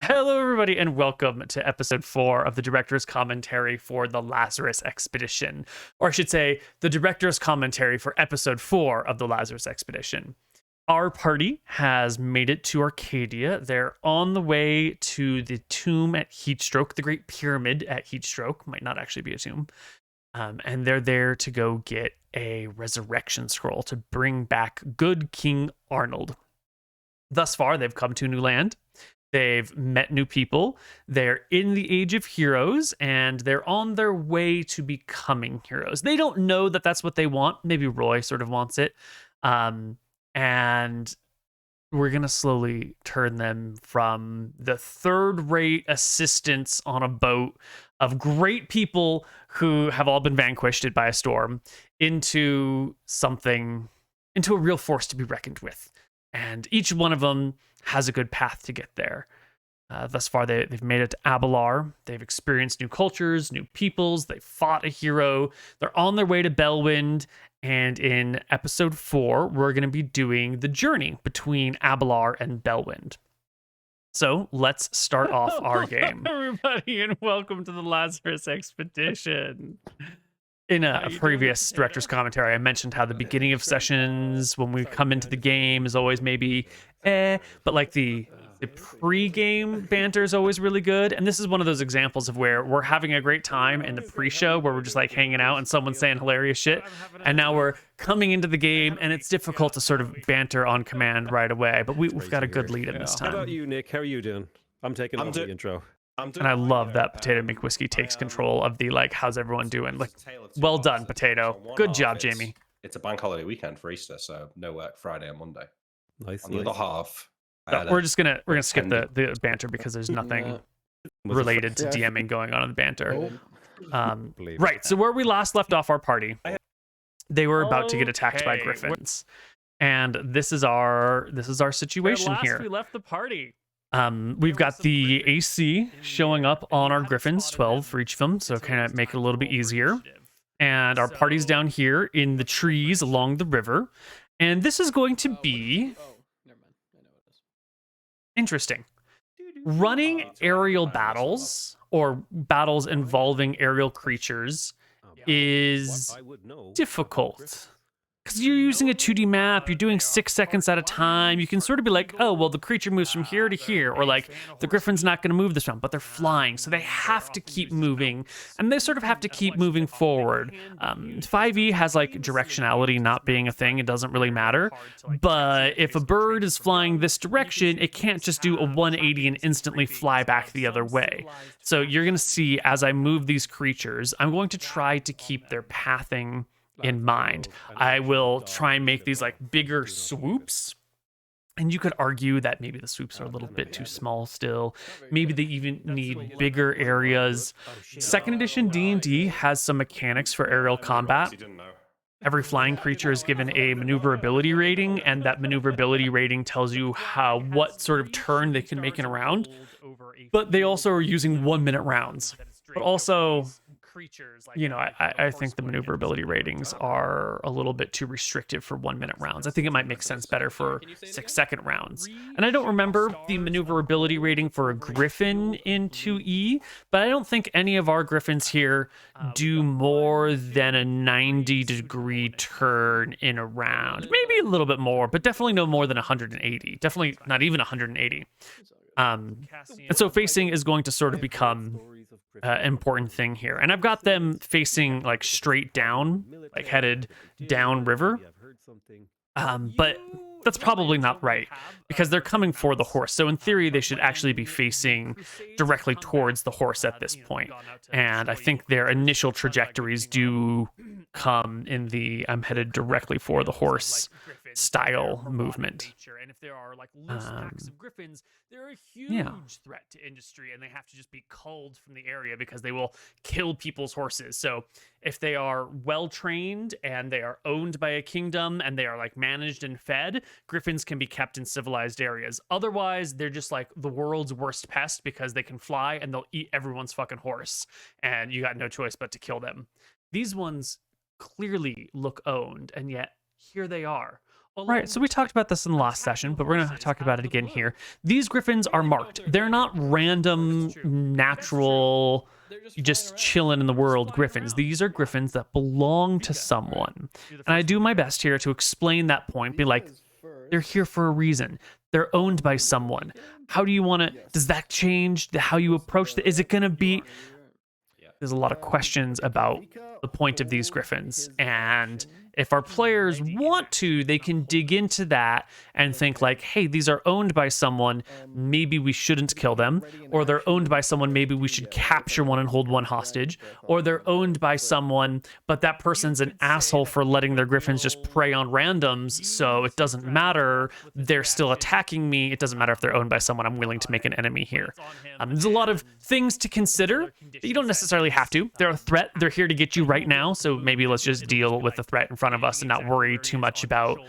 Hello, everybody, and welcome to episode 4 of the director's commentary for the Lazarus expedition. Or I should say, the director's commentary for episode 4 of the Lazarus expedition. Our party has made it to Arcadia. They're on the way to the tomb at Heatstroke, the Great Pyramid at Heatstroke. Might not actually be a tomb. And they're there to go get a resurrection scroll to bring back good King Arnold. Thus far, they've come to a new land. They've met new people. They're in the age of heroes, and they're on their way to becoming heroes. They don't know that that's what they want. Maybe Roy sort of wants it. And we're going to slowly turn them from the third-rate assistants on a boat of great people who have all been vanquished by a storm into a real force to be reckoned with. And each one of them has a good path to get there. Thus far, they've made it to Abelar. They've experienced new cultures, new peoples. They fought a hero. They're on their way to Belwind. And in episode 4, we're going to be doing the journey between Abelar and Belwind. So let's start off our game. Everybody, and welcome to the Lazarus expedition. In a previous director's commentary, I mentioned how the beginning of sessions, when we come into the game, is always maybe but like the pre-game banter is always really good. And this is one of those examples of where we're having a great time in the pre-show where we're just like hanging out and someone's saying hilarious shit. And now we're coming into the game and it's difficult to sort of banter on command right away. But we've got a good lead in this time. How about you, Nick? How are you doing? I'm taking over the intro. And I love that Potato McWhiskey takes control of the, like, how's everyone doing? Like, well done, Potato. Good job, Jamie. It's a bank holiday weekend for Easter, so no work Friday and Monday. Nice. On the other half, We're gonna skip the banter because there's nothing related to DMing going on in the banter. Right. So where we last left off our party, they were about to get attacked by griffins, and this is our situation here. We left the party. We've got the AC showing up on our griffins, 12 for each of them, so kind of make it a little bit easier. And our party's down here in the trees along the river, and this is going to be interesting. Running aerial battles or battles involving aerial creatures is difficult. Because you're using a 2D map, you're doing 6 seconds at a time, you can sort of be like, oh, well, the creature moves from here to here, or like, the griffin's not going to move this round, but they're flying, so they have to keep moving, and they sort of have to keep moving forward. 5e has, like, directionality not being a thing, it doesn't really matter, but if a bird is flying this direction, it can't just do a 180 and instantly fly back the other way. So you're going to see, as I move these creatures, I'm going to try to keep their pathing in mind. I will try and make these like bigger swoops, and you could argue that maybe the swoops are a little bit too small still. Maybe they even need bigger areas. Second edition D&D has some mechanics for aerial combat. Every flying creature is given a maneuverability rating, and that maneuverability rating tells you what sort of turn they can make in a round. But they also are using 1 minute rounds. But also, you know, I think the maneuverability ratings are a little bit too restrictive for 1 minute rounds. I think it might make sense better for 6 second rounds. And I don't remember the maneuverability rating for a griffin in 2E, but I don't think any of our griffins here do more than a 90-degree turn in a round. Maybe a little bit more, but definitely no more than 180. Definitely not even 180. And so facing is going to sort of become important thing here, and I've got them facing like straight down, like headed down river, but that's probably not right because they're coming for the horse, so in theory they should actually be facing directly towards the horse at this point. And I think their initial trajectories do come in the I'm headed directly for the horse style movement. And if there are like loose packs of griffins, they're a huge threat to industry, and they have to just be culled from the area because they will kill people's horses. So if they are well trained and they are owned by a kingdom and they are like managed and fed, griffins can be kept in civilized areas. Otherwise, they're just like the world's worst pest because they can fly and they'll eat everyone's fucking horse, and you got no choice but to kill them. These ones clearly look owned, and yet here they are, Right, so we talked about this in the last session, but we're going to talk about it again here. These griffins are marked. They're not random, natural, just chilling in the world griffins. These are griffins that belong to someone. And I do my best here to explain that point, be like, they're here for a reason. They're owned by someone. How do you want to, does that change how you approach it? Is it going to be, there's a lot of questions about the point of these griffins, and if our players want to, they can dig into that and think like, hey, these are owned by someone, maybe we shouldn't kill them, or they're owned by someone, maybe we should capture one and hold one hostage, or they're owned by someone, but that person's an asshole for letting their griffins just prey on randoms, so it doesn't matter, they're still attacking me, it doesn't matter if they're owned by someone, I'm willing to make an enemy here. There's a lot of things to consider. You don't necessarily have to. They're a threat, they're here to get you right now, so maybe let's just deal with the threat in front of us and not worry too much about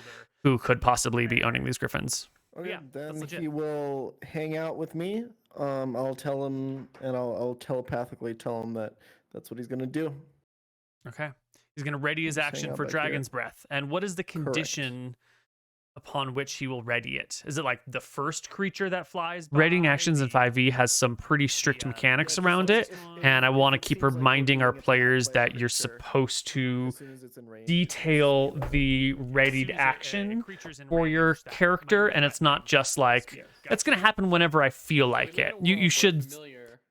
who could possibly be owning these griffins. Okay, then he will hang out with me. I'll tell him, and I'll telepathically tell him that that's what he's going to do. Okay. He's going to ready his action for Dragon's Breath. And what is the condition upon which he will ready it? Is it like the first creature that flies by? Readying actions in 5e has some pretty strict mechanics around it, and I want to keep reminding our players that you're supposed to detail the readied action for your character, and it's not just like, it's going to happen whenever I feel like it. You should...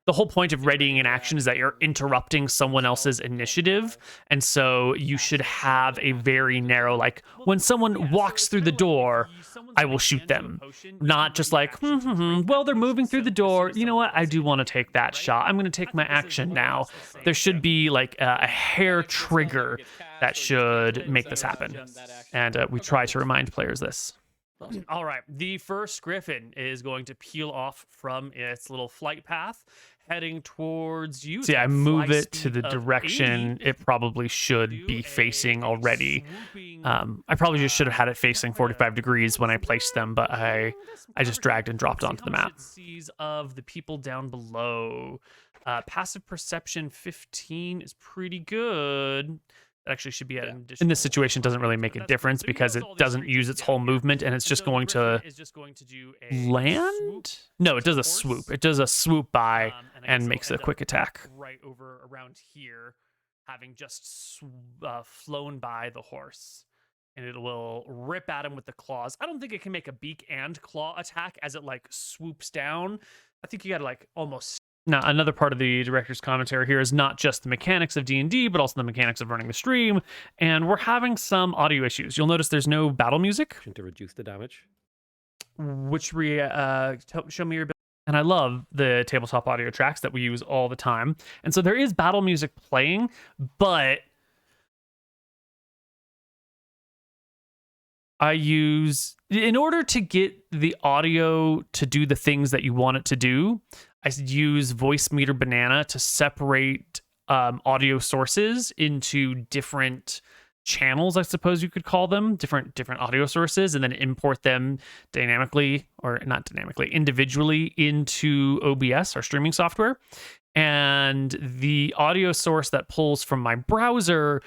The whole point of readying an action is that you're interrupting someone else's initiative, and so you should have a very narrow, like, when someone walks through the door, I will shoot them. Not just like, well, they're moving through the door, you know what, I do want to take that shot, I'm going to take my action now. There should be, like, a hair trigger that should make this happen, and we try to remind players this. All right, the first griffin is going to peel off from its little flight path, heading towards you. See, I move it to the direction it probably should be facing already. I probably just should have had it facing 45 degrees when I placed them, but I just dragged and dropped onto the map. Sees of the people down below. Passive perception 15 is pretty good. Actually should be at an additional. In this situation, doesn't really make a difference because it doesn't use its whole movement, and it's just going to land. No, it does a swoop. It does a swoop by and makes a quick attack. Right over around here, having just flown by the horse, and it will rip at him with the claws. I don't think it can make a beak and claw attack as it like swoops down. I think you got to like almost. Now, another part of the director's commentary here is not just the mechanics of D&D, but also the mechanics of running the stream, and we're having some audio issues. You'll notice there's no battle music. To reduce the damage. Which show me your... And I love the tabletop audio tracks that we use all the time. And so there is battle music playing, but I use... In order to get the audio to do the things that you want it to do, I use Voice Meter Banana to separate audio sources into different channels, I suppose you could call them, different audio sources, and then import them dynamically, or not dynamically, individually into OBS, our streaming software. And the audio source that pulls from my browser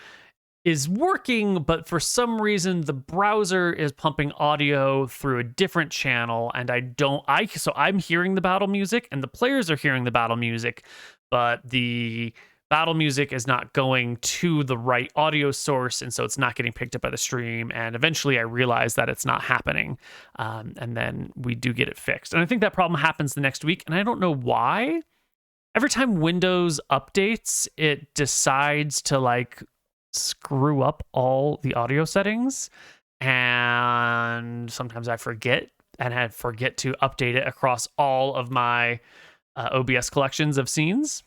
is working, but for some reason the browser is pumping audio through a different channel, and so I'm hearing the battle music and the players are hearing the battle music, but the battle music is not going to the right audio source, and so it's not getting picked up by the stream, and eventually I realize that it's not happening, and then we do get it fixed. And I think that problem happens the next week, and I don't know why. Every time Windows updates, it decides to like screw up all the audio settings, and sometimes I forget to update it across all of my OBS collections of scenes.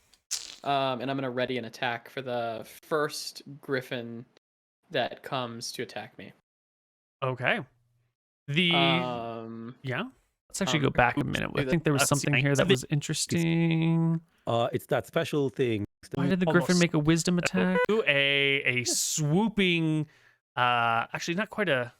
And I'm gonna ready an attack for the first griffin that comes to attack me. Okay. Yeah. Let's actually go back a minute. I think there was something here that was interesting. It's that special thing. Why did the griffin make a wisdom attack? A swooping, actually not quite a.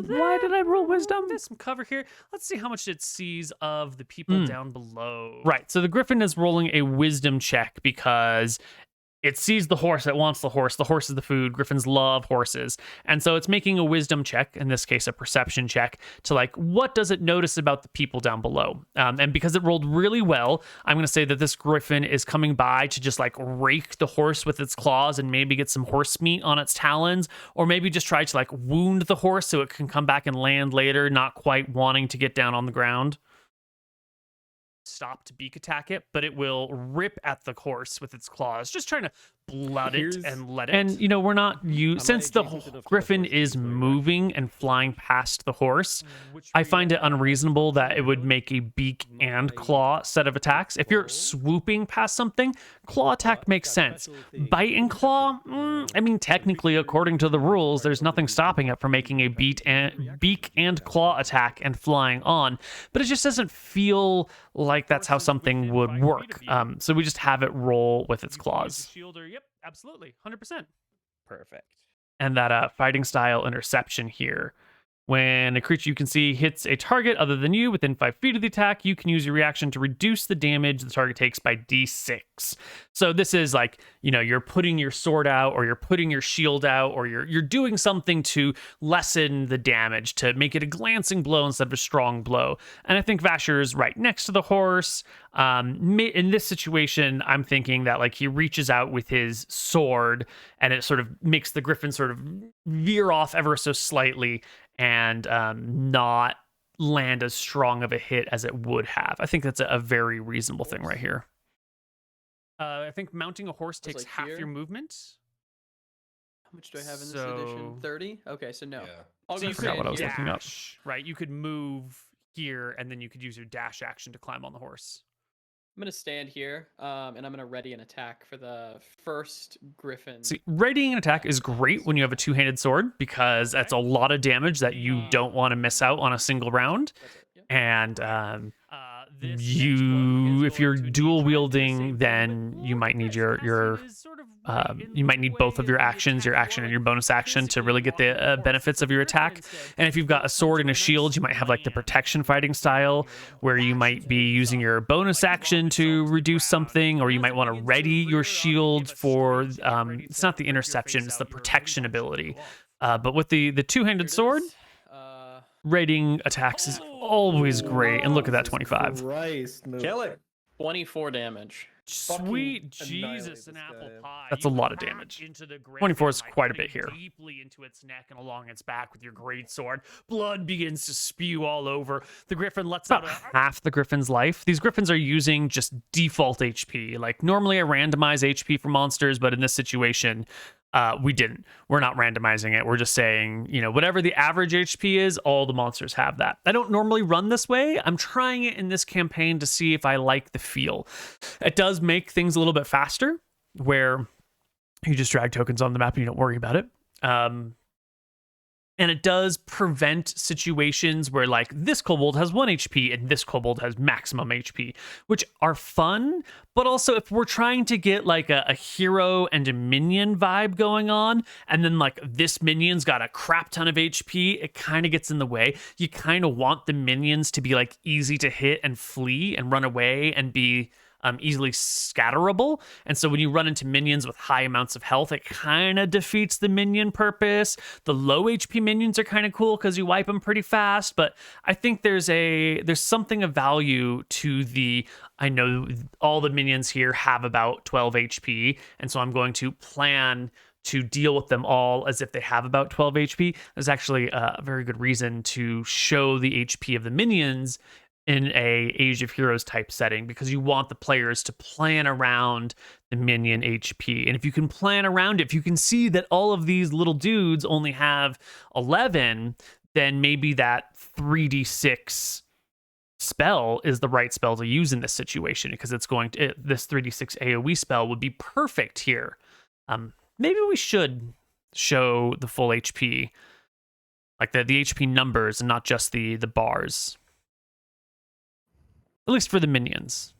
Why did I roll wisdom? There's some cover here. Let's see how much it sees of the people down below. Right. So the griffin is rolling a wisdom check because It sees the horse, it wants the horse. The horse is the food. Griffins love horses. And so it's making a wisdom check, in this case, a perception check, to like, what does it notice about the people down below? And because it rolled really well, I'm going to say that this griffin is coming by to just like rake the horse with its claws and maybe get some horse meat on its talons, or maybe just try to like wound the horse so it can come back and land later, not quite wanting to get down on the ground. Stop to beak attack it, but it will rip at the horse with its claws, just trying to blood it and let it. And you know, we're not since the griffin is moving and flying past the horse, I find it unreasonable that it would make a beak and claw set of attacks. If you're swooping past something, claw attack makes sense. Bite and claw, I mean, technically, according to the rules, there's nothing stopping it from making a beak and claw attack and flying on, but it just doesn't feel like that's how something would work. So we just have it roll with its claws. Yep, absolutely, 100%. Perfect. And that fighting style interception here. When a creature you can see hits a target other than you within 5 feet of the attack, you can use your reaction to reduce the damage the target takes by d6. So this is like, you know, you're putting your sword out, or you're putting your shield out, or you're doing something to lessen the damage, to make it a glancing blow instead of a strong blow. And I think Vasher's right next to the horse. In this situation, I'm thinking that like he reaches out with his sword and it sort of makes the griffin sort of veer off ever so slightly and not land as strong of a hit as it would have. I think that's a very reasonable thing right here. I think mounting a horse takes like half here? your movement. How much do I have in this edition? 30? Okay, so no. Yeah. I'll So go you forgot what I was stand looking here. up. Right, you could move here and then you could use your dash action to climb on the horse. I'm gonna stand here, and I'm gonna ready an attack for the first griffin. See, readying an attack is great when you have a two-handed sword, because that's a lot of damage that you don't want to miss out on a single round. That's it. Yep. And if you're dual wielding, then you might need you might need both of your actions, your action and your bonus action, to really get the benefits of your attack. And if you've got a sword and a shield, you might have like the protection fighting style, where you might be using your bonus action to reduce something, or you might want to ready your shield for it's not the interception, it's the protection ability. But with the two-handed sword, rating attacks is always great. And look at that 25. Christ, move. Kill it. 24 damage. Sweet annihilate Jesus, this an guy. apple pie. That's You a lot of hack damage. into the griffin 24 is by quite a cutting bit here. Deeply into its neck and along its back with your great sword. Blood begins to spew all over. The griffin lets out About half the griffin's life. These griffins are using just default HP. Like normally I randomize HP for monsters, but in this situation, we didn't. We're not randomizing it. We're just saying, you know, whatever the average HP is, all the monsters have that. I don't normally run this way. I'm trying it in this campaign to see if I like the feel. It does make things a little bit faster, where you just drag tokens on the map and you don't worry about it. And it does prevent situations where like this kobold has 1 HP and this kobold has maximum HP, which are fun. But also if we're trying to get like a hero and a minion vibe going on, and then like this minion's got a crap ton of HP, it kind of gets in the way. You kind of want the minions to be like easy to hit and flee and run away and be easily scatterable. And so when you run into minions with high amounts of health, it kind of defeats the minion purpose. The low HP minions are kind of cool because you wipe them pretty fast, but I think there's something of value to I know all the minions here have about 12 HP, and so I'm going to plan to deal with them all as if they have about 12 HP. There's actually a very good reason to show the HP of the minions in a Age of Heroes type setting, because you want the players to plan around the minion HP. And if you can plan around it, if you can see that all of these little dudes only have 11, then maybe that 3d6 spell is the right spell to use in this situation, because it's going to this 3d6 AoE spell would be perfect here. Maybe we should show the full HP, like the HP numbers and not just the bars. At least for the minions.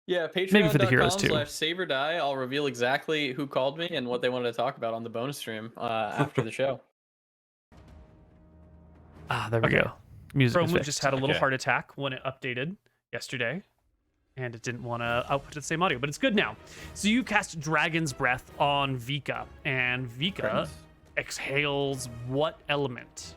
Yeah, Maybe for the heroes, too. patreon.com/SaveOrDie. I'll reveal exactly who called me and what they wanted to talk about on the bonus stream after the show. There we go. Music Krob just had a little Okay. heart attack when it updated yesterday. and it didn't want to output the same audio, but it's good now. So you cast Dragon's Breath on Vika, and Vika exhales what element?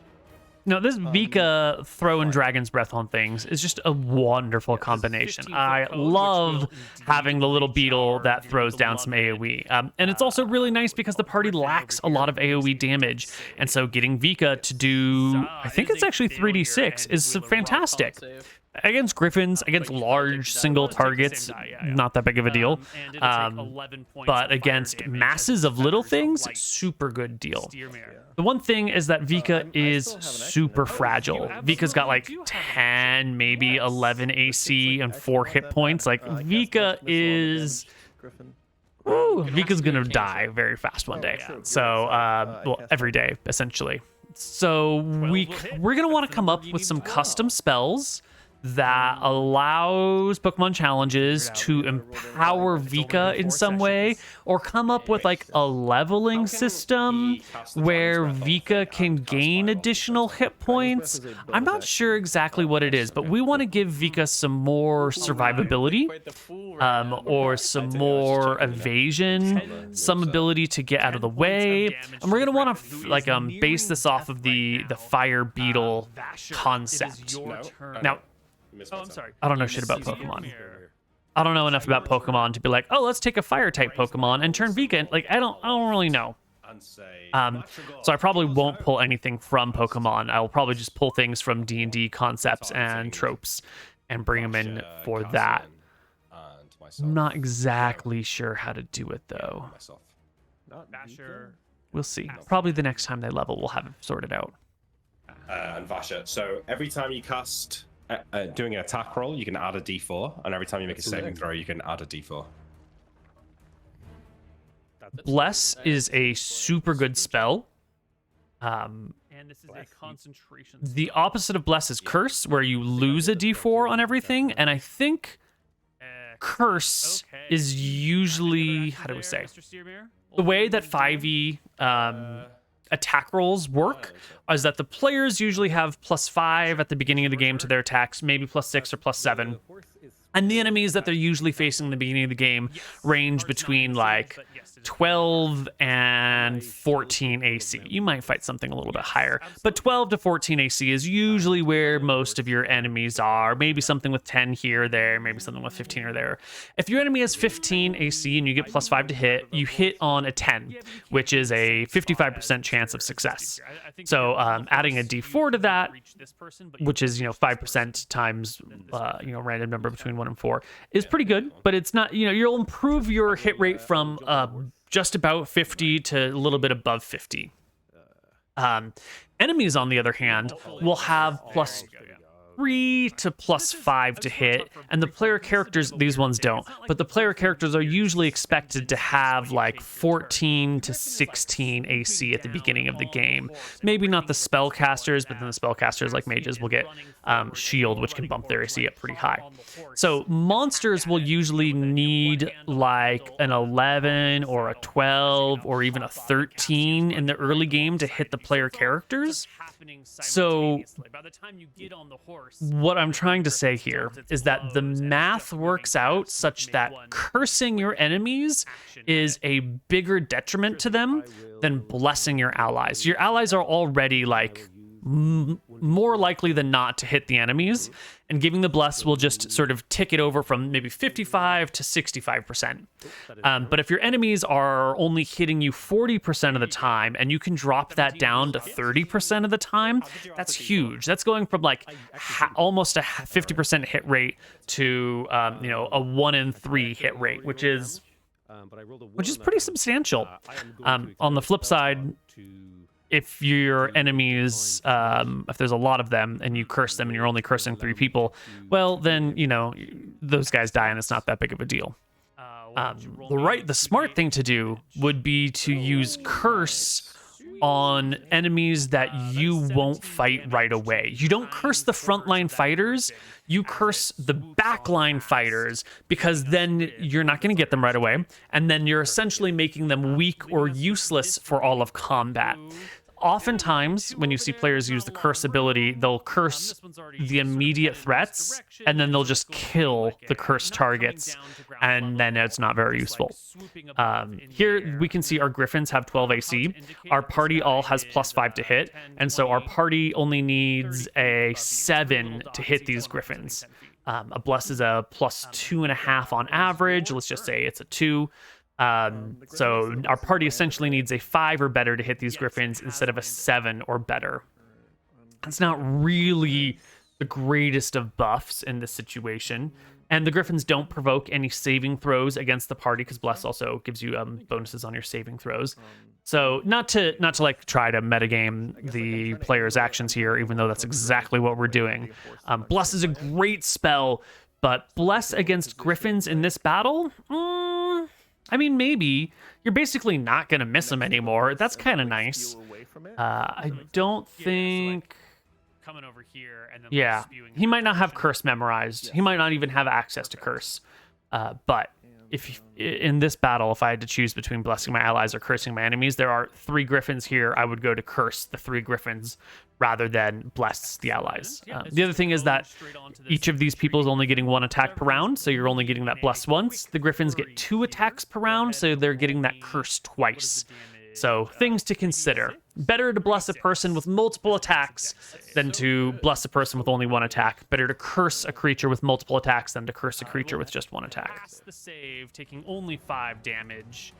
No, this Vika throwing Dragon's Breath on things is just a wonderful combination. I love having the little beetle that throws down some AoE. And it's also really nice because the party lacks a lot of AoE damage. And so getting Vika to do, I think it's actually 3d6, is fantastic. Against Griffins, against large single targets, not that big of a deal. But against masses of little things, super good deal. The one thing is that Vika is super fragile. Vika's got like 10, maybe 11 AC and 4 hit points. Like Vika is... Ooh, Vika's gonna die very fast one day. So, well, every day, essentially. So we're gonna want to come up with some custom spells that allows Pokemon challenges to empower Vika in some way, or come up with like a leveling system where Vika can gain additional hit points. I'm not sure exactly what it is, but we want to give Vika some more survivability, or some more evasion, some ability to get out of the way, and we're gonna want to base this off of the fire beetle concept. Now, I'm sorry. I don't know shit about Pokemon. I don't know enough about Pokemon to be like, oh, let's take a fire type Pokemon and turn vegan. Like, I don't really know. So I probably won't pull anything from Pokemon. I will probably just pull things from D&D concepts and tropes and bring them in for that. I'm not exactly sure how to do it though. We'll see. Probably the next time they level, we'll have it sorted out. And Vasha. So every time you cast doing an attack roll, you can add a d4, and every time you make a saving throw, you can add a d4. Bless is a super good spell. And this is a concentration. The opposite of Bless is Curse, where you lose a d4 on everything, and I think Curse is usually, how do we say, the way that 5e attack rolls work is that the players usually have +5 at the beginning of the game to their attacks, maybe +6 or +7. And the enemies that they're usually facing in the beginning of the game range between like 12 and 14 AC. You might fight something a little bit higher, but 12 to 14 AC is usually where most of your enemies are. Maybe something with 10 here or there, maybe something with 15 or there. If your enemy has 15 AC and you get +5 to hit, you hit on a 10, which is a 55% chance of success. So adding a D4 to that, which is 5% times random number between 1 and 4, is pretty good. But it's not, you'll improve your hit rate from just about 50 to a little bit above 50. Enemies, on the other hand, will have +3 to +5 to hit, and the player characters, these ones don't, but the player characters are usually expected to have like 14 to 16 AC at the beginning of the game. Maybe not the spellcasters, but then the spellcasters like mages will get shield, which can bump their AC up pretty high. So monsters will usually need like an 11 or a 12 or even a 13 in the early game to hit the player characters. So what I'm trying to say here is that the math works out such that cursing your enemies is a bigger detriment to them than blessing your allies. Your allies are already like more likely than not to hit the enemies, and giving the bless will just sort of tick it over from maybe 55 to 65%. But if your enemies are only hitting you 40% of the time and you can drop that down to 30% of the time, that's huge. That's going from like almost a 50% hit rate to a 1 in 3 hit rate, which is pretty substantial. On the flip side, if your enemies, if there's a lot of them and you curse them and you're only cursing 3 people, well, then, those guys die and it's not that big of a deal. The smart thing to do would be to use curse on enemies that you won't fight right away. You don't curse the frontline fighters, you curse the backline fighters, because then you're not going to get them right away, and then you're essentially making them weak or useless for all of combat. oftentimes when you see players use the curse ability, they'll curse the immediate threats, and then they'll just kill the cursed targets, and then it's not very useful. Here we can see our Griffins have 12 AC. Our party all has +5 to hit, and so our party only needs a 7 to hit these Griffins. A bless is a +2.5 on average. Let's just say it's a 2. So our party essentially needs a 5 or better to hit these Griffins instead of a 7 or better. It's not really the greatest of buffs in this situation. And the Griffins don't provoke any saving throws against the party, because Bless also gives you bonuses on your saving throws. So not to like try to metagame the player's actions here, even though that's exactly what we're doing. Bless is a great spell, but Bless against Griffins in this battle, I mean, maybe. You're basically not going to miss them anymore. That's kind of nice. I don't think... Coming over here and then yeah, he might not have curse memorized. He might not even have access to curse. But if in this battle, if I had to choose between blessing my allies or cursing my enemies, there are 3 Griffins here. I would go to curse the 3 Griffins rather than bless the allies. The other thing is that each of these people is only getting 1 attack per round, so you're only getting that bless once. The Griffins get 2 attacks per round, so they're getting that curse twice. So things to consider. Better to bless a person with multiple attacks than to bless a person with only 1 attack. Better to curse a creature with multiple attacks than to curse a creature with just 1 attack. The save, taking only 5 damage,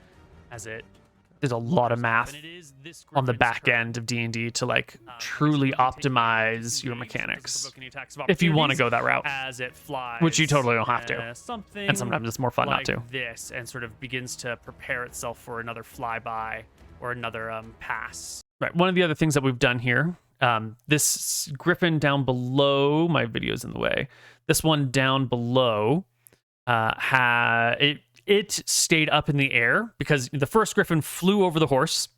as it is a lot of math on the back end of D&D to like truly optimize your mechanics. If you want to go that route, which you totally don't have to. And sometimes it's more fun not to. This and sort of begins to prepare itself for another flyby or another pass. Right. One of the other things that we've done here, this Griffin down below, my video's in the way. This one down below, it stayed up in the air because the first Griffin flew over the horse,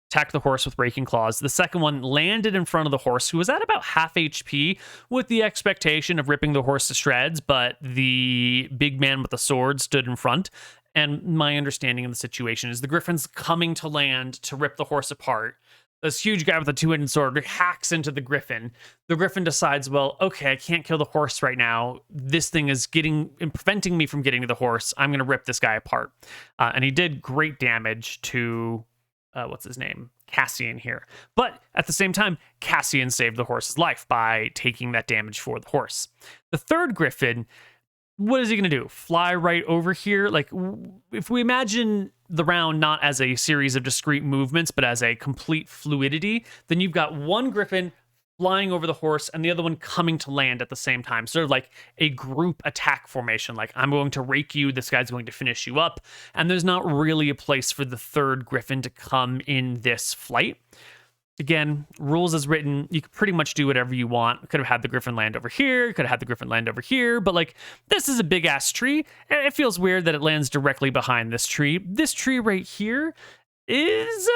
attacked the horse with raking claws. The second one landed in front of the horse, who was at about half HP, with the expectation of ripping the horse to shreds, but the big man with the sword stood in front. And my understanding of the situation is the Griffin's coming to land to rip the horse apart. This huge guy with a 2-handed sword hacks into the Griffin. The Griffin decides, well, okay, I can't kill the horse right now. This thing is preventing me from getting to the horse. I'm going to rip this guy apart. And he did great damage to, what's his name? Cassian here. But at the same time, Cassian saved the horse's life by taking that damage for the horse. The third Griffin, what is he going to do? Fly right over here? Like, if we imagine the round not as a series of discrete movements, but as a complete fluidity, then you've got one Griffin flying over the horse and the other one coming to land at the same time. Sort of like a group attack formation. Like, I'm going to rake you, this guy's going to finish you up. And there's not really a place for the third Griffin to come in this flight. Again, rules as written, you could pretty much do whatever you want. Could have had the Griffin land over here, could have had the Griffin land over here, but like, this is a big ass tree, and it feels weird that it lands directly behind this tree. This tree right here is,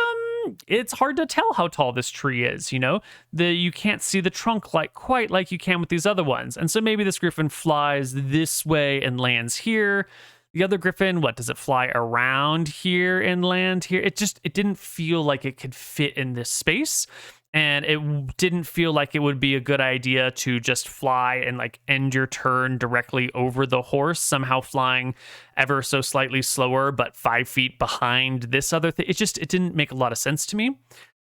it's hard to tell how tall this tree is, you know? You can't see the trunk like quite like you can with these other ones. And so maybe this Griffin flies this way and lands here. The other Griffin, what, does it fly around here and land here? It didn't feel like it could fit in this space. And it didn't feel like it would be a good idea to just fly and like end your turn directly over the horse, somehow flying ever so slightly slower, but 5 feet behind this other thing. It didn't make a lot of sense to me.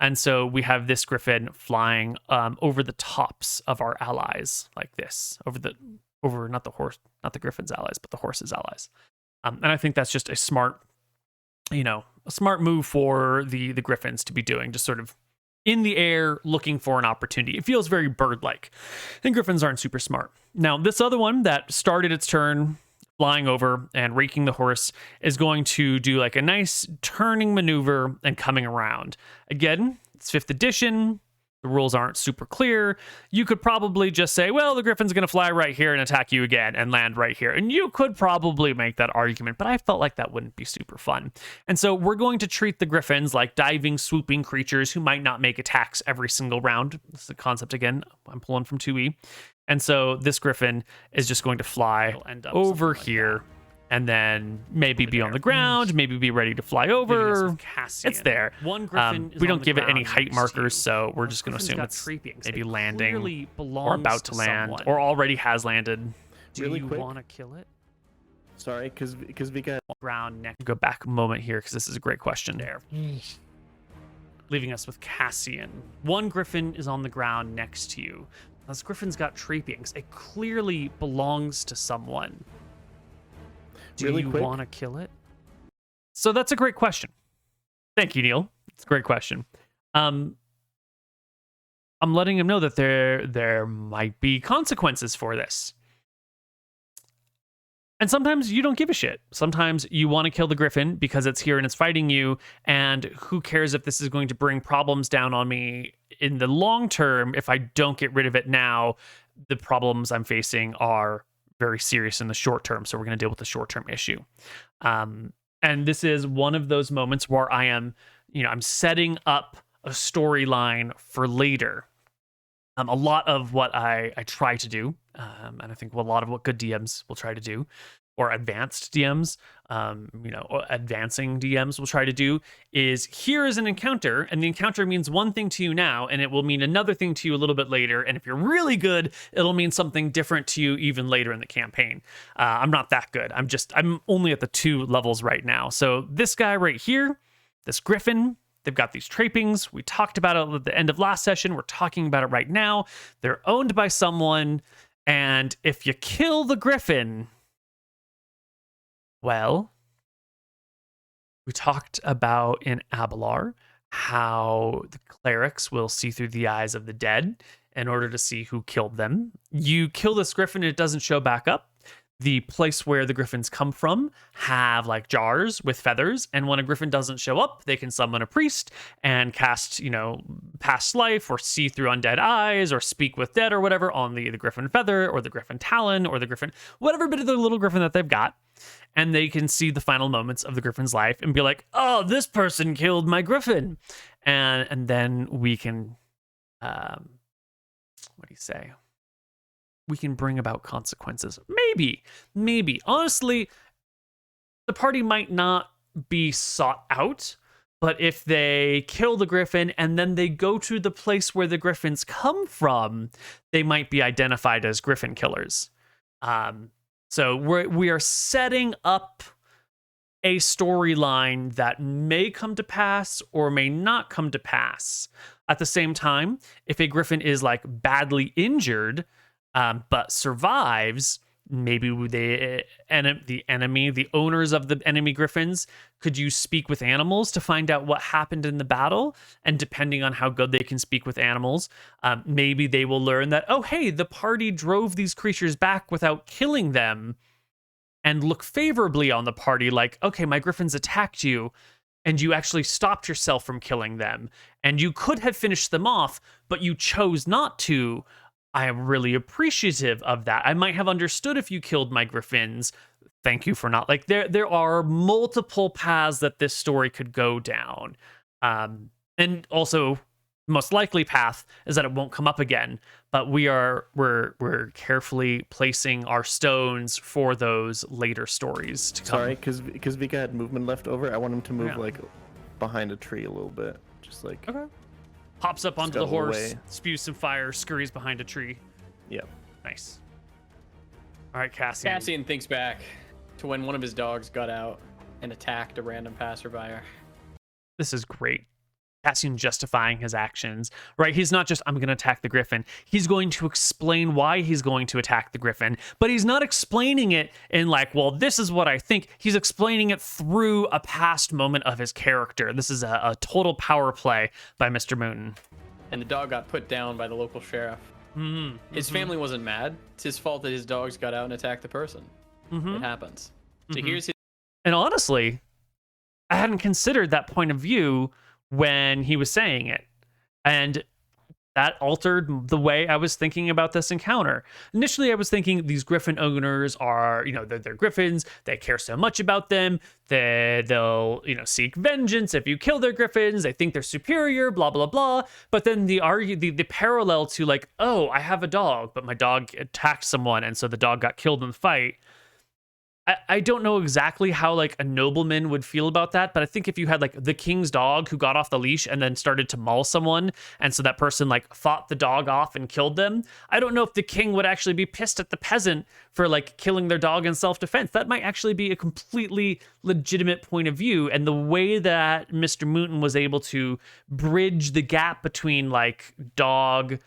And so we have this Griffin flying over the tops of our allies like this, over not the Griffin's allies, but the horse's allies. And I think that's just a smart move for the Griffins to be doing, just sort of in the air looking for an opportunity. It feels very bird-like. And Griffins aren't super smart. Now, this other one that started its turn flying over and raking the horse is going to do like a nice turning maneuver and coming around. Again, it's 5th edition. The rules aren't super clear. You could probably just say, well, the Griffin's going to fly right here and attack you again and land right here. And you could probably make that argument, but I felt like that wouldn't be super fun. And so we're going to treat the Griffins like diving, swooping creatures who might not make attacks every single round. This is a concept, again, I'm pulling from 2E. And so this Griffin is just going to fly over here and then maybe be on the ground, maybe be ready to fly over. It's there. We don't give it any height markers, so we're just going to assume it's maybe landing or about to land or already has landed. Do you quick, want to kill it? Sorry, because Vika Ground next. Go back a moment here because this is a great question. There. Leaving us with Cassian. One griffin is on the ground next to you. This griffin's got trappings. It clearly belongs to someone. Do you want to kill it? So that's a great question. Thank you, Neal. It's a great question. I'm letting him know that there might be consequences for this. And sometimes you don't give a shit. Sometimes you want to kill the griffin because it's here and it's fighting you, and who cares if this is going to bring problems down on me in the long term. If I don't get rid of it now, the problems I'm facing are very serious in the short term, so we're going to deal with the short-term issue. And this is one of those moments where I am, I'm setting up a storyline for later. A lot of what I try to do, and I think a lot of what good DMs will try to do, or advanced DMs, or advancing DMs will try to do, is here is an encounter, and the encounter means one thing to you now, and it will mean another thing to you a little bit later, and if you're really good, it'll mean something different to you even later in the campaign. I'm not that good. I'm only at the 2 levels right now. So this guy right here, this griffin, they've got these trappings. We talked about it at the end of last session. We're talking about it right now. They're owned by someone, and if you kill the griffin, well, we talked about in Abelar how the clerics will see through the eyes of the dead in order to see who killed them. You kill this griffin, it doesn't show back up. The place where the griffins come from have like jars with feathers, and when a griffin doesn't show up, they can summon a priest and cast, past life or see through undead eyes or speak with dead or whatever on the griffin feather or the griffin talon or the griffin, whatever bit of the little griffin that they've got. And they can see the final moments of the griffin's life and be like, oh, this person killed my griffin. And then we can, what do you say? We can bring about consequences. Maybe. Honestly, the party might not be sought out, but if they kill the griffin and then they go to the place where the griffins come from, they might be identified as griffin killers. So we are setting up a storyline that may come to pass or may not come to pass. At the same time, if a griffin is like badly injured, but survives, maybe the enemy, the owners of the enemy griffins, could you speak with animals to find out what happened in the battle? And depending on how good they can speak with animals, maybe they will learn that, oh, hey, the party drove these creatures back without killing them, and look favorably on the party like, okay, my griffins attacked you, and you actually stopped yourself from killing them, and you could have finished them off, but you chose not to. I am really appreciative of that. I might have understood if you killed my griffins. Thank you for not. Like, there are multiple paths that this story could go down. And also, most likely path is that it won't come up again. But we're carefully placing our stones for those later stories to come. Sorry, because Vika had movement left over. I want him to move like behind a tree a little bit, just like. Okay. Pops up onto the horse, away. spews some fire, scurries behind a tree. Yep. Nice. All right, Cassian. Cassian thinks back to when one of his dogs got out and attacked a random passerby. This is great. Cassian justifying his actions, right? He's not just, I'm going to attack the griffin. He's going to explain why he's going to attack the griffin, but he's not explaining it in like, well, this is what I think. He's explaining it through a past moment of his character. This is a total power play by Mr. Moon. And the dog got put down by the local sheriff. Mm-hmm. His family wasn't mad. It's his fault that his dogs got out and attacked the person. Mm-hmm. It happens. So Mm-hmm. here's his... And honestly, I hadn't considered that point of view when he was saying it. And that altered the way I was thinking about this encounter. Initially, I was thinking these griffin owners are, they're griffins. They care so much about them. They'll, seek vengeance if you kill their griffins. They think they're superior, blah, blah, blah. But then the parallel to like, oh, I have a dog, but my dog attacked someone, and so the dog got killed in the fight. I don't know exactly how like a nobleman would feel about that, but I think if you had like the king's dog who got off the leash and then started to maul someone, and so that person like fought the dog off and killed them, I don't know if the king would actually be pissed at the peasant for like killing their dog in self-defense. That might actually be a completely legitimate point of view, and the way that Mr. Mooten was able to bridge the gap between like dog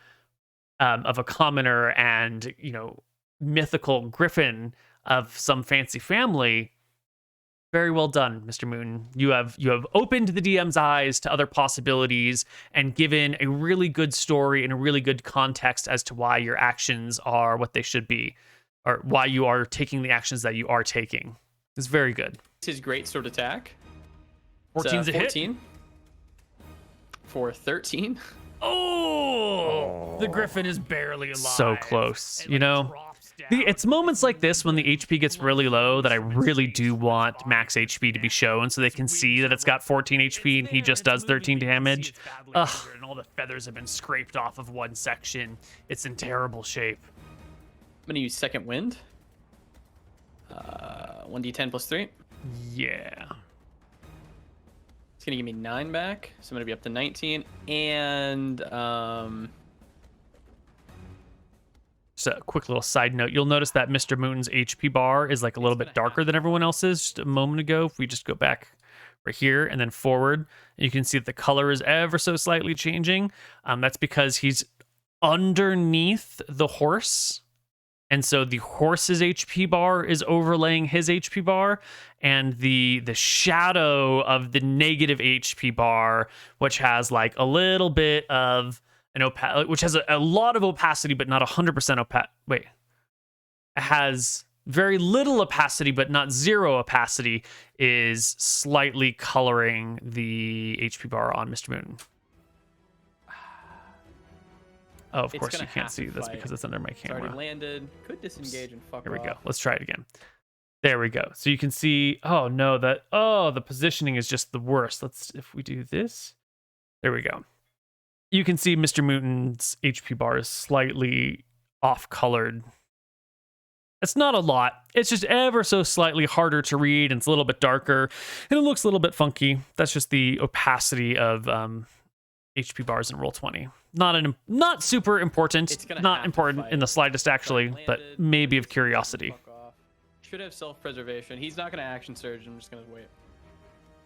of a commoner and, you know, mythical griffin of some fancy family. Very well done, Mr. Moon. You have opened the DM's eyes to other possibilities and given a really good story and a really good context as to why your actions are what they should be, or why you are taking the actions that you are taking. It's very good. It's his great sword attack. 14's a hit. 14 for 13. Oh, the griffin is barely alive. So close, you know? It's moments like this when the HP gets really low that I really do want max HP to be shown so they can see that it's got 14 HP and he just does 13 damage. Ugh, and all the feathers have been scraped off of one section. It's in terrible shape. I'm going to use second wind. 1d10 plus 3. Yeah. It's going to give me 9 back, so I'm going to be up to 19. And just a quick little side note. You'll notice that Mr. Mooten's HP bar is like a little bit darker than everyone else's just a moment ago. If we just go back right here and then forward, you can see that the color is ever so slightly changing. That's because he's underneath the horse. And so the horse's HP bar is overlaying his HP bar, and the shadow of the negative HP bar, which has like a little bit of which has a lot of opacity, but not 100% Wait, it has very little opacity, but not zero opacity, is slightly coloring the HP bar on Mr. Moon. Oh, of course you can't see. That's because it's under my camera. It's already landed. Could disengage and fuck off. Here we go. Let's try it again. There we go. So you can see. Oh no, the positioning is just the worst. If we do this, there we go. You can see Mr. Mooten's HP bar is slightly off-colored. It's not a lot. It's just ever so slightly harder to read, and it's a little bit darker, and it looks a little bit funky. That's just the opacity of HP bars in Roll20. Not super important. Not important in the slightest, actually, but maybe of curiosity. Should have self-preservation. He's not going to action surge. I'm just going to wait.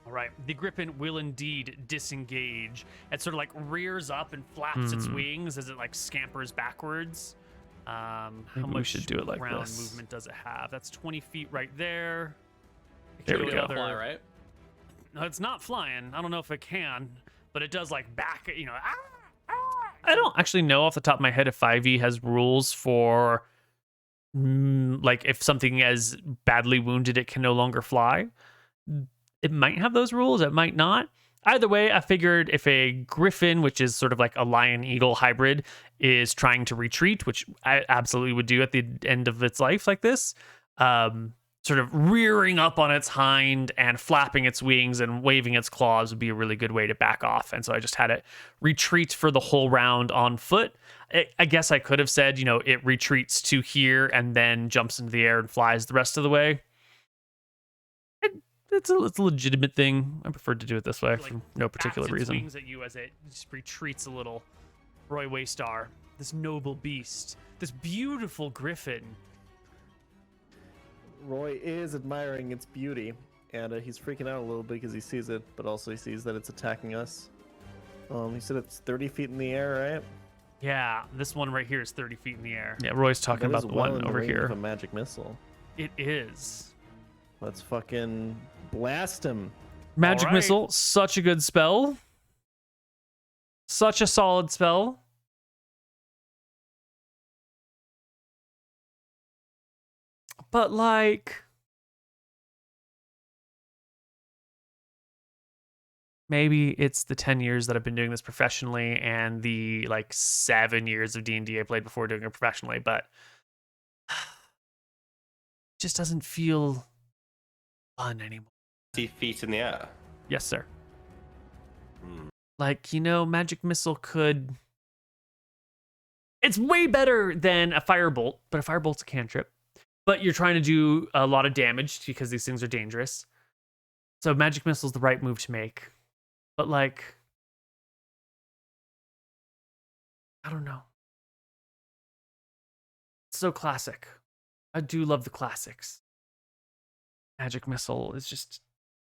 All right, the griffin will indeed disengage. It sort of like rears up and flaps its wings as it like scampers backwards. How much we should do it like ground movement does it have? That's 20 feet right there. There we go. Fly, right? No, it's not flying. I don't know if it can, but it does like back. You know, I don't actually know off the top of my head if 5e has rules for like if something is badly wounded, it can no longer fly. It might have those rules, it might not. Either way, I figured if a griffin, which is sort of like a lion-eagle hybrid, is trying to retreat, which I absolutely would do at the end of its life like this, sort of rearing up on its hind and flapping its wings and waving its claws would be a really good way to back off. And so I just had it retreat for the whole round on foot. I guess I could have said, you know, it retreats to here and then jumps into the air and flies the rest of the way. It's a legitimate thing. I prefer to do it this way for no particular reason. Wings at you as it just retreats a little. Roy Waystar, this noble beast, this beautiful griffin. Roy is admiring its beauty, and he's freaking out a little bit because he sees it, but also he sees that it's attacking us. He said it's 30 feet in the air, right? Yeah, this one right here is 30 feet in the air. Yeah, Roy's talking about the one over here. Of a magic missile. It is. Let's fucking blast him. Magic missile, such a good spell. Such a solid spell. But like, maybe it's the 10 years that I've been doing this professionally and the like 7 years of D&D I played before doing it professionally, but it just doesn't feel fun anymore. 50 feet in the air. Yes, sir. Like, you know, magic missile could... It's way better than a firebolt, but a firebolt's a cantrip. but you're trying to do a lot of damage because these things are dangerous. So magic missile's the right move to make. But like, I don't know. It's so classic. I do love the classics. Magic missile is just,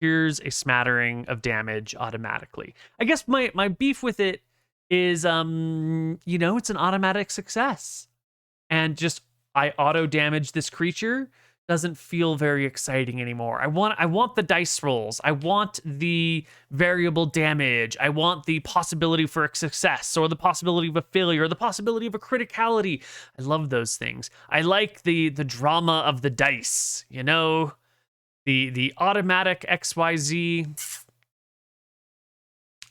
here's a smattering of damage automatically. I guess my beef with it is, you know, it's an automatic success. And just, I auto damage this creature doesn't feel very exciting anymore. I want the dice rolls. I want the variable damage. I want the possibility for a success or the possibility of a failure or the possibility of a criticality. I love those things. I like the drama of the dice, you know, the automatic XYZ.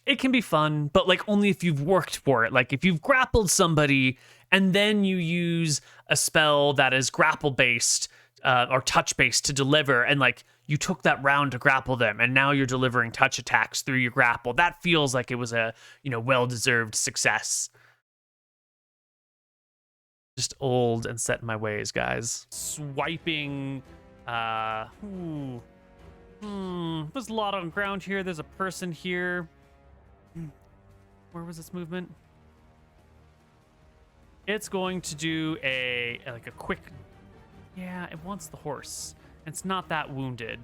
It can be fun, but like only if you've worked for it. Like if you've grappled somebody and then you use a spell that is grapple based or touch based to deliver, and like you took that round to grapple them and now you're delivering touch attacks through your grapple. That feels like it was a, you know, well-deserved success. Just old and set in my ways, guys. Swiping, there's a lot on ground here. There's a person here. Where was this movement? It's going to do a quick, yeah, it wants the horse. It's not that wounded.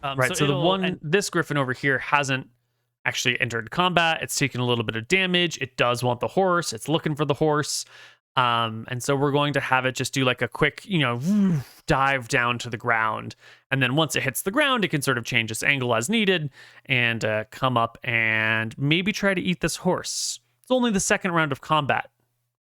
Right, so this Griffin over here hasn't actually entered combat. It's taken a little bit of damage. It does want the horse. It's looking for the horse. And so we're going to have it just do like a quick, you know, dive down to the ground. And then once it hits the ground, it can sort of change its angle as needed and come up and maybe try to eat this horse. It's only the second round of combat.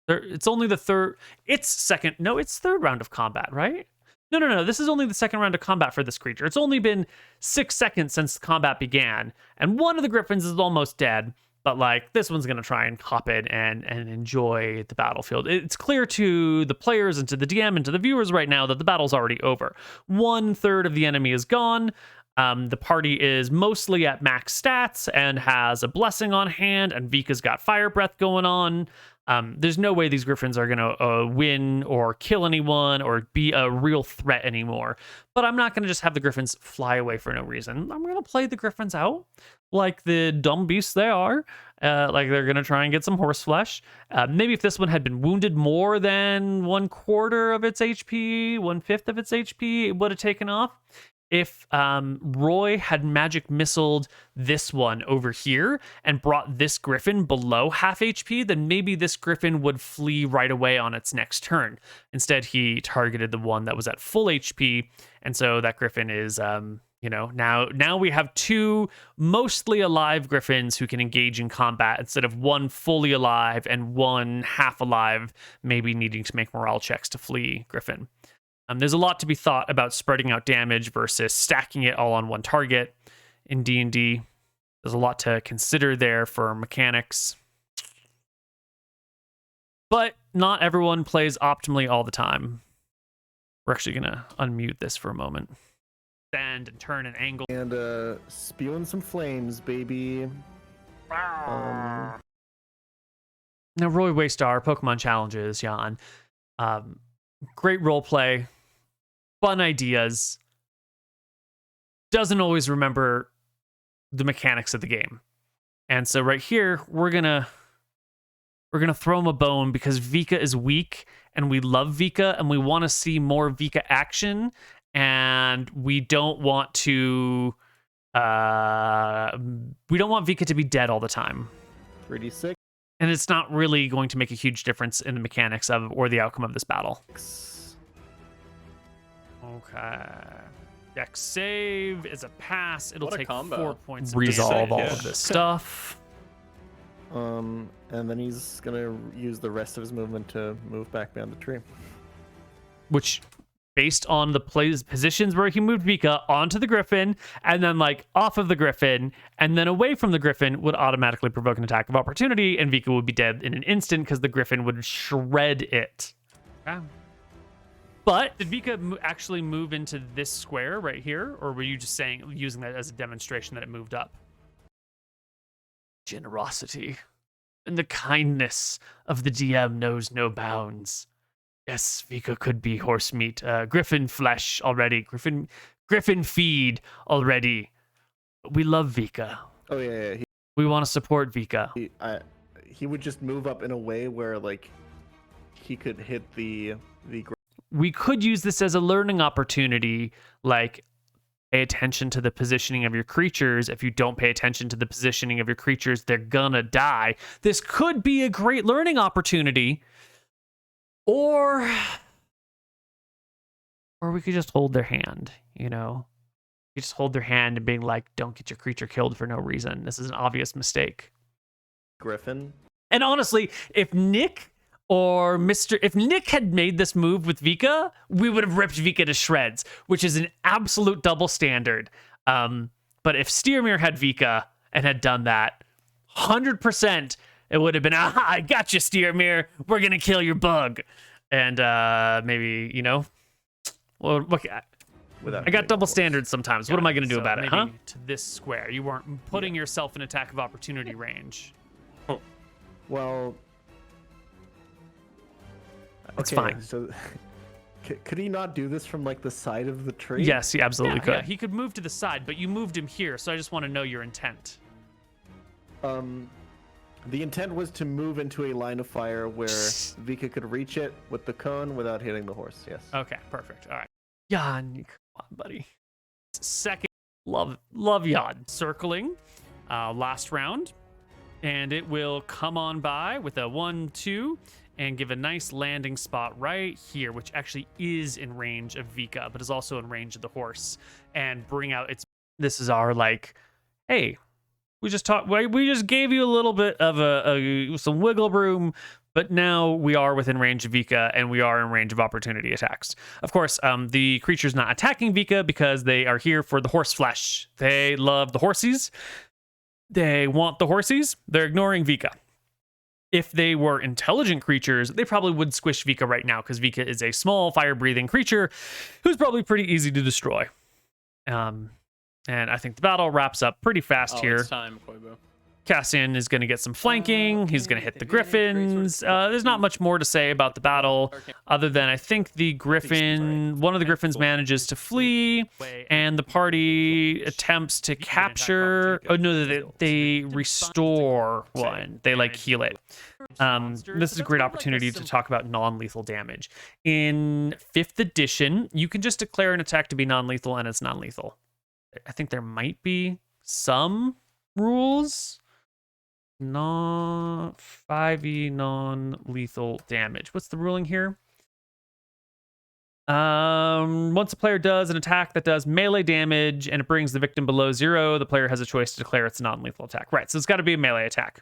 It's only the third. It's third round of combat, right? No. This is only the second round of combat for this creature. It's only been 6 seconds since the combat began. And one of the Griffins is almost dead. But like this one's going to try and hop in and enjoy the battlefield. It's clear to the players and to the DM and to the viewers right now that the battle's already over. 1/3 of the enemy is gone. The party is mostly at max stats and has a blessing on hand, and Vika's got fire breath going on. There's no way these Griffins are going to win or kill anyone or be a real threat anymore. But I'm not going to just have the Griffins fly away for no reason. I'm going to play the Griffins out like the dumb beasts they are. Like they're going to try and get some horse flesh. Maybe if this one had been wounded more than 1/4 of its HP, 1/5 of its HP, it would have taken off. If Roy had magic missiled this one over here and brought this Griffin below half HP, then maybe this Griffin would flee right away on its next turn. Instead, he targeted the one that was at full HP, and so that Griffin is, you know, now we have 2 mostly alive Griffins who can engage in combat instead of 1 fully alive and 1 half alive, maybe needing to make morale checks to flee Griffin. There's a lot to be thought about spreading out damage versus stacking it all on one target in D&D. There's a lot to consider there for mechanics. But not everyone plays optimally all the time. We're actually going to unmute this for a moment. Stand and turn and angle. And spewing some flames, baby. Now, Roy Waystar, Pokemon Challenges, Jan. Great roleplay. Fun ideas. Doesn't always remember the mechanics of the game. And so right here, we're gonna throw him a bone because Vika is weak and we love Vika and we want to see more Vika action, and we don't want Vika to be dead all the time. 3d6. And it's not really going to make a huge difference in the mechanics of or the outcome of this battle. Okay. Dex save is a pass. It'll take 4 points of resolve all of this stuff. And then he's gonna use the rest of his movement to move back behind the tree. Which, based on the positions where he moved Vika onto the Griffin, and then like off of the Griffin, and then away from the Griffin, would automatically provoke an attack of opportunity, and Vika would be dead in an instant because the Griffin would shred it. Okay. But did Vika actually move into this square right here, or were you just using that as a demonstration that it moved up? Generosity and the kindness of the DM knows no bounds. Yes, Vika could be horse meat. Griffin flesh already. Griffin feed already. We love Vika. Oh yeah. We want to support Vika. He would just move up in a way where like he could hit the. We could use this as a learning opportunity, like pay attention to the positioning of your creatures. If you don't pay attention to the positioning of your creatures, they're gonna die. This could be a great learning opportunity. Or we could just hold their hand, you know? You just hold their hand and being like, don't get your creature killed for no reason. This is an obvious mistake. Griffon. And honestly, if Nick had made this move with Vika, we would have ripped Vika to shreds, which is an absolute double standard. But if Steermere had Vika and had done that, 100% it would have been, aha, I got you, Steermere. We're going to kill your bug. And maybe, you know, well, look, I got double standards sometimes. What am I going to do about it, huh? To this square. You weren't putting yourself in attack of opportunity range. Well, it's fine. So, could he not do this from like the side of the tree? Yes, he absolutely could. Yeah. He could move to the side, but you moved him here, so I just want to know your intent. The intent was to move into a line of fire where Vika could reach it with the cone without hitting the horse. Yes. Okay, perfect. All right. Jan, come on, buddy. Second, love Jan. Circling, last round, and it will come on by with a 1-2 and give a nice landing spot right here, which actually is in range of Vika, but is also in range of the horse, and bring out its. This is our like, hey, we just gave you a little bit of some wiggle room, but now we are within range of Vika, and we are in range of opportunity attacks. Of course, the creature's not attacking Vika because they are here for the horse flesh. They love the horsies. They want the horsies. They're ignoring Vika. If they were intelligent creatures, they probably would squish Vika right now because Vika is a small fire-breathing creature who's probably pretty easy to destroy. And I think the battle wraps up pretty fast here. It's time, Koibu. Cassian is going to get some flanking. He's going to hit the Griffins. There's not much more to say about the battle other than I think one of the Griffins manages to flee, and the party attempts to capture. Oh, no, they restore one. They like heal it. This is a great opportunity to talk about non-lethal damage. In 5th edition, you can just declare an attack to be non-lethal, and it's non-lethal. I think there might be some rules. 5e non-lethal damage. What's the ruling here? Once a player does an attack that does melee damage and it brings the victim below 0, the player has a choice to declare it's a non-lethal attack. Right, so it's got to be a melee attack.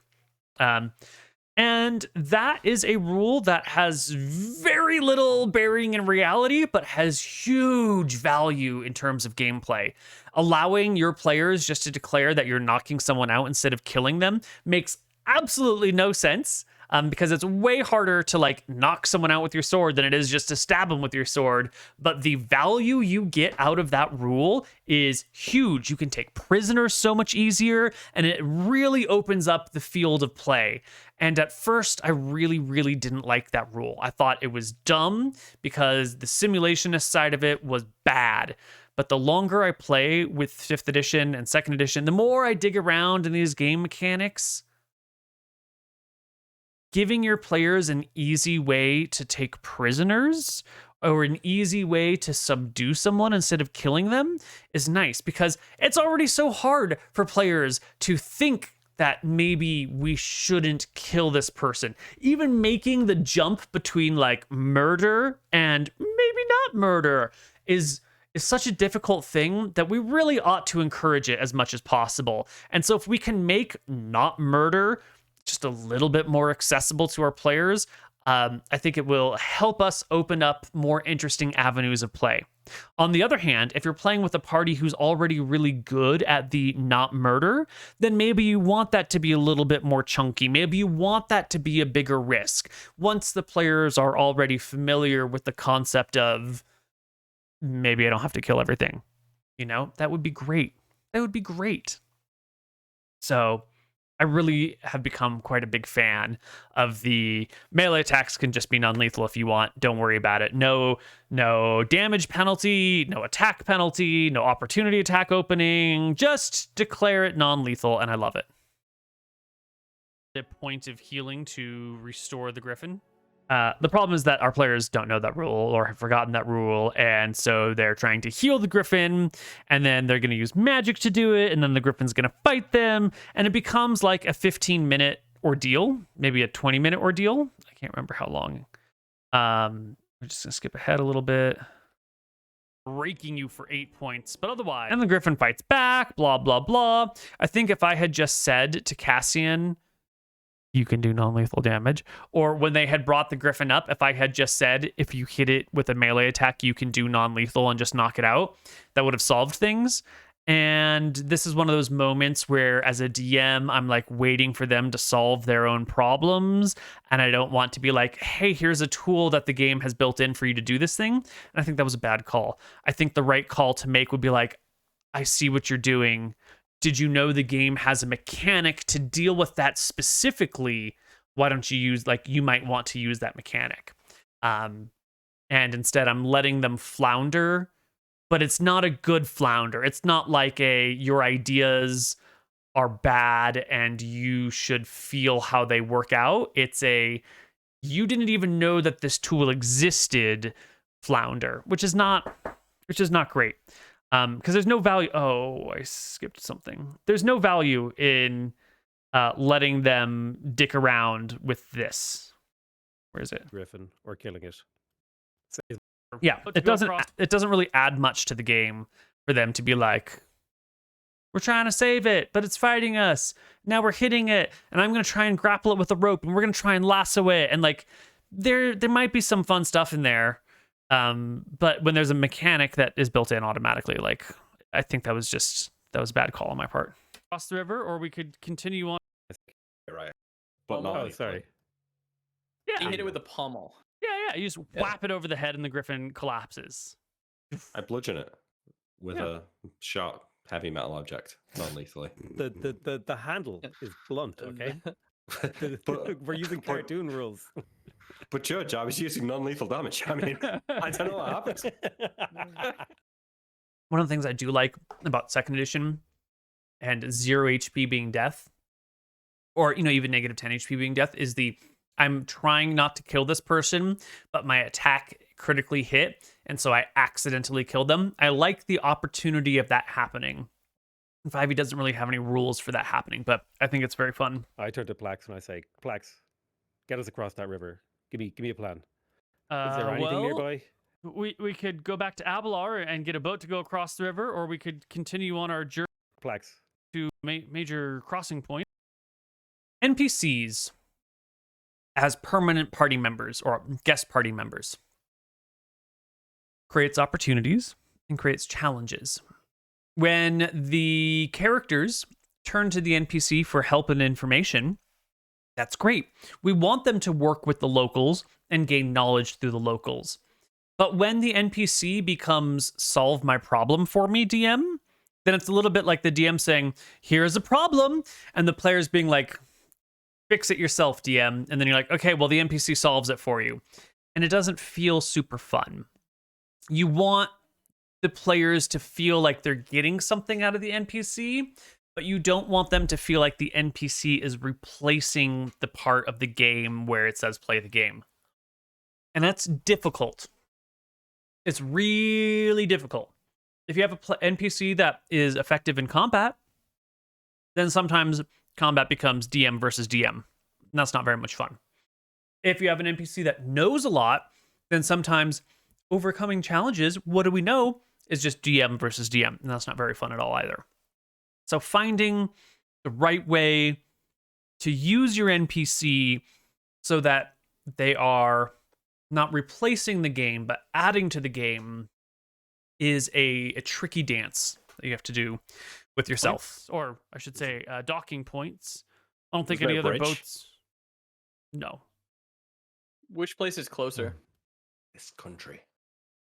And that is a rule that has very little bearing in reality, but has huge value in terms of gameplay. Allowing your players just to declare that you're knocking someone out instead of killing them makes absolutely no sense, because it's way harder to like knock someone out with your sword than it is just to stab them with your sword. But the value you get out of that rule is huge. You can take prisoners so much easier, and it really opens up the field of play. And at first, I really, really didn't like that rule. I thought it was dumb because the simulationist side of it was bad. But the longer I play with 5th edition and 2nd edition, the more I dig around in these game mechanics. Giving your players an easy way to take prisoners or an easy way to subdue someone instead of killing them is nice, because it's already so hard for players to think that maybe we shouldn't kill this person. Even making the jump between like murder and maybe not murder is such a difficult thing that we really ought to encourage it as much as possible. And so if we can make not murder just a little bit more accessible to our players, I think it will help us open up more interesting avenues of play. On the other hand, if you're playing with a party who's already really good at the not murder, then maybe you want that to be a little bit more chunky. Maybe you want that to be a bigger risk. Once the players are already familiar with the concept of maybe I don't have to kill everything, you know, that would be great. That would be great. So I really have become quite a big fan of the melee attacks can just be non-lethal if you want. Don't worry about it. No damage penalty, no attack penalty, no opportunity attack opening. Just declare it non-lethal, and I love it. The point of healing to restore the Griffin. The problem is that our players don't know that rule or have forgotten that rule, and so they're trying to heal the Griffin, and then they're going to use magic to do it, and then the Griffin's going to fight them, and it becomes like a 15-minute ordeal, maybe a 20-minute ordeal. I can't remember how long. We're just going to skip ahead a little bit. Breaking you for 8 points, but otherwise... And the Griffin fights back, blah, blah, blah. I think if I had just said to Cassian... you can do non-lethal damage. Or when they had brought the Griffin up, if I had just said, if you hit it with a melee attack, you can do non-lethal and just knock it out, that would have solved things. And this is one of those moments where, as a DM, I'm like waiting for them to solve their own problems. And I don't want to be like, hey, here's a tool that the game has built in for you to do this thing. And I think that was a bad call. I think the right call to make would be like, I see what you're doing. Did you know the game has a mechanic to deal with that specifically? Why don't you use, like, you might want to use that mechanic. And instead I'm letting them flounder, but it's not a good flounder. It's not like your ideas are bad and you should feel how they work out. It's you didn't even know that this tool existed flounder, which is not great. Because there's no value. Oh, I skipped something. There's no value in letting them dick around with this. Where is it? Griffin or killing it. Yeah, it doesn't really add much to the game for them to be like, we're trying to save it, but it's fighting us. Now we're hitting it, and I'm gonna try and grapple it with a rope, and we're gonna try and lasso it, and like there might be some fun stuff in there. But when there's a mechanic that is built in automatically, like, I think that was a bad call on my part. Cross the river, or we could continue on. Right. But not. Oh, sorry. Yeah. You hit it with a pommel. Yeah. You just whap it over the head and the Griffin collapses. I bludgeon it with a sharp, heavy metal object, non-lethally. The handle is blunt, okay? We're using cartoon rules. But Judge, I was using non-lethal damage. I mean, I don't know what happened. One of the things I do like about second edition and 0 HP being death, or even negative 10 HP being death, is I'm trying not to kill this person, but my attack critically hit, and so I accidentally killed them. I like the opportunity of that happening. 5e doesn't really have any rules for that happening, but I think it's very fun. I turn to Plax and I say, Plax, get us across that river. Give me a plan. Is there anything nearby? We could go back to Abelard and get a boat to go across the river, or we could continue on our journey Plax. to major crossing point. NPCs as permanent party members or guest party members creates opportunities and creates challenges. When the characters turn to the NPC for help and information, that's great. We want them to work with the locals and gain knowledge through the locals. But when the NPC becomes solve my problem for me, DM, then it's a little bit like the DM saying, here's a problem, and the players being like, fix it yourself, DM. And then you're like, okay, well, the NPC solves it for you. And it doesn't feel super fun. You want the players to feel like they're getting something out of the NPC, but you don't want them to feel like the NPC is replacing the part of the game where it says play the game. And that's difficult. It's really difficult. If you have an NPC that is effective in combat, then sometimes combat becomes DM versus DM. And that's not very much fun. If you have an NPC that knows a lot, then sometimes overcoming challenges, what do we know, is just DM versus DM. And that's not very fun at all either. So finding the right way to use your NPC so that they are not replacing the game, but adding to the game is a tricky dance that you have to do with yourself. Or I should say docking points. I don't think any other boats. No. Which place is closer? This country.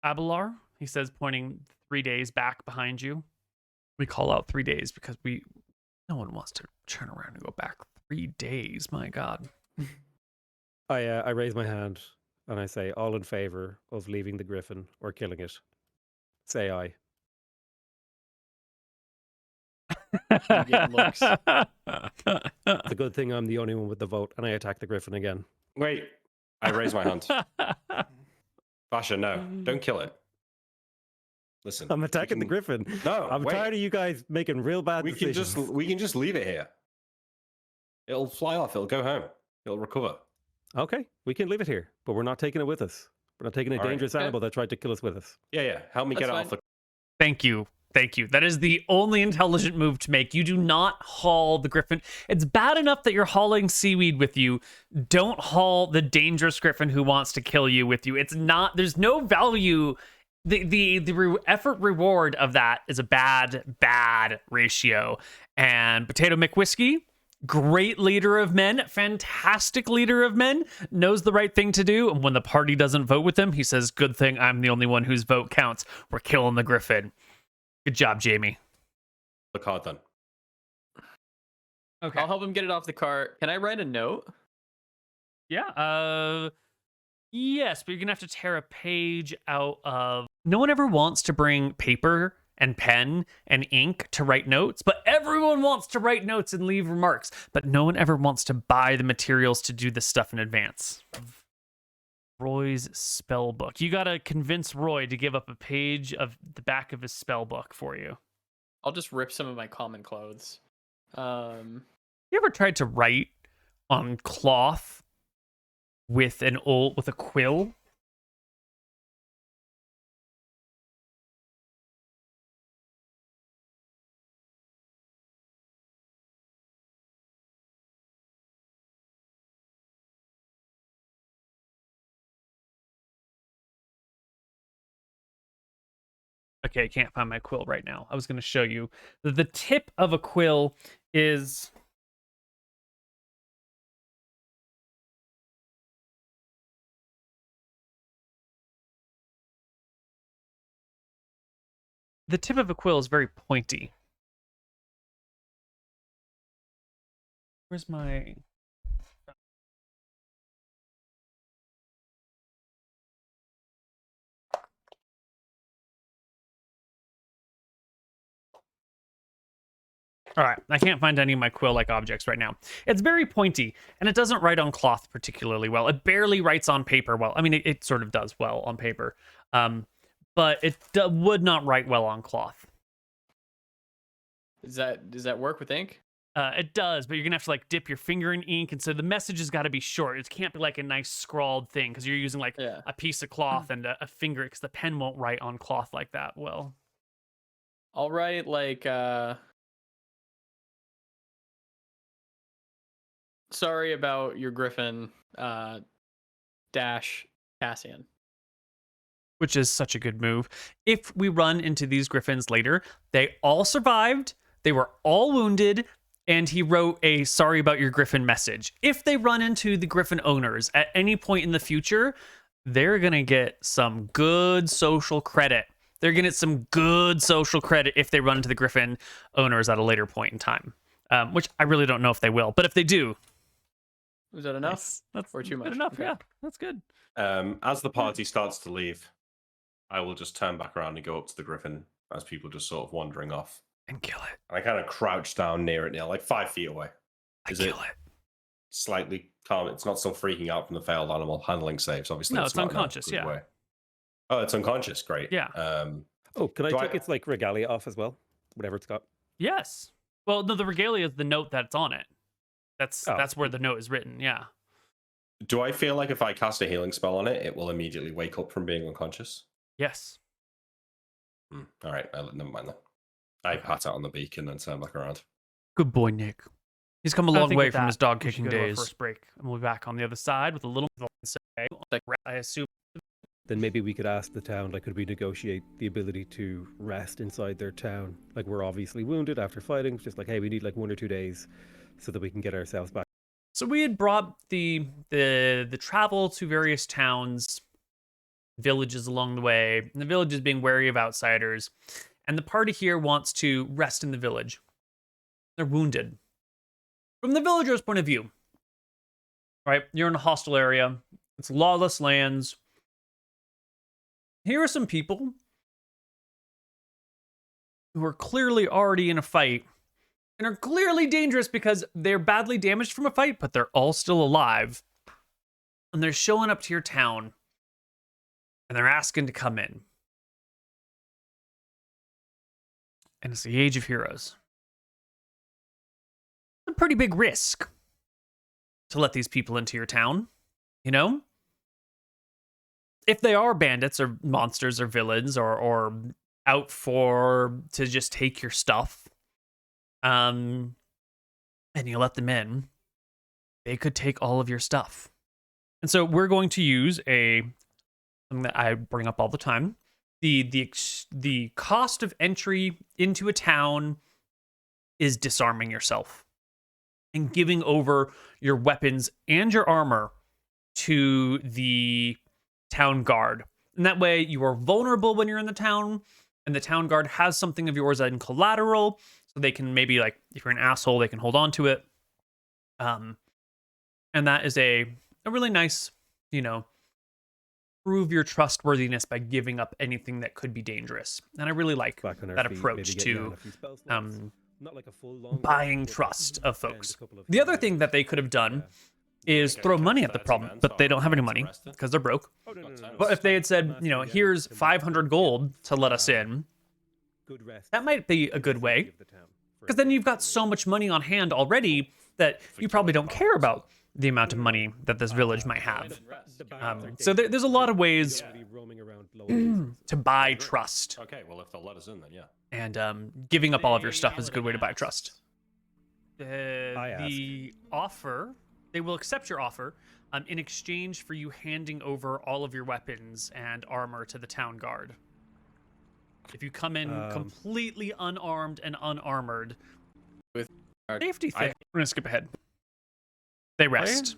Abelard, he says, pointing 3 days back behind you. We call out 3 days because no one wants to turn around and go back 3 days, my God. I raise my hand and I say, all in favor of leaving the Griffin or killing it. Say aye. You get looks. It's a good thing I'm the only one with the vote, and I attack the Griffin again. Wait, I raise my hand. Vasha, no, don't kill it. Listen, I'm attacking the Griffin. No, I'm wait. tired of you guys making real bad We decisions. can just leave it here. It'll fly off. It'll go home. It'll recover. Okay, we can leave it here, but we're not taking it with us. We're not taking a All right. dangerous animal that tried to kill us with us. Yeah. Help me That's get it fine. off the. Thank you. Thank you. That is the only intelligent move to make. You do not haul the Griffin. It's bad enough that you're hauling seaweed with you. Don't haul the dangerous Griffin who wants to kill you with you. It's not, there's no value. The effort reward of that is a bad ratio. And Potato McWhiskey, great leader of men, fantastic leader of men, knows the right thing to do. And when the party doesn't vote with him, he says, good thing I'm the only one whose vote counts. We're killing the Griffin. Good job, Jamie. The card then. Okay. I'll help him get it off the cart. Can I write a note? Yeah. Yes, but you're gonna have to tear a page out of. No one ever wants to bring paper and pen and ink to write notes, but everyone wants to write notes and leave remarks. But no one ever wants to buy the materials to do this stuff in advance. Roy's spell book. You gotta convince Roy to give up a page of the back of his spell book for you. I'll just rip some of my common clothes. You ever tried to write on cloth with a quill? Okay, I can't find my quill right now. I was going to show you that the tip of a quill is very pointy. Where's my All right, I can't find any of my quill-like objects right now. It's very pointy, and it doesn't write on cloth particularly well. It barely writes on paper well. I mean, it sort of does well on paper, but it would not write well on cloth. Does that work with ink? It does, but you're gonna have to like dip your finger in ink, and so the message has got to be short. It can't be like a nice scrawled thing because you're using like a piece of cloth and a finger, because the pen won't write on cloth like that well. I'll write like sorry about your Griffin dash Cassian. Which is such a good move. If we run into these Griffins later, they all survived, they were all wounded, and he wrote a sorry about your Griffin message. If they run into the Griffin owners at any point in the future, they're going to get some good social credit. They're going to get some good social credit if they run into the Griffin owners at a later point in time, which I really don't know if they will. But if they do... Was that enough? Nice. That's or too much? Good enough, Okay. yeah. That's good. As the party starts to leave, I will just turn back around and go up to the Griffin as people are just sort of wandering off. And kill it. And I kind of crouch down near it, Neal, like 5 feet away. Kill it. Slightly calm? It's not still freaking out from the failed animal handling saves, obviously. No, it's not in a unconscious, good yeah. way. Oh, it's unconscious. Great. Yeah. Oh, can I Do take its like regalia off as well? Whatever it's got. Yes. Well, no, the regalia is the note that's on it. That's Oh. that's where the note is written, yeah. Do I feel like if I cast a healing spell on it, it will immediately wake up from being unconscious? Yes. All right, never mind that. I pat out on the beak and then turn back around. Good boy, Nick. He's come a I long think way with from that, his dog we should kicking go to our days. first Break, and we'll be back on the other side with a little. I assume. Then maybe we could ask the town, like, could we negotiate the ability to rest inside their town? Like, we're obviously wounded after fighting. Just like, hey, we need like 1 or 2 days so that we can get ourselves back. So we had brought the travel to various towns, villages along the way, and the villages being wary of outsiders. And the party here wants to rest in the village. They're wounded. From the villager's point of view, right? You're in a hostile area. It's lawless lands. Here are some people who are clearly already in a fight and are clearly dangerous because they're badly damaged from a fight, but they're all still alive. And they're showing up to your town and they're asking to come in. And it's the Age of Heroes. It's a pretty big risk to let these people into your town, you know? If they are bandits or monsters or villains or out to just take your stuff, and you let them in, they could take all of your stuff. And so we're going to use something that I bring up all the time. The cost of entry into a town is disarming yourself and giving over your weapons and your armor to the town guard. And that way you are vulnerable when you're in the town, and the town guard has something of yours in collateral, so they can maybe, like, if you're an asshole, they can hold on to it. And that is a really nice, prove your trustworthiness by giving up anything that could be dangerous. And I really like that approach to not like a full long buying trust of folks. The other thing that they could have done is throw money at the problem, but they don't have any money because they're broke. But if they had said, here's 500 gold to let us in, that might be a good way, because then you've got so much money on hand already that you probably don't care about the amount of money that this village might have. So there's a lot of ways to buy trust. Okay, well, if they'll let us in, then yeah. And giving up all of your stuff is a good way to buy trust. The offer, they will accept your offer in exchange for you handing over all of your weapons and armor to the town guard. If you come in completely unarmed and unarmored, with safety thing, we're gonna skip ahead. They rest.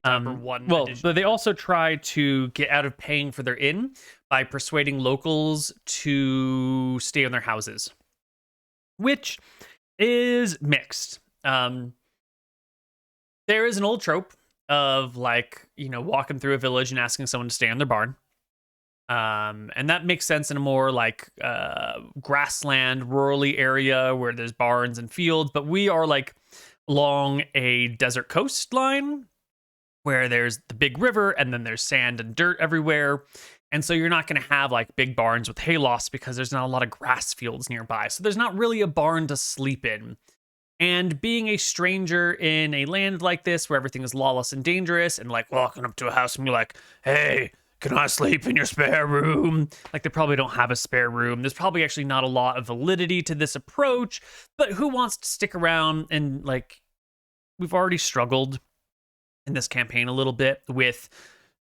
But they also try to get out of paying for their inn by persuading locals to stay in their houses, which is mixed. There is an old trope of, like, walking through a village and asking someone to stay in their barn. And that makes sense in a more like grassland, rurally area where there's barns and fields. But we are like along a desert coastline where there's the big river and then there's sand and dirt everywhere. And so you're not going to have like big barns with hay lofts because there's not a lot of grass fields nearby. So there's not really a barn to sleep in. And being a stranger in a land like this where everything is lawless and dangerous, and like walking up to a house and be like, hey, can I sleep in your spare room? Like, they probably don't have a spare room. There's probably actually not a lot of validity to this approach, but who wants to stick around? And like, we've already struggled in this campaign a little bit with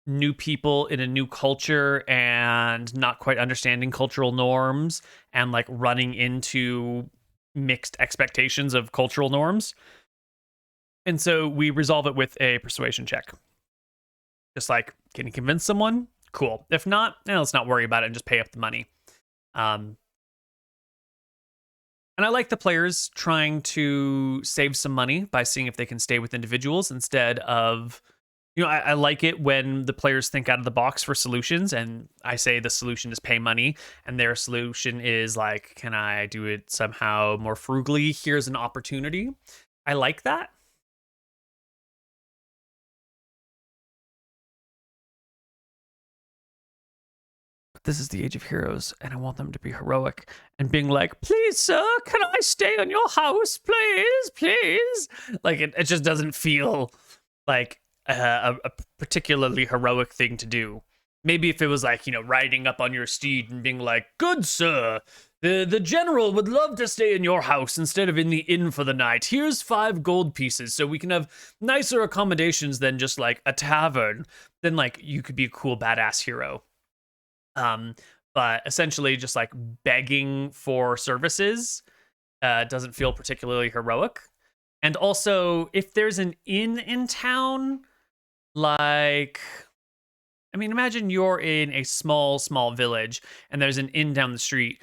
new people in a new culture and not quite understanding cultural norms and like running into mixed expectations of cultural norms. And so we resolve it with a persuasion check. Just like, can you convince someone? Cool. If not, let's not worry about it and just pay up the money. And I like the players trying to save some money by seeing if they can stay with individuals instead of, I like it when the players think out of the box for solutions, and I say the solution is pay money, and their solution is like, can I do it somehow more frugally? Here's an opportunity. I like that. This is the Age of Heroes, and I want them to be heroic and being like, please, sir, can I stay in your house? Please, please. Like, it just doesn't feel like a particularly heroic thing to do. Maybe if it was like, riding up on your steed and being like, good sir, the general would love to stay in your house instead of in the inn for the night. Here's 5 gold pieces so we can have nicer accommodations than just like a tavern. Then like, you could be a cool badass hero. But essentially just like begging for services doesn't feel particularly heroic. And also, if there's an inn in town, like, I mean, imagine you're in a small village and there's an inn down the street.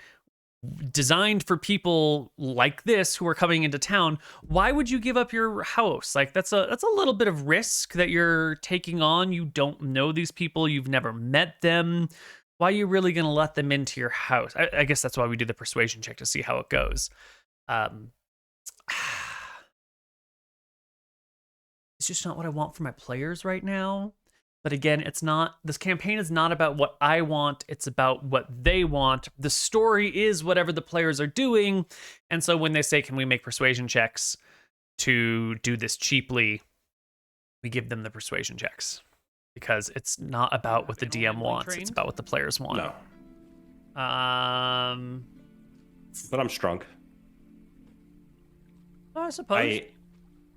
designed for people like this who are coming into town. Why would you give up your house? Like that's a little bit of risk that you're taking on. You don't know these people, you've never met them. Why are you really going to let them into your house? I guess that's why we do the persuasion check, to see how it goes. It's just not what I want for my players right now. But again, it's not, this campaign is not about what I want, it's about what they want. The story is whatever the players are doing. And so when they say, can we make persuasion checks to do this cheaply, we give them the persuasion checks. Because it's not about what the DM wants, it's about what the players want. No. But I'm strong. I suppose.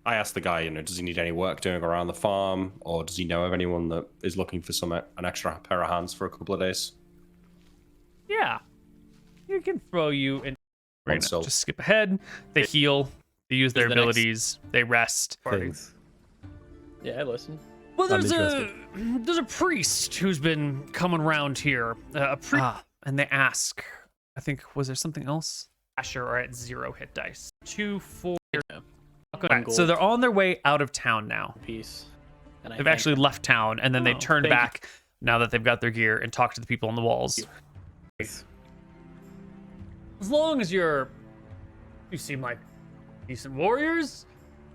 I asked the guy, does he need any work doing around the farm, or does he know of anyone that is looking for an extra pair of hands for a couple of days? Yeah, you can throw you in. Right, so just skip ahead. They heal. They use their abilities. They rest. Things. Yeah, I listen. Well, there's a priest who's been coming around here. A priest, and they ask. I think, was there something else? Asher are at 0 hit dice. 2, 4. Yeah. Okay, so they're on their way out of town now. Peace. And They've actually left town, and then they turn back now that they've got their gear and talk to the people on the walls. As long as you seem like decent warriors,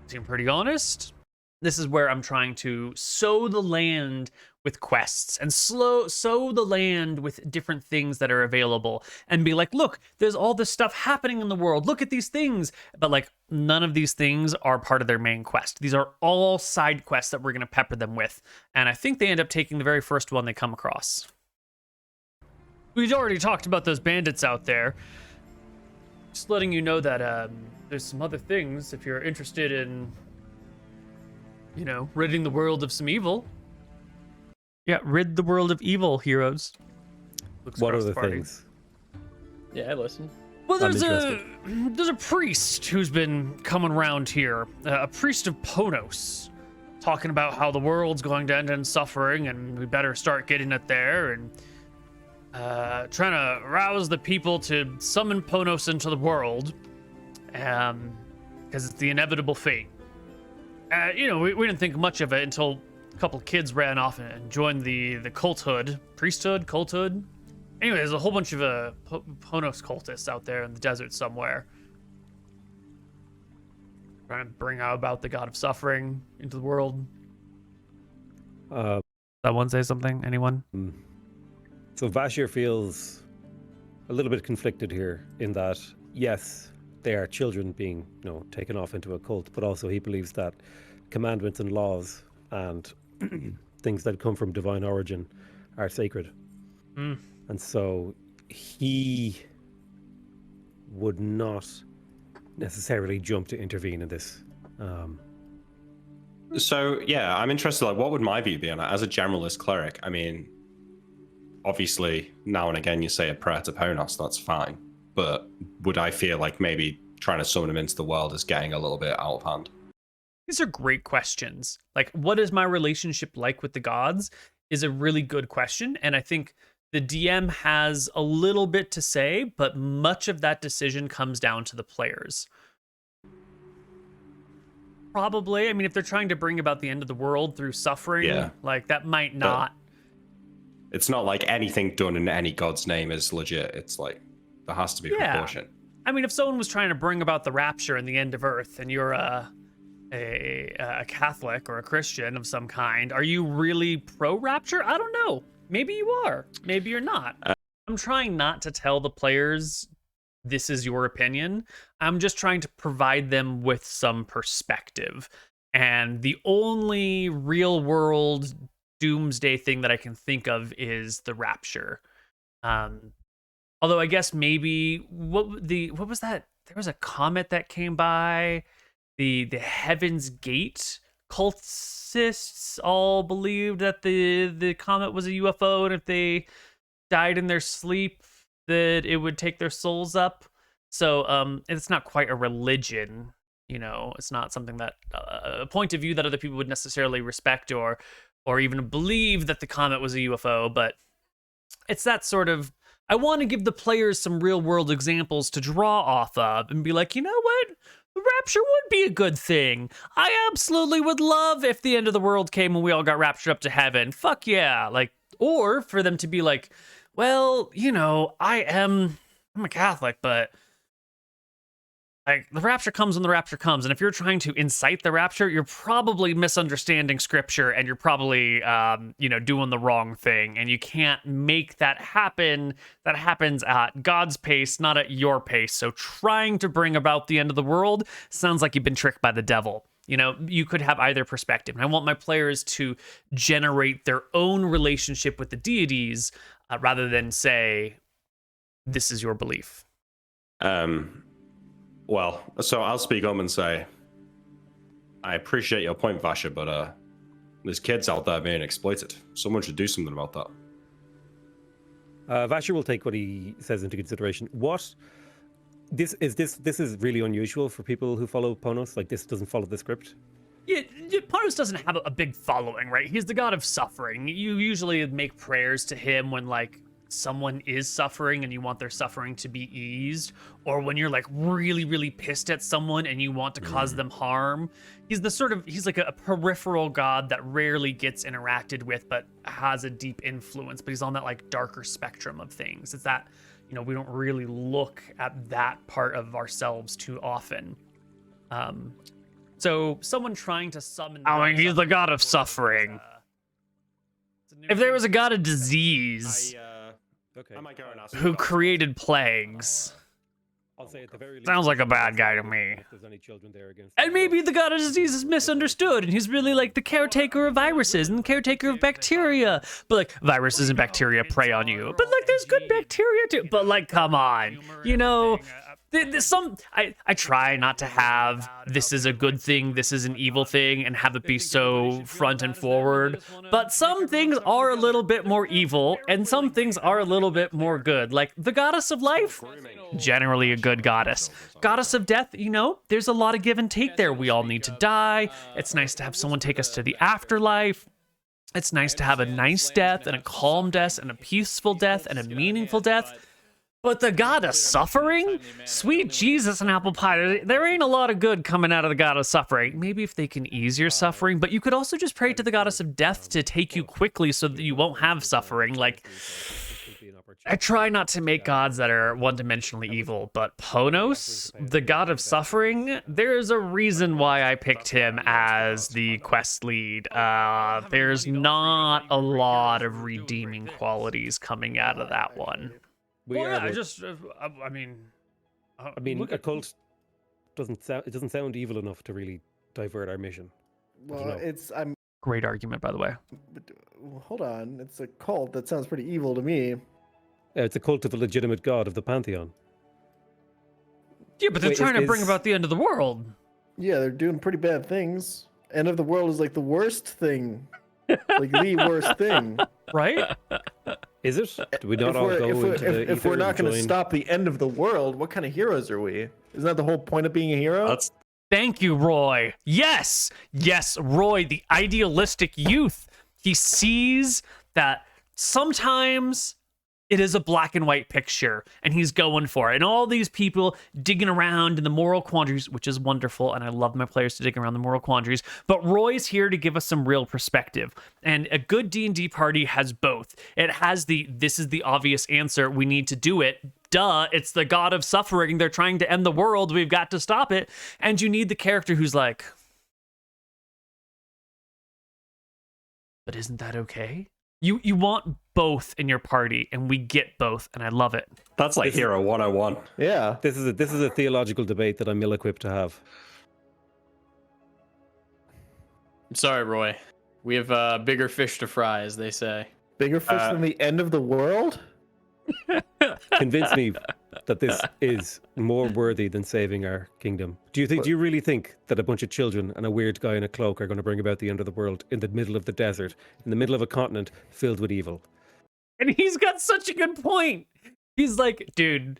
seem pretty honest. This is where I'm trying to sow the land with quests and sow the land with different things that are available and be like, look, there's all this stuff happening in the world. Look at these things. But like, none of these things are part of their main quest. These are all side quests that we're going to pepper them with. And I think they end up taking the very first one they come across. We've already talked about those bandits out there. Just letting you know that there's some other things if you're interested in, ridding the world of some evil. Yeah, rid the world of evil, heroes. What are the things? Yeah, I listen. Well, there's a priest who's been coming around here, a priest of Ponos, talking about how the world's going to end in suffering and we better start getting it there, and trying to rouse the people to summon Ponos into the world, because it's the inevitable fate. We didn't think much of it until a couple kids ran off and joined the culthood. Anyway, there's a whole bunch of Ponos cultists out there in the desert somewhere, trying to bring about the god of suffering into the world. Someone say something? Anyone? So Vashir feels a little bit conflicted here in that, yes, they are children being, taken off into a cult, but also he believes that commandments and laws and things that come from divine origin are sacred. And so he would not necessarily jump to intervene in this. So, yeah, I'm interested, what would my view be on it? As a generalist cleric, obviously, now and again you say a prayer to Ponos, that's fine. But would I feel like maybe trying to summon him into the world is getting a little bit out of hand? These are great questions. Like, what is my relationship like with the gods is a really good question. And I think the DM has a little bit to say, but much of that decision comes down to the players. Probably. If they're trying to bring about the end of the world through suffering, that might not. But it's not like anything done in any god's name is legit. It's like, there has to be proportion. If someone was trying to bring about the rapture and the end of Earth, and you're a Catholic or a Christian of some kind, are you really pro-rapture? I don't know. Maybe you are. Maybe you're not. I'm trying not to tell the players this is your opinion. I'm just trying to provide them with some perspective. And the only real world doomsday thing that I can think of is the rapture. Although I guess maybe what was that? There was a comet that came by. The Heaven's Gate cultists all believed that the comet was a UFO, and if they died in their sleep, that it would take their souls up. So it's not quite a religion, It's not something that a point of view that other people would necessarily respect or even believe that the comet was a UFO, but it's that sort of I want to give the players some real world examples to draw off of and be like, you know what? The rapture would be a good thing. I absolutely would love if the end of the world came and we all got raptured up to heaven. Fuck yeah. Like, or for them to be like, well, you know, I'm a Catholic, but like the rapture comes when the rapture comes. And if you're trying to incite the rapture, you're probably misunderstanding scripture and you're probably, doing the wrong thing. And you can't make that happen. That happens at God's pace, not at your pace. So trying to bring about the end of the world sounds like you've been tricked by the devil. You know, you could have either perspective. And I want my players to generate their own relationship with the deities rather than say, this is your belief. Well, so I'll speak up and say, I appreciate your point, Vasha, but there's kids out there being exploited. Someone should do something about that. Vasher will take what he says into consideration. This is really unusual for people who follow Ponos. Like, this doesn't follow the script. Yeah, Ponos doesn't have a big following, right? He's the god of suffering. You usually make prayers to him when, like, someone is suffering and you want their suffering to be eased, or when you're like really, really pissed at someone and you want to cause them harm. He's like a peripheral god that rarely gets interacted with, but has a deep influence, but he's on that like darker spectrum of things. It's that, you know, we don't really look at that part of ourselves too often. So someone trying to summon... I mean, he's the god of suffering. If there was a god of disease... Okay. I might go and ask who created plagues. I'll say at the very least, Sounds like a bad guy to me. if there's any children there against And maybe the god of disease is misunderstood, and he's really like the caretaker of viruses and the caretaker of bacteria. But like, viruses and bacteria prey on you. But like, there's good bacteria too. But like, come on, you know. I try not to have this is a good thing, this is an evil thing, and have it be so front and forward. But some things are a little bit more evil, and some things are a little bit more good. Like the goddess of life, generally a good goddess. Goddess of death, you know, there's a lot of give and take there. We all need to die. It's nice to have someone take us to the afterlife. It's nice to have a nice death and a calm death and a peaceful death and a meaningful death. But the god of suffering? Sweet Jesus and apple pie. There ain't a lot of good coming out of the god of suffering. Maybe if they can ease your suffering, but you could also just pray to the goddess of death to take you quickly so that you won't have suffering. Like, I try not to make gods that are one-dimensionally evil, but Ponos, the god of suffering, there's a reason why I picked him as the quest lead. There's not a lot of redeeming qualities coming out of that one. I mean, a cult doesn't sound evil enough to really divert our mission. Well, great argument, by the way. Hold on, it's a cult. That sounds pretty evil to me. It's a cult of a legitimate god of the pantheon. Yeah, but they're trying to bring about the end of the world. Yeah, they're doing pretty bad things. End of the world is like the worst thing. Like the worst thing. Right? Is it? Do we not all go into the if we're not going to stop the end of the world, what kind of heroes are we? Isn't that the whole point of being a hero? Thank you, Roy. Yes, Roy, the idealistic youth. He sees that sometimes it is a black and white picture, and he's going for it. And all these people digging around in the moral quandaries, which is wonderful, and I love my players to dig around the moral quandaries, but Roy's here to give us some real perspective. And a good D&D party has both. It has this is the obvious answer, we need to do it. Duh, it's the god of suffering. They're trying to end the world. We've got to stop it. And you need the character who's like, but isn't that okay? You want both in your party, and we get both, and I love it. That's like Hero 101. Yeah. This is a theological debate that I'm ill-equipped to have. I'm sorry, Roy. We have bigger fish to fry, as they say. Bigger fish than the end of the world? Convince me that this is more worthy than saving our kingdom. Do you really think that a bunch of children and a weird guy in a cloak are going to bring about the end of the world in the middle of the desert, in the middle of a continent filled with evil? And he's got such a good point. He's like, dude,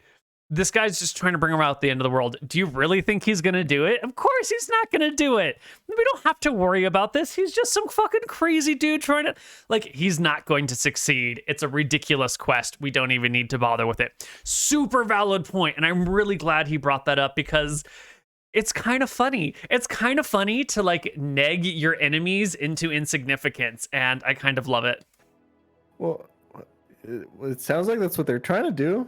this guy's just trying to bring about the end of the world. Do you really think he's going to do it? Of course he's not going to do it. We don't have to worry about this. He's just some fucking crazy dude trying to... Like, he's not going to succeed. It's a ridiculous quest. We don't even need to bother with it. Super valid point, and I'm really glad he brought that up because it's kind of funny. It's kind of funny to, like, neg your enemies into insignificance, and I kind of love it. Well, it sounds like that's what they're trying to do.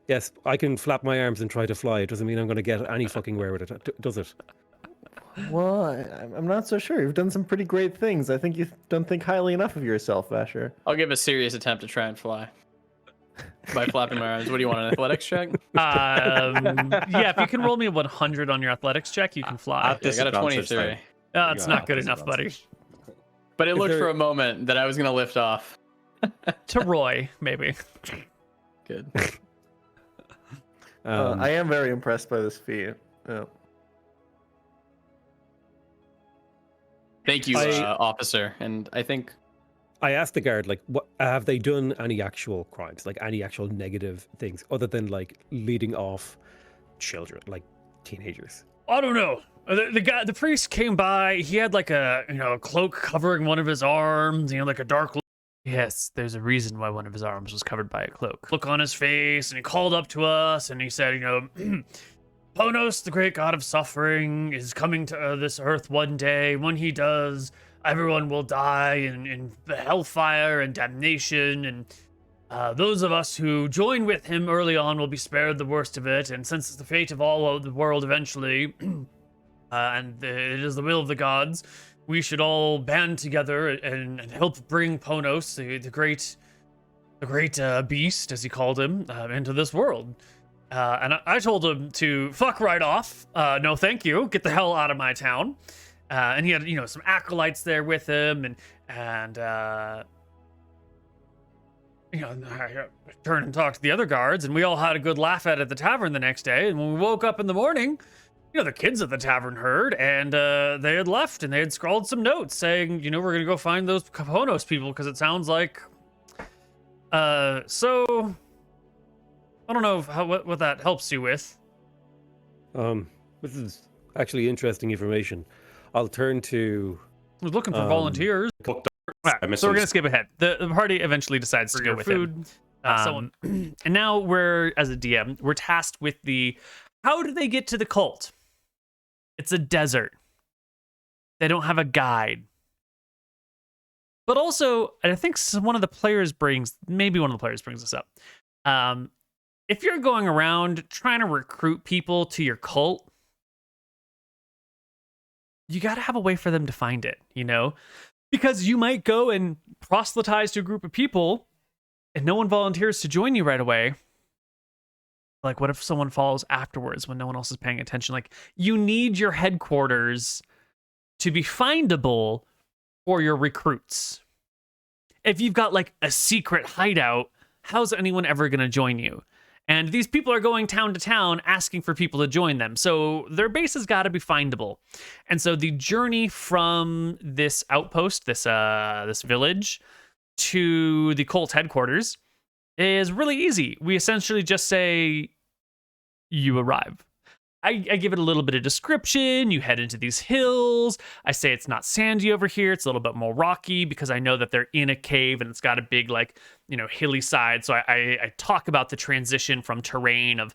Yes, I can flap my arms and try to fly. It doesn't mean I'm going to get any fucking where with it, does it? Well, I'm not so sure. You've done some pretty great things. I think you don't think highly enough of yourself, Vasher. I'll give a serious attempt to try and fly by flapping my arms. What do you want, an athletics check? Yeah, if you can roll me a 100 on your athletics check, you can fly. At I got a disadvantage, 23. though. It's not good enough, buddy. But it Is looked there- for a moment that I was going to lift off. To Roy, maybe. Good. I am very impressed by this feat. Yeah. Thank you, I- officer. And I think I asked the guard, like, what have they done any actual crimes, like any actual negative things, other than like leading off children, like teenagers? I don't know. The priest came by. He had like a cloak covering one of his arms. Like a dark. Yes, there's a reason why one of his arms was covered by a cloak. Look on his face, and he called up to us, and he said, Ponos, the great god of suffering, is coming to this earth one day. When he does, everyone will die in the hellfire and damnation, and those of us who join with him early on will be spared the worst of it. And since it's the fate of all of the world eventually, and it is the will of the gods, we should all band together and help bring Ponos, the great beast, as he called him, into this world. And I told him to fuck right off. No, thank you. Get the hell out of my town. And he had, some acolytes there with him, and I turned and talked to the other guards, and we all had a good laugh at the tavern the next day. And when we woke up in the morning, the kids at the tavern heard, and they had left, and they had scrawled some notes saying, we're gonna go find those Ponos people because it sounds like. So I don't know what that helps you with. This is actually interesting information. I'll turn to. I was looking for volunteers. Booked Right, I so we're gonna missed- skip ahead. The party eventually decides to go with food. And now we're, as a DM, we're tasked with how do they get to the cult? It's a desert. They don't have a guide. But also, and I think one of the players brings this up. If you're going around trying to recruit people to your cult, you got to have a way for them to find it, Because you might go and proselytize to a group of people and no one volunteers to join you right away. Like, what if someone follows afterwards when no one else is paying attention? Like, you need your headquarters to be findable for your recruits. If you've got like a secret hideout, how's anyone ever going to join you? And these people are going town to town asking for people to join them. So their base has got to be findable. And so the journey from this outpost, this village, to the cult headquarters is really easy. We essentially just say, you arrive. I give it a little bit of description. You head into these hills. I say it's not sandy over here. It's a little bit more rocky because I know that they're in a cave and it's got a big, hilly side. So I talk about the transition from terrain of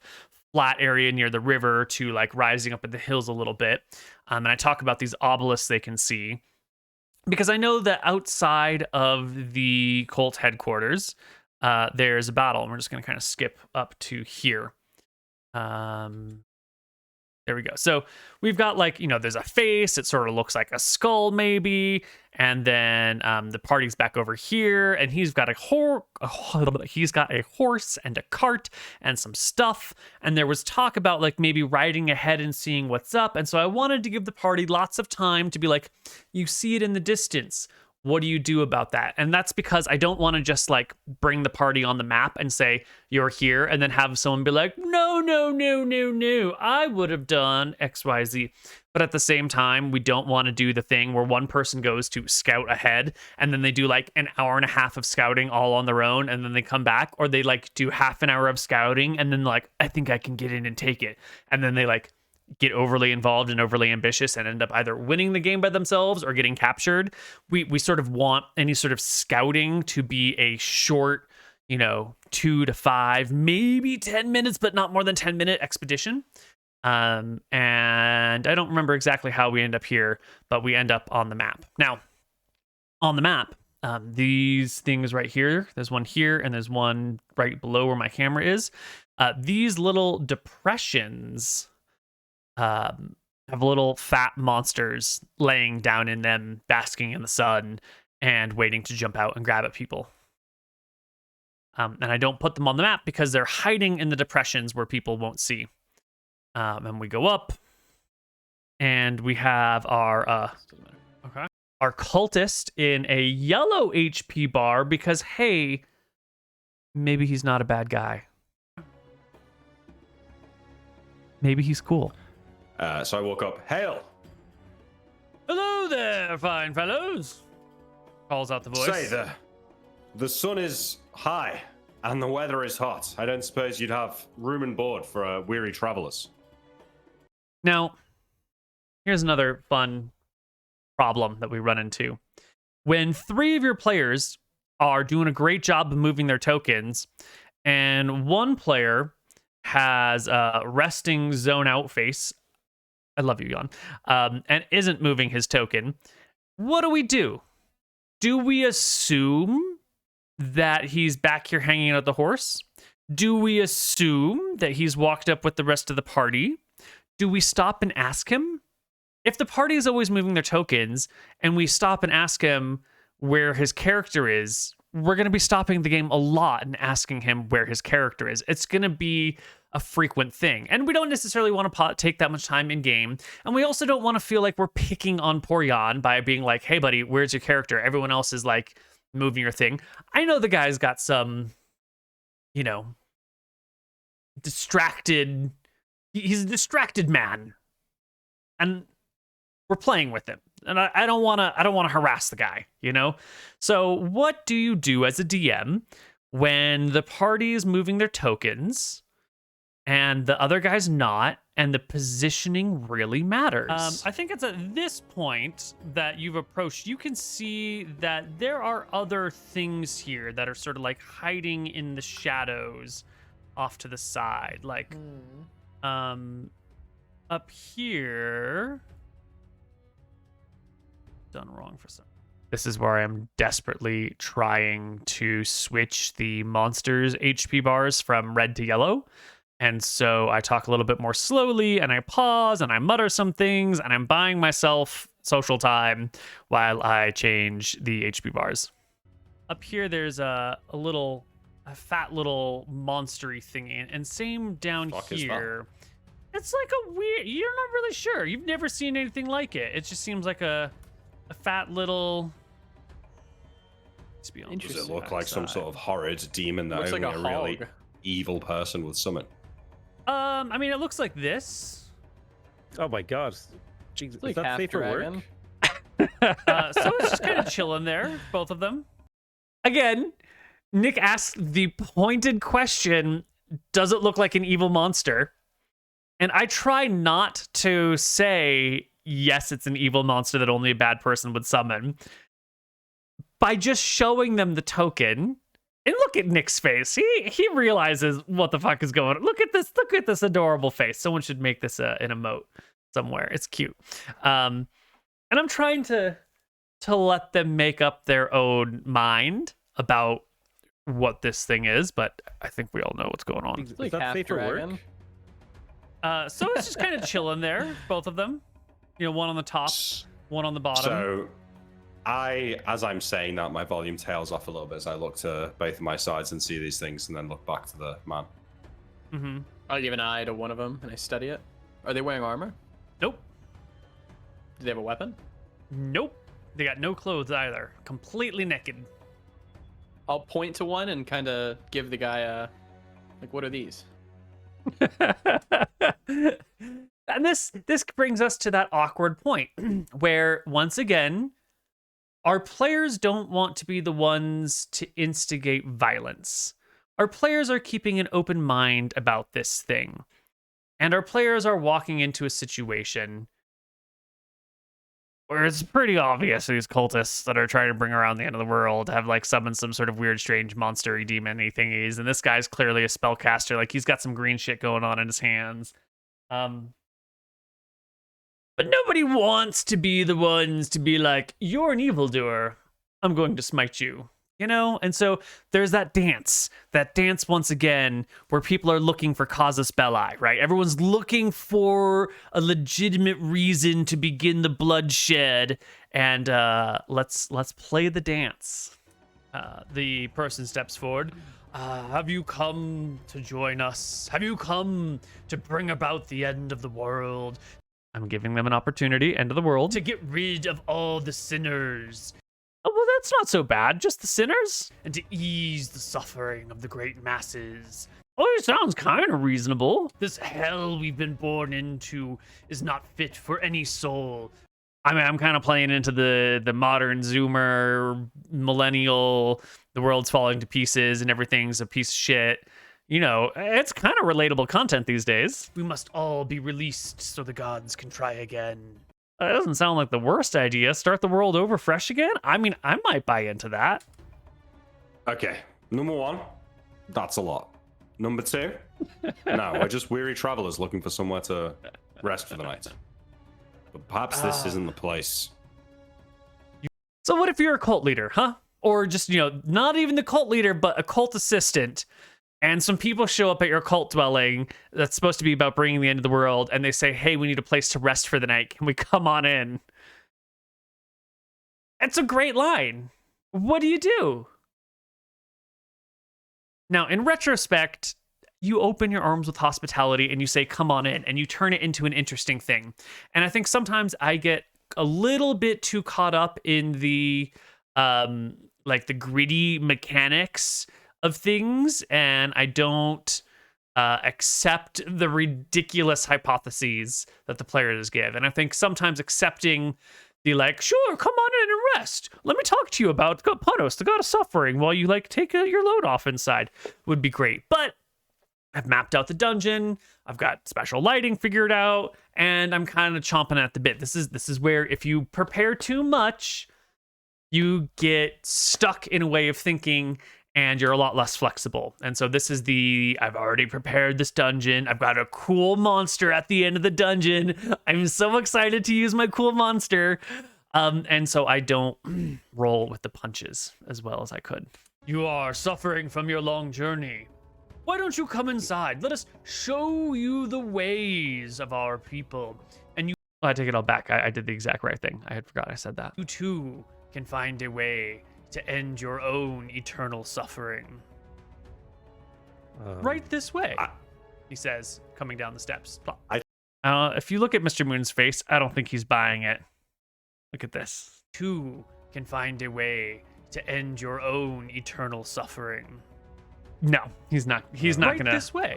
flat area near the river to rising up in the hills a little bit. And I talk about these obelisks they can see because I know that outside of the cult headquarters, there's a battle. And we're just going to kind of skip up to here. There we go. So we've got there's a face. It sort of looks like a skull maybe. And then the party's back over here and he's got a horse and a cart and some stuff. And there was talk about maybe riding ahead and seeing what's up. And so I wanted to give the party lots of time to be you see it in the distance. What do you do about that? And that's because I don't want to just bring the party on the map and say you're here and then have someone be like, no, no. I would have done XYZ. But at the same time, we don't want to do the thing where one person goes to scout ahead and then they do like an hour and a half of scouting all on their own and then they come back, or they like do half an hour of scouting and then like, I think I can get in and take it. And then they like get overly involved and overly ambitious and end up either winning the game by themselves or getting captured. We sort of want any sort of scouting to be a short, 2 to 5, maybe 10 minutes, but not more than 10-minute expedition. And I don't remember exactly how we end up here, but we end up on the map. Now, on the map, these things right here, there's one here and there's one right below where my camera is. These little depressions have little fat monsters laying down in them, basking in the sun and waiting to jump out and grab at people. And I don't put them on the map because they're hiding in the depressions where people won't see. And we go up, and we have our our cultist in a yellow HP bar because, hey, maybe he's not a bad guy. Maybe he's cool. So I woke up. Hail! Hello there, fine fellows. Calls out the voice. Say, the sun is high and the weather is hot. I don't suppose you'd have room and board for weary travelers. Now, here's another fun problem that we run into. When 3 of your players are doing a great job of moving their tokens, and one player has a resting zone out face, I love you, Jan, and isn't moving his token, what do? Do we assume that he's back here hanging out the horse? Do we assume that he's walked up with the rest of the party? Do we stop and ask him? If the party is always moving their tokens and we stop and ask him where his character is, we're going to be stopping the game a lot and asking him where his character is. It's going to be a frequent thing. And we don't necessarily want to take that much time in game. And we also don't want to feel like we're picking on poor Jan by being like, hey, buddy, where's your character? Everyone else is like moving your thing. I know the guy's got some, distracted. He's a distracted man. And we're playing with him. And I don't want to harass the guy, So what do you do as a DM when the party is moving their tokens and the other guy's not, and the positioning really matters? I think it's at this point that you've approached, you can see that there are other things here that are sort of like hiding in the shadows off to the side. Like, up here, done wrong for some. This is where I'm desperately trying to switch the monsters' HP bars from red to yellow. And so I talk a little bit more slowly and I pause and I mutter some things and I'm buying myself social time while I change the HP bars. Up here, there's a fat little monstery thingy. And same down here. It's like a weird, you're not really sure. You've never seen anything like it. It just seems like a fat little. Does it look like some sort of horrid demon that only like a really evil person would summon? I mean, it looks like this. Oh my god. Jesus, like is that safe for dragon. work? So it's just kind of chilling there, both of them. Again, Nick asked the pointed question, does it look like an evil monster? And I try not to say, yes, it's an evil monster that only a bad person would summon, by just showing them the token. And look at Nick's face. He realizes what the fuck is going on. Look at this adorable face. Someone should make this an emote somewhere. It's cute. And I'm trying to let them make up their own mind about what this thing is, but I think we all know what's going on. Is that safe for work? So it's just kind of chilling there, both of them. One on the top, one on the bottom. So as I'm saying that, my volume tails off a little bit as I look to both of my sides and see these things and then look back to the man. Mm-hmm. I give an eye to one of them and I study it. Are they wearing armor? Nope. Do they have a weapon? Nope. They got no clothes either. Completely naked. I'll point to one and kind of give the guy a, what are these? And this brings us to that awkward point where, once again, our players don't want to be the ones to instigate violence. Our players are keeping an open mind about this thing. And our players are walking into a situation where it's pretty obvious these cultists that are trying to bring around the end of the world have like summoned some sort of weird, strange, monster-y, demon-y thingies. And this guy's clearly a spellcaster. Like, he's got some green shit going on in his hands. But nobody wants to be the ones to be like, you're an evildoer, I'm going to smite you. You know? And so there's that dance once again, where people are looking for casus belli, right? Everyone's looking for a legitimate reason to begin the bloodshed. And let's play the dance. The person steps forward. Have you come to join us? Have you come to bring about the end of the world? I'm giving them an opportunity, end of the world, to get rid of all the sinners. Oh, well, that's not so bad. Just the sinners? And to ease the suffering of the great masses. Oh, it sounds kind of reasonable. This hell we've been born into is not fit for any soul. I mean, I'm kind of playing into the modern Zoomer, millennial, the world's falling to pieces and everything's a piece of shit. You know, it's kind of relatable content these days. We must all be released so the gods can try again. That doesn't sound like the worst idea. Start the world over fresh again? I mean, I might buy into that. Okay, number one, that's a lot. Number two, no, we're just weary travelers looking for somewhere to rest for the night. But perhaps this isn't the place. So what if you're a cult leader, huh? Or just, you know, not even the cult leader, but a cult assistant. And some people show up at your cult dwelling that's supposed to be about bringing the end of the world, and they say, hey, we need a place to rest for the night. Can we come on in? It's a great line. What do you do? Now, in retrospect, you open your arms with hospitality and you say, come on in, and you turn it into an interesting thing. And I think sometimes I get a little bit too caught up in the, like the gritty mechanics of things, and I don't accept the ridiculous hypotheses that the players give. And I think sometimes accepting the like, sure, come on in and rest. Let me talk to you about Panos, the god of suffering, while you like take your load off inside would be great. But I've mapped out the dungeon. I've got special lighting figured out, and I'm kind of chomping at the bit. This is where if you prepare too much, you get stuck in a way of thinking, and you're a lot less flexible. And so this is I've already prepared this dungeon. I've got a cool monster at the end of the dungeon. I'm so excited to use my cool monster. And so I don't roll with the punches as well as I could. You are suffering from your long journey. Why don't you come inside? Let us show you the ways of our people. And I take it all back. I did the exact right thing. I had forgot I said that. You too can find a way to end your own eternal suffering. Right this way, he says, coming down the steps. If you look at Mr. Moon's face, I don't think he's buying it. Look at this. Two can find a way to end your own eternal suffering. No, he's not. He's not gonna. This way,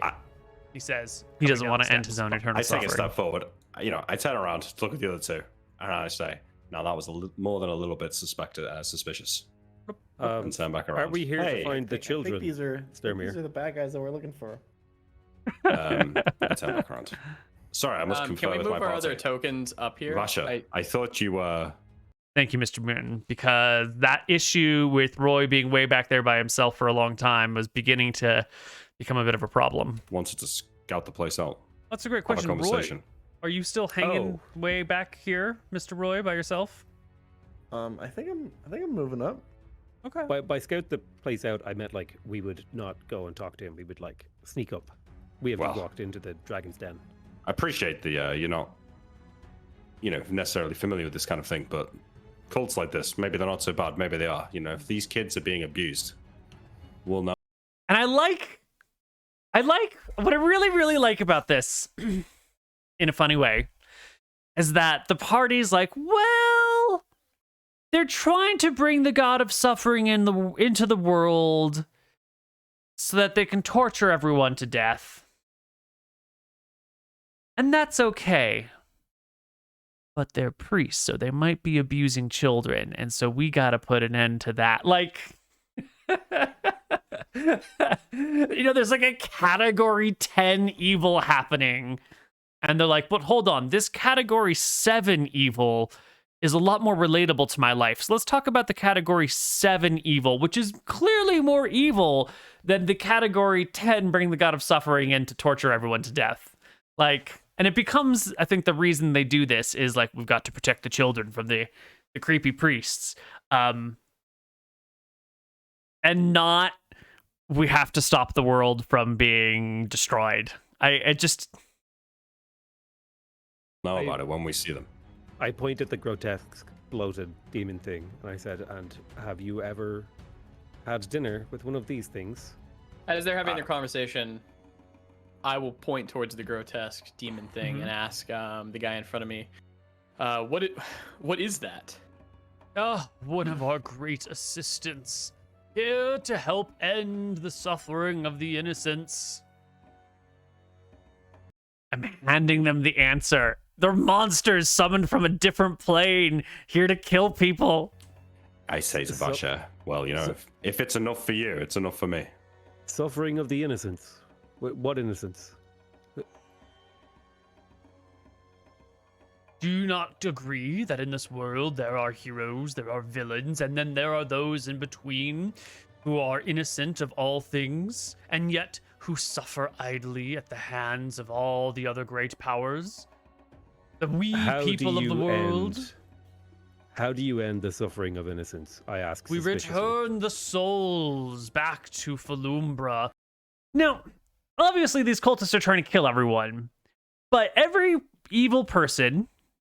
he says. He doesn't want to end his own eternal suffering. I take a step forward. You know, I turn around to look at the other two, and I say, "Now that was more than a little bit suspicious." And turn back around. Are we here to find the children? I think these are the bad guys that we're looking for. I turn back around. Sorry, I must confer with my party. Can we move our other tokens up here? Vasha, I thought you were... Thank you, Mr. Moon, because that issue with Roy being way back there by himself for a long time was beginning to become a bit of a problem. Wanted to scout the place out. That's a great question. Roy, are you still hanging way back here, Mr. Roy, by yourself? I think I'm moving up. Okay. By scout the place out, I meant like we would not go and talk to him. We would like sneak up. We haven't walked into the dragon's den. I appreciate the you're not, necessarily familiar with this kind of thing, but cults like this, maybe they're not so bad. Maybe they are. You know, if these kids are being abused, we'll know. And I like what I really, really like about this, in a funny way, is that the party's like, well, they're trying to bring the god of suffering into the world so that they can torture everyone to death. And that's okay. But they're priests, so they might be abusing children, and so we gotta put an end to that. Like, there's like a category 10 evil happening, and they're like, but hold on, this category 7 evil is a lot more relatable to my life. So let's talk about the category 7 evil, which is clearly more evil than the category 10 bring the god of suffering in to torture everyone to death. Like, and it becomes, I think the reason they do this is like, we've got to protect the children from the creepy priests. And not, we have to stop the world from being destroyed. I just know about it when we see them. I pointed the grotesque, bloated demon thing, and I said, and have you ever had dinner with one of these things? As they're having their conversation, I will point towards the grotesque demon thing and ask the guy in front of me, what is that? One of our great assistants, here to help end the suffering of the innocents. I'm handing them the answer. They're monsters summoned from a different plane, here to kill people. I say, Zavasha, well, if it's enough for you, it's enough for me. Suffering of the innocents. What innocence? Do you not agree that in this world there are heroes, there are villains, and then there are those in between who are innocent of all things, and yet who suffer idly at the hands of all the other great powers? The people of the world. How do you end the suffering of innocence? I ask. We return the souls back to Falumbra. Now, obviously, these cultists are trying to kill everyone, but every evil person,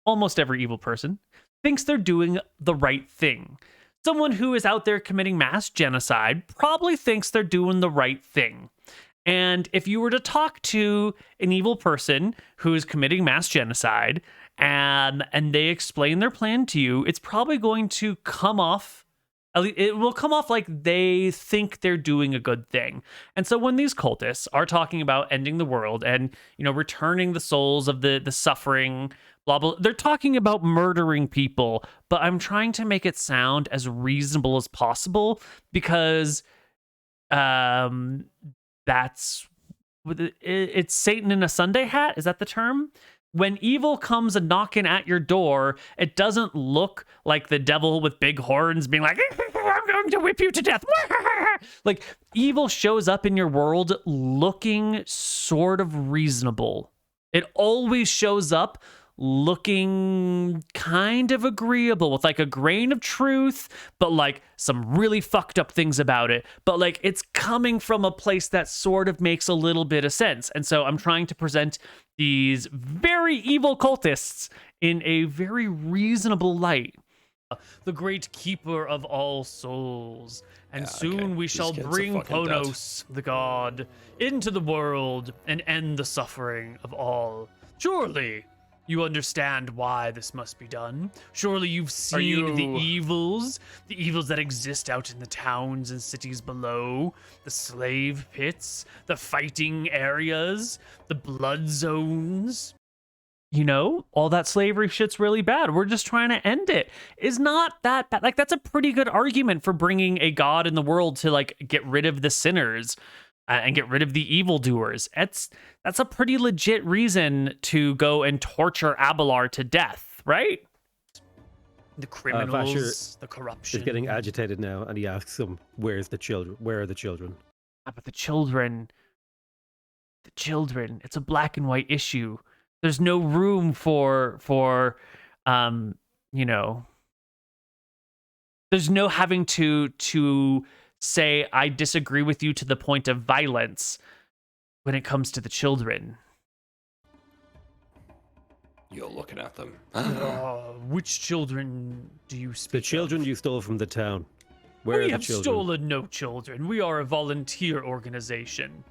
almost every evil person, thinks they're doing the right thing. Someone who is out there committing mass genocide probably thinks they're doing the right thing. And if you were to talk to an evil person who is committing mass genocide and they explain their plan to you, it's probably going to come off, it will come off like they think they're doing a good thing. And so when these cultists are talking about ending the world and, returning the souls of the suffering, blah, blah, they're talking about murdering people, but I'm trying to make it sound as reasonable as possible because, it's Satan in a Sunday hat. Is that the term? When evil comes and knocking at your door, it doesn't look like the devil with big horns being like, I'm going to whip you to death. Like, evil shows up in your world looking sort of reasonable. It always shows up looking kind of agreeable with like a grain of truth, but like some really fucked up things about it. But like it's coming from a place that sort of makes a little bit of sense. And so I'm trying to present these very evil cultists in a very reasonable light. The great keeper of all souls. And soon we shall bring Ponos, the god, into the world and end the suffering of all. Surely you understand why this must be done. Surely you've seen the evils that exist out in the towns and cities below, the slave pits, the fighting areas, the blood zones. All that slavery shit's really bad. We're just trying to end it. It's not that bad. Like, that's a pretty good argument for bringing a god in the world to, like, get rid of the sinners and get rid of the evildoers. That's a pretty legit reason to go and torture Abelar to death, right? The criminals, the corruption. He's getting agitated now, and he asks him, "Where's the children? Where are the children?" But the children. It's a black and white issue. There's no room for there's no having to say I disagree with you to the point of violence when it comes to the children. You're looking at them. Which children do you speak The children of? you stole from the town. Where are We the have children? stolen no children. We are a volunteer organization.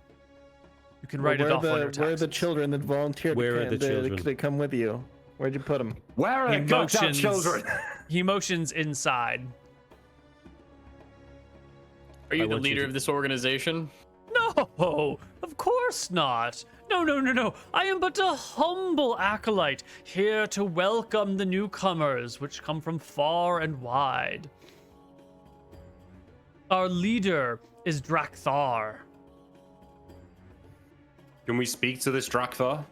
You can write it off on your taxes. Where are the children that volunteered Where are the children? to come with you? Where'd you put them? Where are the goddamn children? He motions inside. Are you I the want you leader to- of this organization? No, of course not. No, no, no, no. I am but a humble acolyte, here to welcome the newcomers, which come from far and wide. Our leader is Drakthar. Can we speak to this Drakthar?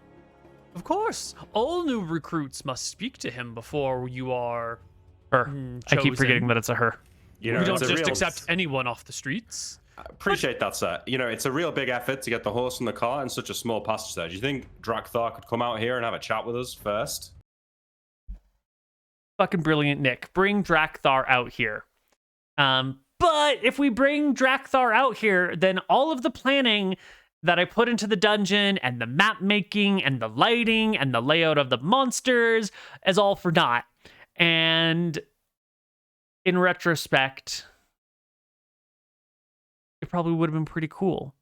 Of course, all new recruits must speak to him before you are Her. I keep forgetting chosen. that it's a her. You know, We don't it's a just real- accept anyone off the streets. I appreciate that, sir. You know, it's a real big effort to get the horse and the car in such a small passage there. Do you think Drakthar could come out here and have a chat with us first? Fucking brilliant, Nick. Bring Drakthar out here. But if we bring Drakthar out here, then all of the planning that I put into the dungeon and the map making and the lighting and the layout of the monsters is all for naught. And in retrospect, it probably would have been pretty cool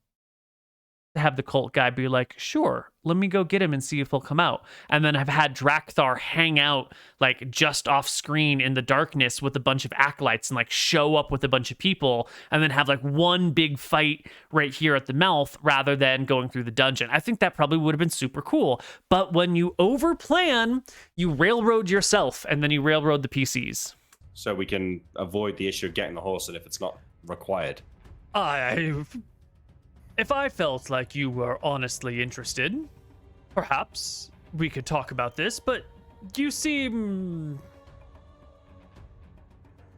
to have the cult guy be like, sure, let me go get him and see if he'll come out. And then have had Drakthar hang out like just off screen in the darkness with a bunch of acolytes and like show up with a bunch of people and then have like one big fight right here at the mouth rather than going through the dungeon. I think that probably would have been super cool. But when you overplan, you railroad yourself and then you railroad the PCs. So we can avoid the issue of getting the horse in if it's not required. If I felt like you were honestly interested, perhaps we could talk about this, but you seem...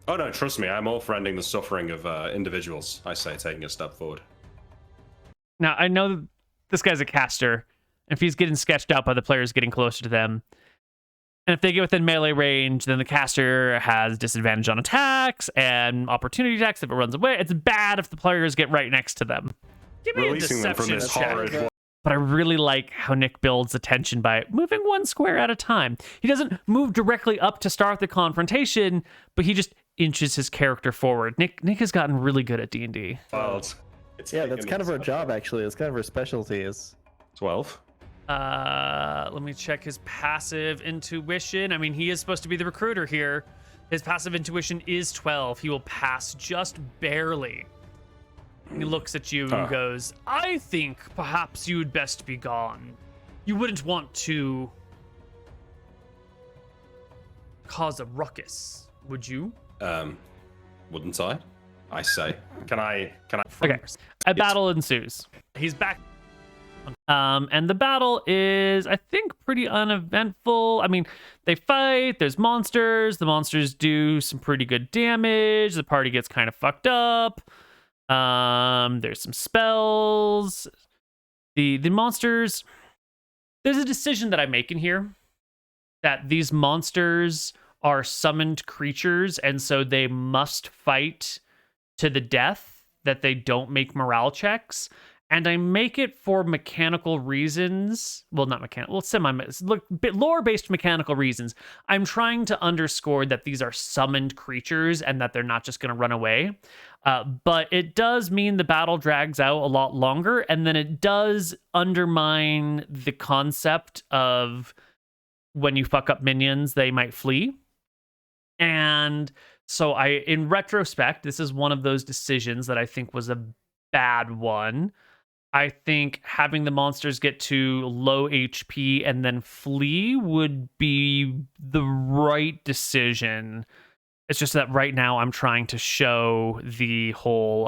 Oh no, trust me, I'm all for ending the suffering of individuals, I say, taking a step forward. Now, I know this guy's a caster. If he's getting sketched out by the players getting closer to them, and if they get within melee range, then the caster has disadvantage on attacks and opportunity attacks if it runs away. It's bad if the players get right next to them. Give me Releasing a them from deception this check. horrid... But I really like how Nick builds the tension by moving one square at a time. He doesn't move directly up to start the confrontation, but he just inches his character forward. Nick has gotten really good at D&D. Well, Yeah, that's kind of our job, actually. It's kind of our specialty is. 12. Let me check his passive intuition. I mean, he is supposed to be the recruiter here. His passive intuition is 12. He will pass just barely. He looks at you and goes, I think perhaps you would best be gone. You wouldn't want to cause a ruckus, would you? Wouldn't I? I say. Can I? Okay. A battle ensues. He's back. And the battle is, I think, pretty uneventful. I mean, they fight, there's monsters. The monsters do some pretty good damage. The party gets kind of fucked up. There's some spells. The monsters, there's a decision that I make in here that these monsters are summoned creatures, and so they must fight to the death, that they don't make morale checks. And I make it for mechanical reasons. Well, not mechanical. Well, lore-based mechanical reasons. I'm trying to underscore that these are summoned creatures and that they're not just going to run away. But it does mean the battle drags out a lot longer. And then it does undermine the concept of when you fuck up minions, they might flee. And so in retrospect, this is one of those decisions that I think was a bad one. I think having the monsters get to low HP and then flee would be the right decision. It's just that right now I'm trying to show the whole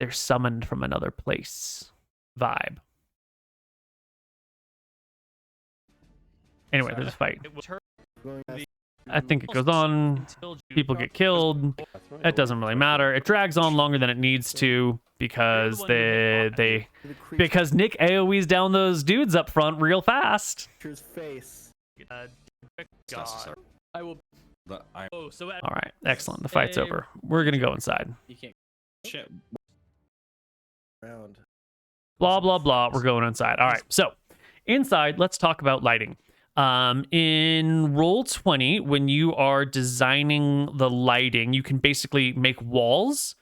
they're summoned from another place vibe. Anyway, there's a fight. I think it goes on. People get killed. It doesn't really matter. It drags on longer than it needs to because because Nick AoE's down those dudes up front real fast. Face. I will. All right, excellent. The fight's over. We're gonna go inside. You can't. Shit. Round. Blah blah blah. We're going inside. All right. So inside, let's talk about lighting. In Roll20, when you are designing the lighting, you can basically make walls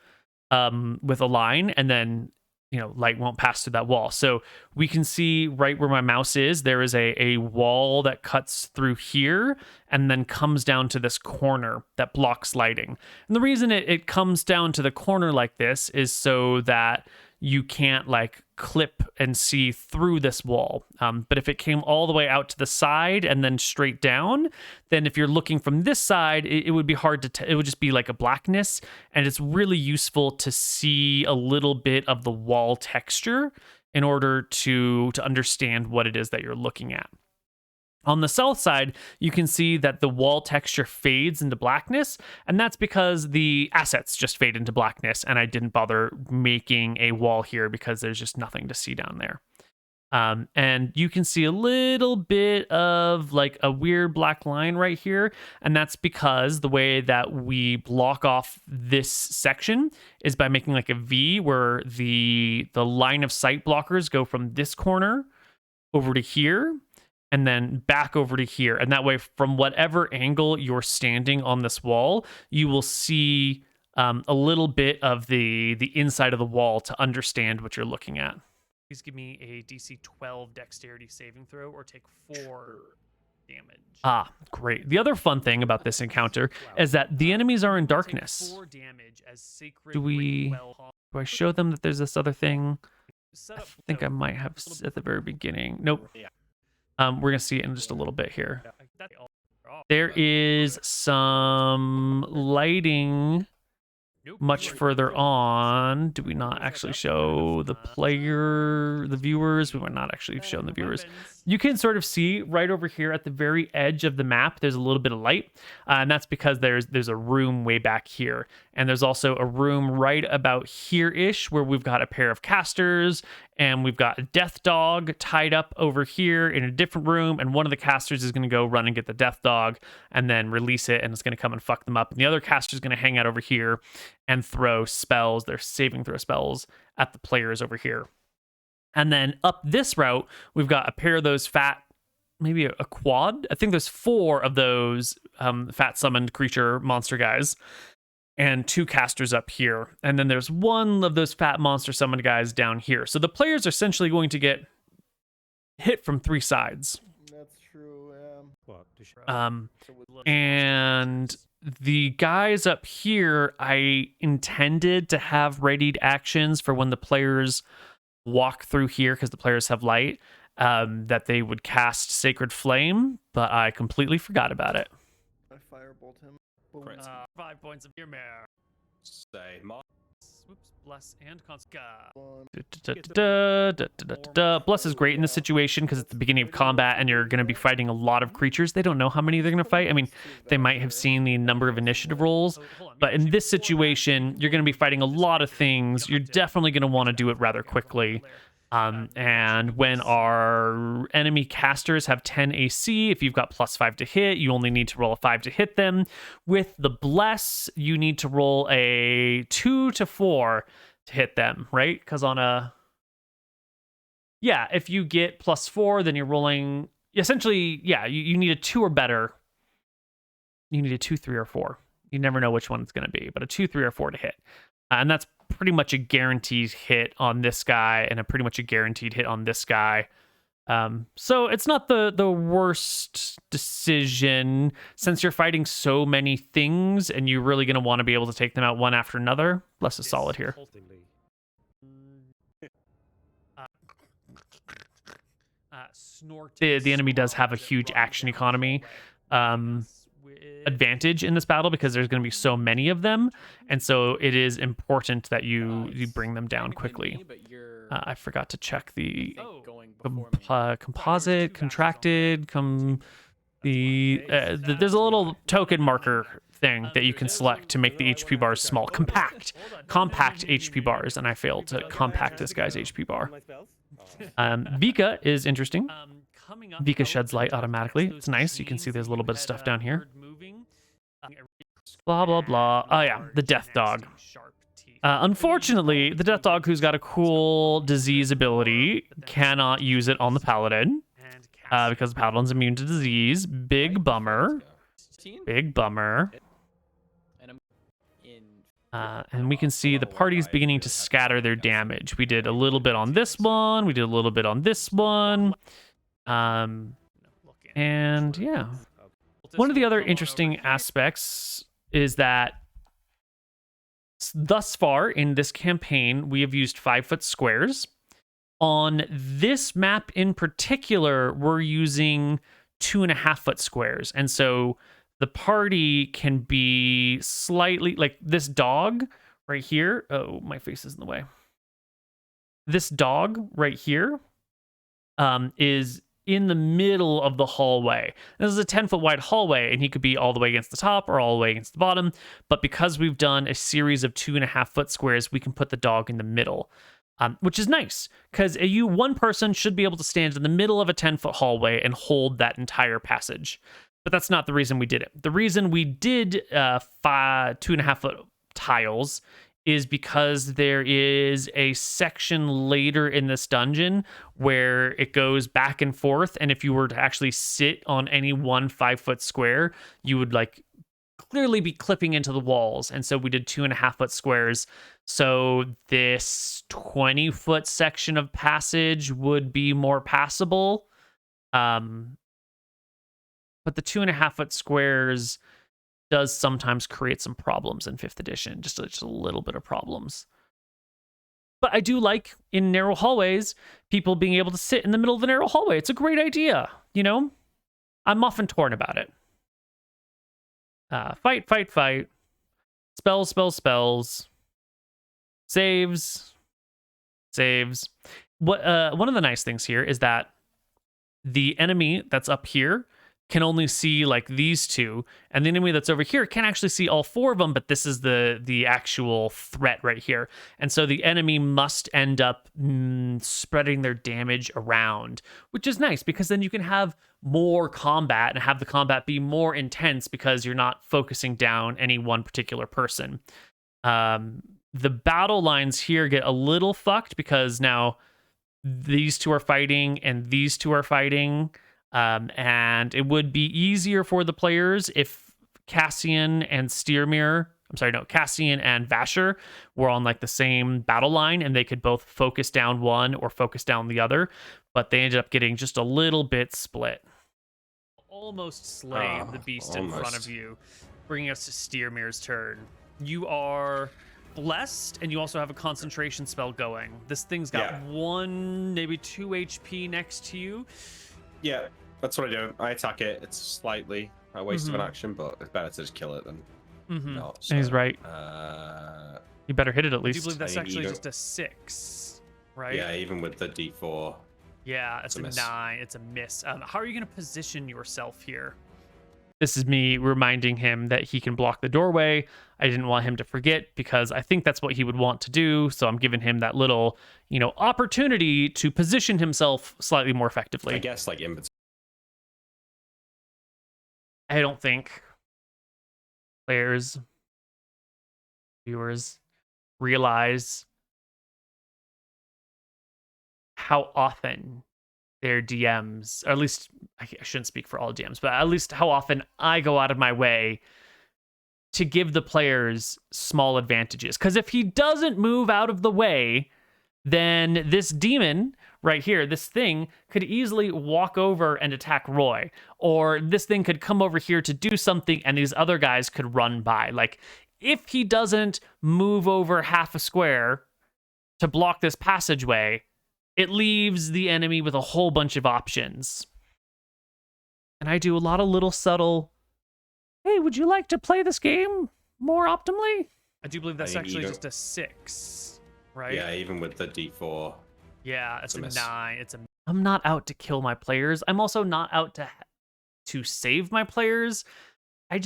with a line, and then light won't pass through that wall. So we can see right where my mouse is, there is a wall that cuts through here and then comes down to this corner that blocks lighting. And the reason it comes down to the corner like this is so that you can't like clip and see through this wall. But if it came all the way out to the side and then straight down, then if you're looking from this side, it would be hard to it would just be like a blackness, and it's really useful to see a little bit of the wall texture in order to understand what it is that you're looking at. On the south side, you can see that the wall texture fades into blackness, and that's because the assets just fade into blackness, and I didn't bother making a wall here because there's just nothing to see down there. And you can see a little bit of like a weird black line right here, and that's because the way that we block off this section is by making like a V where the line of sight blockers go from this corner over to here, and then back over to here. And that way, from whatever angle you're standing on this wall, you will see a little bit of the inside of the wall to understand what you're looking at. Please give me a DC 12 dexterity saving throw or take 4 damage. Ah, great. The other fun thing about this encounter is that the enemies are in darkness. Do I show them that there's this other thing? I think I might have at the very beginning. Nope. We're gonna see it in just a little bit here. There is some lighting much further on. Do we not actually show the viewers? We might not actually show the viewers. You can sort of see right over here at the very edge of the map, there's a little bit of light. And that's because there's a room way back here. And there's also a room right about here-ish where we've got a pair of casters, and we've got a death dog tied up over here in a different room, and one of the casters is going to go run and get the death dog and then release it, and it's going to come and fuck them up. And the other caster is going to hang out over here and throw spells, their saving throw spells, at the players over here. And then up this route, we've got a pair of those fat, maybe a quad. I think there's 4 of those fat summoned creature monster guys, and 2 casters up here. And then there's 1 of those fat monster summoned guys down here. So the players are essentially going to get hit from 3 sides. That's true. And the guys up here, I intended to have readied actions for when the players walk through here, because the players have light, that they would cast Sacred Flame, but I completely forgot about it. I firebolt him. 5 points of your mare. Say, Whoops, bless and Bless is great in this situation because it's the beginning of combat and you're going to be fighting a lot of creatures. They don't know how many they're going to fight. I mean, they might have seen the number of initiative rolls, but in this situation, you're going to be fighting a lot of things. You're definitely going to want to do it rather quickly. And when our enemy casters have 10 AC, if you've got +5 to hit, you only need to roll a 5 to hit them. With the bless, you need to roll a 2 to 4 to hit them, right? Because on if you get +4, then you're rolling, essentially, you need a 2 or better. You need a 2, 3, or 4. You never know which one it's going to be, but a 2, 3, or 4 to hit. And that's pretty much a guaranteed hit on this guy and a pretty much a guaranteed hit on this guy. So it's not the worst decision since you're fighting so many things and you're really going to want to be able to take them out one after another. Bless is solid here. The enemy does have a huge action economy advantage in this battle because there's going to be so many of them, and so it is important that you bring them down quickly. I forgot to check the composite, contracted, there's a little token marker thing that you can select to make the HP bars small. Compact HP bars, and I failed to compact this guy's HP bar. Vika is interesting. Vika sheds light automatically. It's nice. You can see there's a little bit of stuff down here. Blah, blah, blah. Oh, yeah. The Death Dog. Unfortunately, the Death Dog, who's got a cool disease ability, cannot use it on the Paladin because the Paladin's immune to disease. Big bummer. Big bummer. And we can see the party's beginning to scatter their damage. We did a little bit on this one. We did a little bit on this one. And yeah. One of the other interesting aspects is that thus far in this campaign, we have used 5-foot squares. On this map in particular, we're using 2.5-foot squares. And so the party can be slightly like this dog right here. Oh, my face is in the way. This dog right here is in the middle of the hallway. This is a 10-foot wide hallway, and he could be all the way against the top or all the way against the bottom. But because we've done a series of 2.5-foot squares, we can put the dog in the middle, which is nice because one person should be able to stand in the middle of a 10-foot hallway and hold that entire passage. But that's not the reason we did it. The reason we did 2.5-foot tiles is because there is a section later in this dungeon where it goes back and forth, and if you were to actually sit on any one 5-foot square, you would like clearly be clipping into the walls. And so we did 2.5-foot squares. So this 20-foot section of passage would be more passable. But the 2.5-foot squares does sometimes create some problems in 5th edition, just a little bit of problems. But I do like in narrow hallways, people being able to sit in the middle of the narrow hallway. It's a great idea, you know? I'm often torn about it. Fight, fight, fight. Spells, spells, spells. Saves. Saves. One of the nice things here is that the enemy that's up here can only see like these two, and the enemy that's over here can actually see all 4 of them, but this is the actual threat right here. And so the enemy must end up spreading their damage around, which is nice because then you can have more combat and have the combat be more intense because you're not focusing down any one particular person. The battle lines here get a little fucked because now these two are fighting and these two are fighting. And it would be easier for the players if Cassian and Cassian and Vasher were on like the same battle line and they could both focus down one or focus down the other, but they ended up getting just a little bit split. Almost slay the beast in front of you, bringing us to Steermir's turn. You are blessed, and you also have a concentration spell going. This thing's got 1, maybe 2 HP next to you. Yeah. That's what I do. I attack it. It's slightly a waste of an action, but it's better to just kill it than not. So, and he's right. You better hit it at least. I do believe that's actually just a 6, right? Yeah, even with the D4. Yeah, it's a 9. It's a miss. How are you going to position yourself here? This is me reminding him that he can block the doorway. I didn't want him to forget because I think that's what he would want to do. So I'm giving him that little, opportunity to position himself slightly more effectively. I guess like in between. I don't think players, viewers realize how often their DMs, or at least I shouldn't speak for all DMs, but at least how often I go out of my way to give the players small advantages. Because if he doesn't move out of the way, then this demon right here, this thing could easily walk over and attack Roy, or this thing could come over here to do something and these other guys could run by. Like, if he doesn't move over half a square to block this passageway, it leaves the enemy with a whole bunch of options. And I do a lot of little subtle, hey, would you like to play this game more optimally? I do believe that's actually just a 6, right? Yeah, even with the D4. Yeah, it's a 9. I'm not out to kill my players. I'm also not out to save my players. I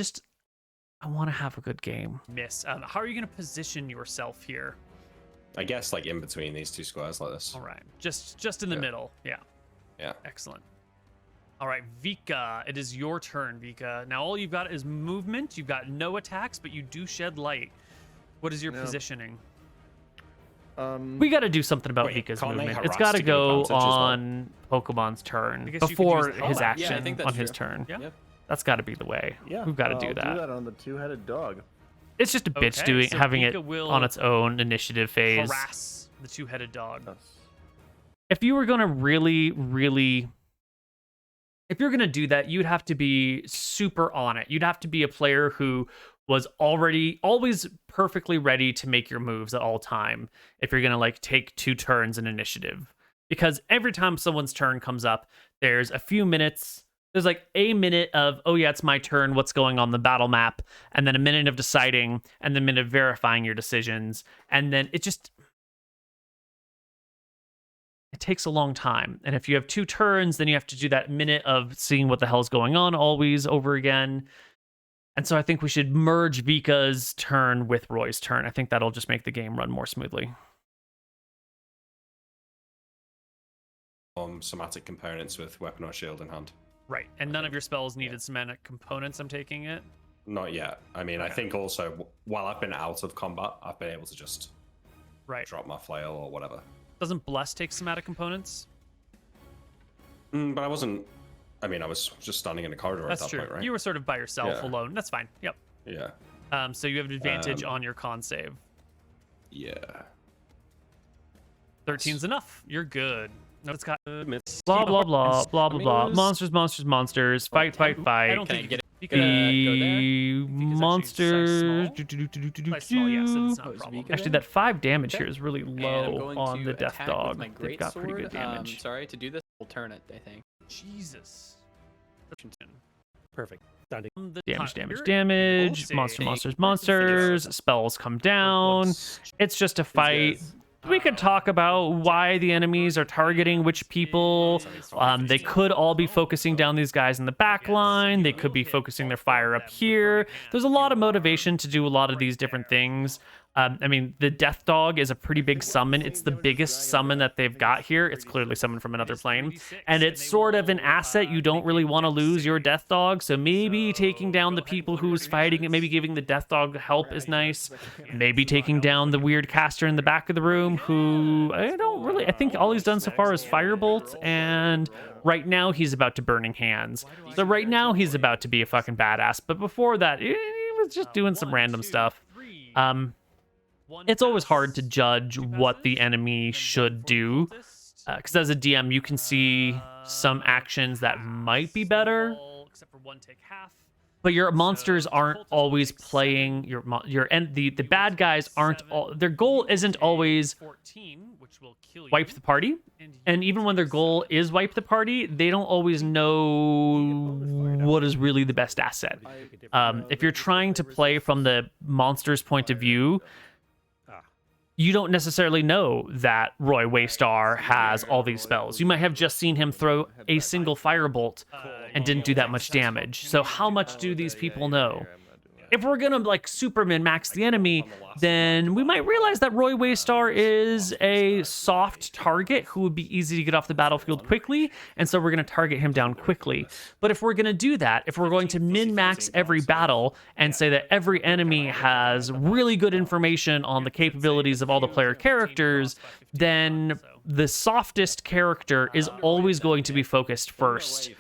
want to have a good game. Miss. How are you going to position yourself here? I guess like in between these 2 squares like this. All right, just in the middle. Yeah. Excellent. All right, Vika, it is your turn, Vika. Now all you've got is movement. You've got no attacks, but you do shed light. What is your positioning? We got to do something about Vika's movement. It's got to go on Pokemon's turn before his action on his turn. Yeah. That's got to be the way. Yeah, We've got to do that. Do that on the 2-headed dog. It's just a bitch having it on its own initiative phase. Harass the 2-headed dog. Yes. If you were going to really... If you're going to do that, you'd have to be super on it. You'd have to be a player who was always perfectly ready to make your moves at all time if you're going to like take 2 turns in initiative. Because every time someone's turn comes up, there's a few minutes. There's like a minute of, oh yeah, it's my turn, what's going on the battle map, and then a minute of deciding, and then a minute of verifying your decisions, and then it takes a long time. And if you have 2 turns, then you have to do that minute of seeing what the hell's going on always over again. And so I think we should merge Vika's turn with Roy's turn. I think that'll just make the game run more smoothly. Somatic components with weapon or shield in hand. Right, and none of your spells needed somatic components, I'm taking it? Not yet. I mean, I think also, while I've been out of combat, I've been able to just drop my flail or whatever. Doesn't Bless take somatic components? But I wasn't... I mean, I was just standing in a corridor at that point, right? You were sort of by yourself, alone. That's fine. Yep. Yeah. So you have an advantage on your con save. Yeah. 13's enough. You're good. No, it's got Myths. blah blah blah blah blah blah. Monsters. Fight. I don't think you get it. The Go there. monsters. Quite small, yes, so it's not a problem. Actually, that 5 damage here is really And I'm low going on to the Death attack with Dog. my They've got pretty good greatsword. damage. Sorry, to do this, we'll turn it, I think. Jesus. Perfect. Standing. Damage. Monsters. Spells come down. It's just a fight. We could talk about why the enemies are targeting which people. They could all be focusing down these guys in the back line. They could be focusing their fire up here. There's a lot of motivation to do a lot of these different things. I mean, the Death Dog is a pretty big summon. It's the biggest summon that they've got here. It's clearly summoned from another plane. And it's sort of an asset. You don't really want to lose your Death Dog. So maybe taking down the people who's fighting it, maybe giving the Death Dog help is nice. Maybe taking down the weird caster in the back of the room who I think all he's done so far is Firebolt. And right now he's about to Burning Hands. So right now he's about to be a fucking badass. But before that, he was just doing some random stuff. It's always hard to judge what the enemy should do, because as a DM, you can see some actions that might be better, but your monsters aren't always playing the bad guys aren't their goal isn't always wipe the party, and even when their goal is wipe the party, they don't always know what is really the best asset. If you're trying to play from the monster's point of view, you don't necessarily know that Roy Waystar has all these spells. You might have just seen him throw a single firebolt and didn't do that much damage. So how much do these people know? If we're gonna like super min-max the enemy, then we might realize that Roy Waystar is a soft target who would be easy to get off the battlefield quickly, and so we're gonna target him down quickly. But if we're gonna do that, if we're going to min-max every battle and say that every enemy has really good information on the capabilities of all the player characters, then the softest character is always going to be focused first.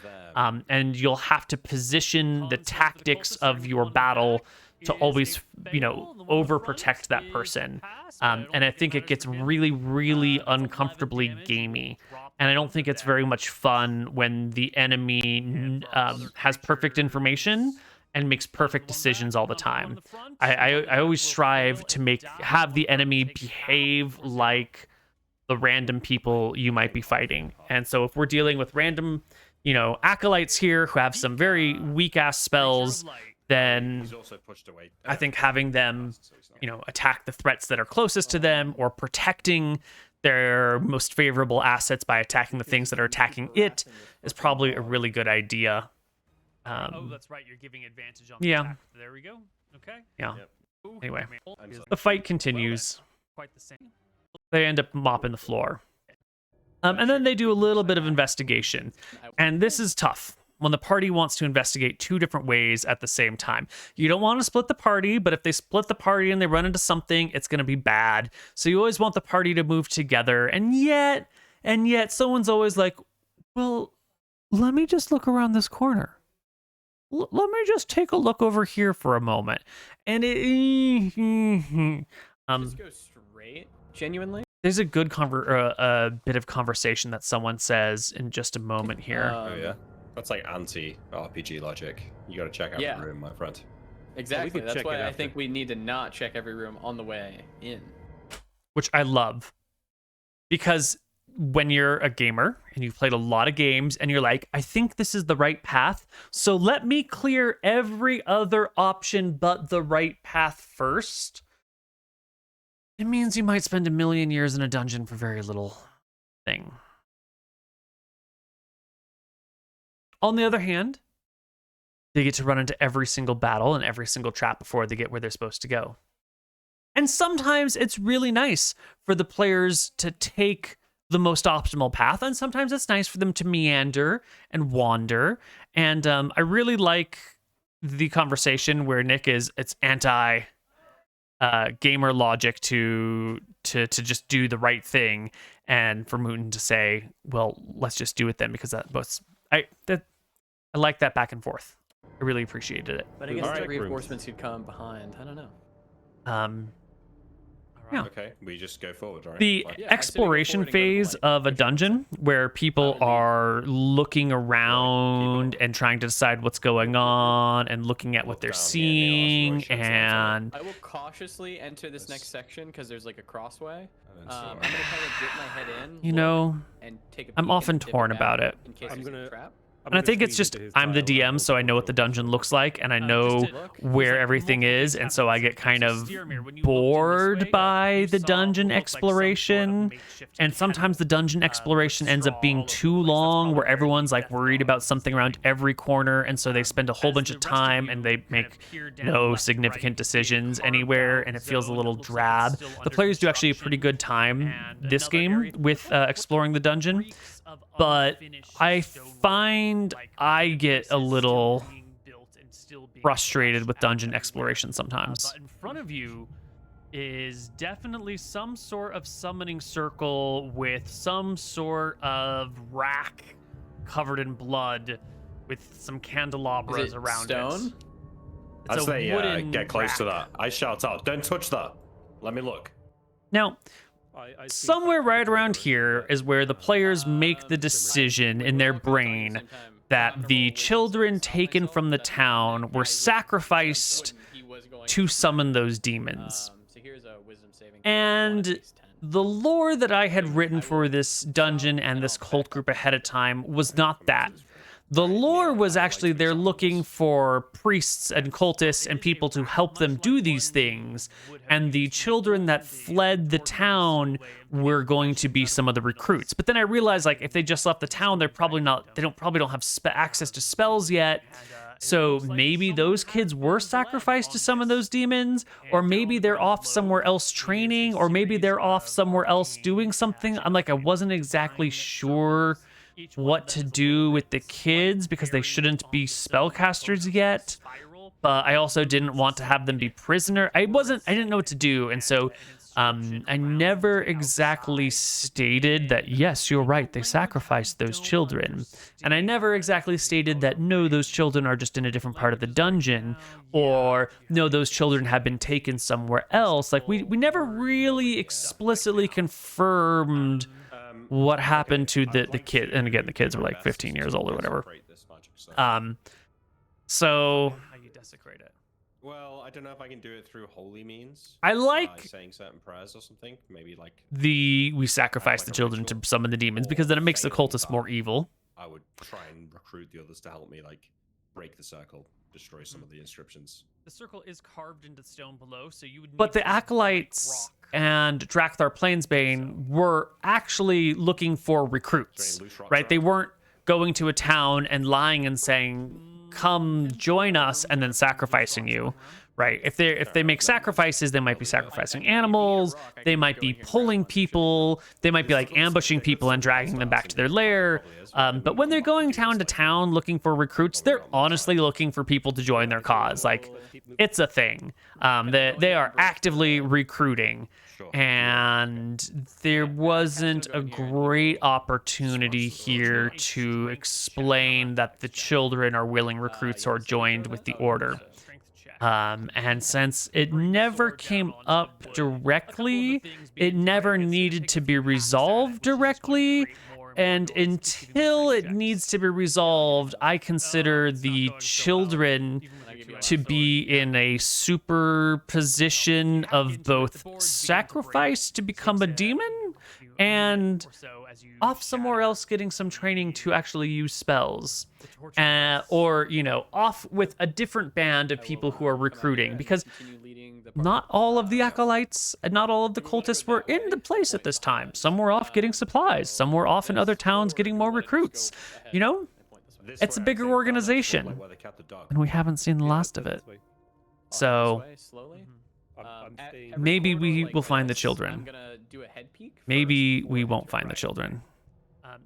And you'll have to position the tactics of your battle to always, overprotect that person. And I think it gets really, really uncomfortably gamey. And I don't think it's very much fun when the enemy has perfect information and makes perfect decisions all the time. I always strive to have the enemy behave like the random people you might be fighting. And so if we're dealing with random acolytes here who have some very weak ass spells, then I think having them, attack the threats that are closest to them, or protecting their most favorable assets by attacking the things that are attacking it, is probably a really good idea. That's right. You're giving advantage on the attack. There we go. Okay. Yeah. Anyway, the fight continues. Quite the same. They end up mopping the floor. And then they do a little bit of investigation. And this is tough when the party wants to investigate 2 different ways at the same time. You don't want to split the party, but if they split the party and they run into something, it's going to be bad. So you always want the party to move together. And yet someone's always like, well, let me just look around this corner. Let me just take a look over here for a moment. And Just go straight, genuinely. There's a good bit of conversation that someone says in just a moment here. Oh yeah, that's like anti-RPG logic. You got to check out the room, my friend. Exactly. could That's check it why I after. think we need to not check every room on the way in. Which I love. Because when you're a gamer and you've played a lot of games and you're like, I think this is the right path, so let me clear every other option but the right path first. It means you might spend 1,000,000 years in a dungeon for very little thing. On the other hand, they get to run into every single battle and every single trap before they get where they're supposed to go. And sometimes it's really nice for the players to take the most optimal path, and sometimes it's nice for them to meander and wander. And I really like the conversation where Nick it's anti gamer logic to just do the right thing, and for Mooten to say, well, let's just do it then, because I like that back and forth. I really appreciated it. But I guess Alright, the reinforcements could come behind. I don't know. Yeah. Okay, we just go forward, right? The Like, Yeah, I say we go exploration forward and go to the phase light. of a Which one is dungeon where people Follow me. are looking around keep and trying to decide what's going on and looking at what Look they're down here, Neal, seeing, that's where it shuts out. and I will cautiously enter this next section because there's like a crossway. I don't see I'm it. gonna kind of dip my head in. you look, know, and take a I'm peek often and dip torn back about it. In case I'm there's a gonna- trap. and I think it's just I'm the DM, so I know what the dungeon looks like, and I know where everything is, and so I get kind of bored by the dungeon exploration. And sometimes the dungeon exploration ends up being too long, where everyone's like worried about something around every corner, and so they spend a whole bunch of time and they make no significant decisions anywhere, and it feels a little drab. The players do actually a pretty good time this game with exploring the dungeon, but I find I get a little frustrated with dungeon exploration sometimes. But in front of you is definitely some sort of summoning circle with some sort of rack covered in blood with some candelabras Is it around stone? it. It's As a they wooden get close to rack. that, I shout out, "Don't touch that! Let me look." Now, I see somewhere back to the right around corridor. here is where the players make the decision in their brain that the children taken from the town were sacrificed to summon those demons. So here's a wisdom saving throw. And At least 10. the lore that I had written for this dungeon and this cult group ahead of time was not that. The lore was actually they're looking for priests and cultists and people to help them do these things, and the children that fled the town were going to be some of the recruits. But then I realized, like, if they just left the town, they're probably not. They don't have access to spells yet. So maybe those kids were sacrificed to some of those demons, or maybe they're off somewhere else training, or maybe they're off somewhere else doing something. I'm like, I wasn't exactly sure what to do with the kids because they shouldn't be spellcasters yet, but I also didn't want to have them be prisoner. I didn't know what to do, and so I never exactly stated that, yes, you're right, they sacrificed those children. And I never exactly stated that, no, those children are just in a different part of the dungeon, or no, those children have been taken somewhere else. Like, we never really explicitly confirmed what happened to the kid. And again, the kids were like 15 years old or whatever. So how you desecrate it? Well, I don't know if I can do it through holy means. I like saying certain prayers or something. Maybe like we sacrifice the children to summon the demons, because then it makes the cultists more evil. I would try and recruit the others to help me, like break the circle, destroy some of the inscriptions. The circle is carved into stone below, so you would. But the acolytes and Drakthar Plainsbane were actually looking for recruits, right? They weren't going to a town and lying and saying, "Come join us," and then sacrificing you, right? If they make sacrifices, they might be sacrificing animals. They might be pulling people. They might be like ambushing people and dragging them back to their lair. But when they're going town to town looking for recruits, they're honestly looking for people to join their cause. Like, it's a thing. They are actively recruiting. And there wasn't a great opportunity here to explain that the children are willing recruits or joined with the order. And since it never came up directly, it never needed to be resolved directly. and until it needs to be resolved, I consider the children to be in a superposition of both sacrifice to become a demon and off somewhere else getting some training to actually use spells. Or, you know, off with a different band of people who are recruiting, because not all of the acolytes and not all of the cultists were in the place at this time. Some were off getting supplies, some were off in other towns getting more recruits. You know, it's a bigger organization, and we haven't seen the last of it. So maybe we will find the children. Maybe we won't find the children.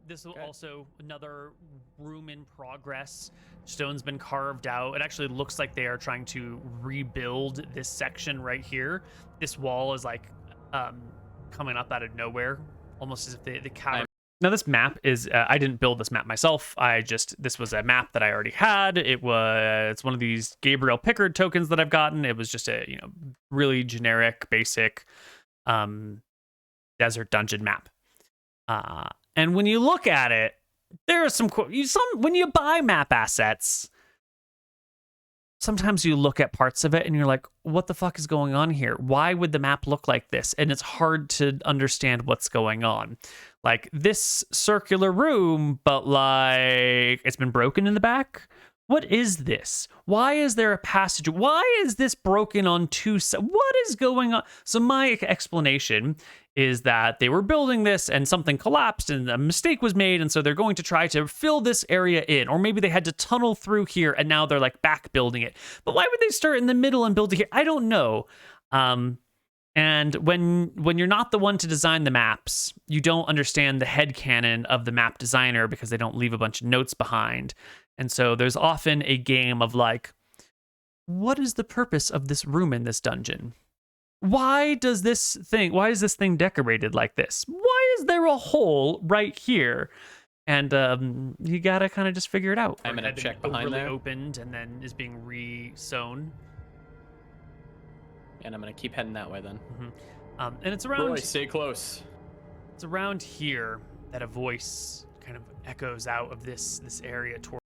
This will also another room in progress. Stone's been carved out. It actually looks like they are trying to rebuild this section right here. This wall is like coming up out of nowhere, almost as if the cavern. Now this map is I didn't build this map myself. This was a map that I already had. It's one of these Gabriel Pickard tokens that I've gotten. It was just a, you know, really generic, basic desert dungeon map. And when you look at it, there are when you buy map assets, sometimes you look at parts of it and you're like, what the fuck is going on here? Why would the map look like this? And it's hard to understand what's going on. Like this circular room, but like it's been broken in the back. What is this? Why is there a passage? Why is this broken on two sides? What is going on? So my explanation is that they were building this and something collapsed and a mistake was made, and so they're going to try to fill this area in. Or maybe they had to tunnel through here and now they're like back building it. But why would they start in the middle and build it here? I don't know. And when you're not the one to design the maps, you don't understand the headcanon of the map designer because they don't leave a bunch of notes behind. And so there's often a game of like, what is the purpose of this room in this dungeon? Why is this thing decorated like this? Why is there a hole right here? And you gotta kind of just figure it out. I'm gonna check behind there. Opened and then is being re-sewn. And I'm gonna keep heading that way then. And it's around. Roy, stay close. It's around here that a voice kind of echoes out of this area toward.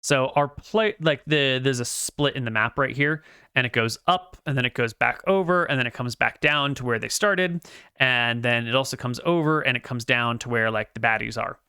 So our there's a split in the map right here, and it goes up, and then it goes back over, and then it comes back down to where they started, and then it also comes over, and it comes down to where like the baddies are.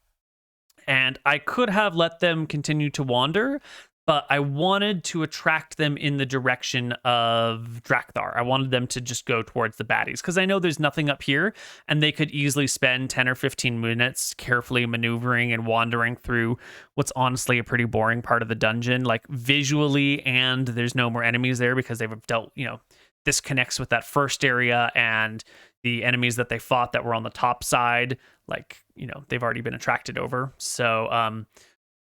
And I could have let them continue to wander, but I wanted to attract them in the direction of Drakthar. I wanted them to just go towards the baddies, because I know there's nothing up here, and they could easily spend 10 or 15 minutes carefully maneuvering and wandering through what's honestly a pretty boring part of the dungeon, like visually, and there's no more enemies there because they've dealt, you know, this connects with that first area, and the enemies that they fought that were on the top side, like, you know, they've already been attracted over. So,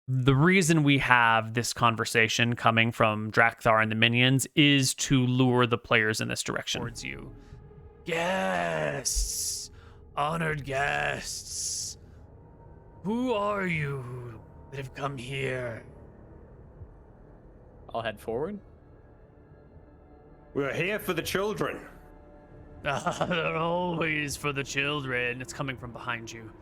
the reason we have this conversation coming from Drakthar and the minions is to lure the players in this direction towards you. Guests, honored guests, who are you that have come here? I'll head forward. We're here for the children. They're always for the children. It's coming from behind you.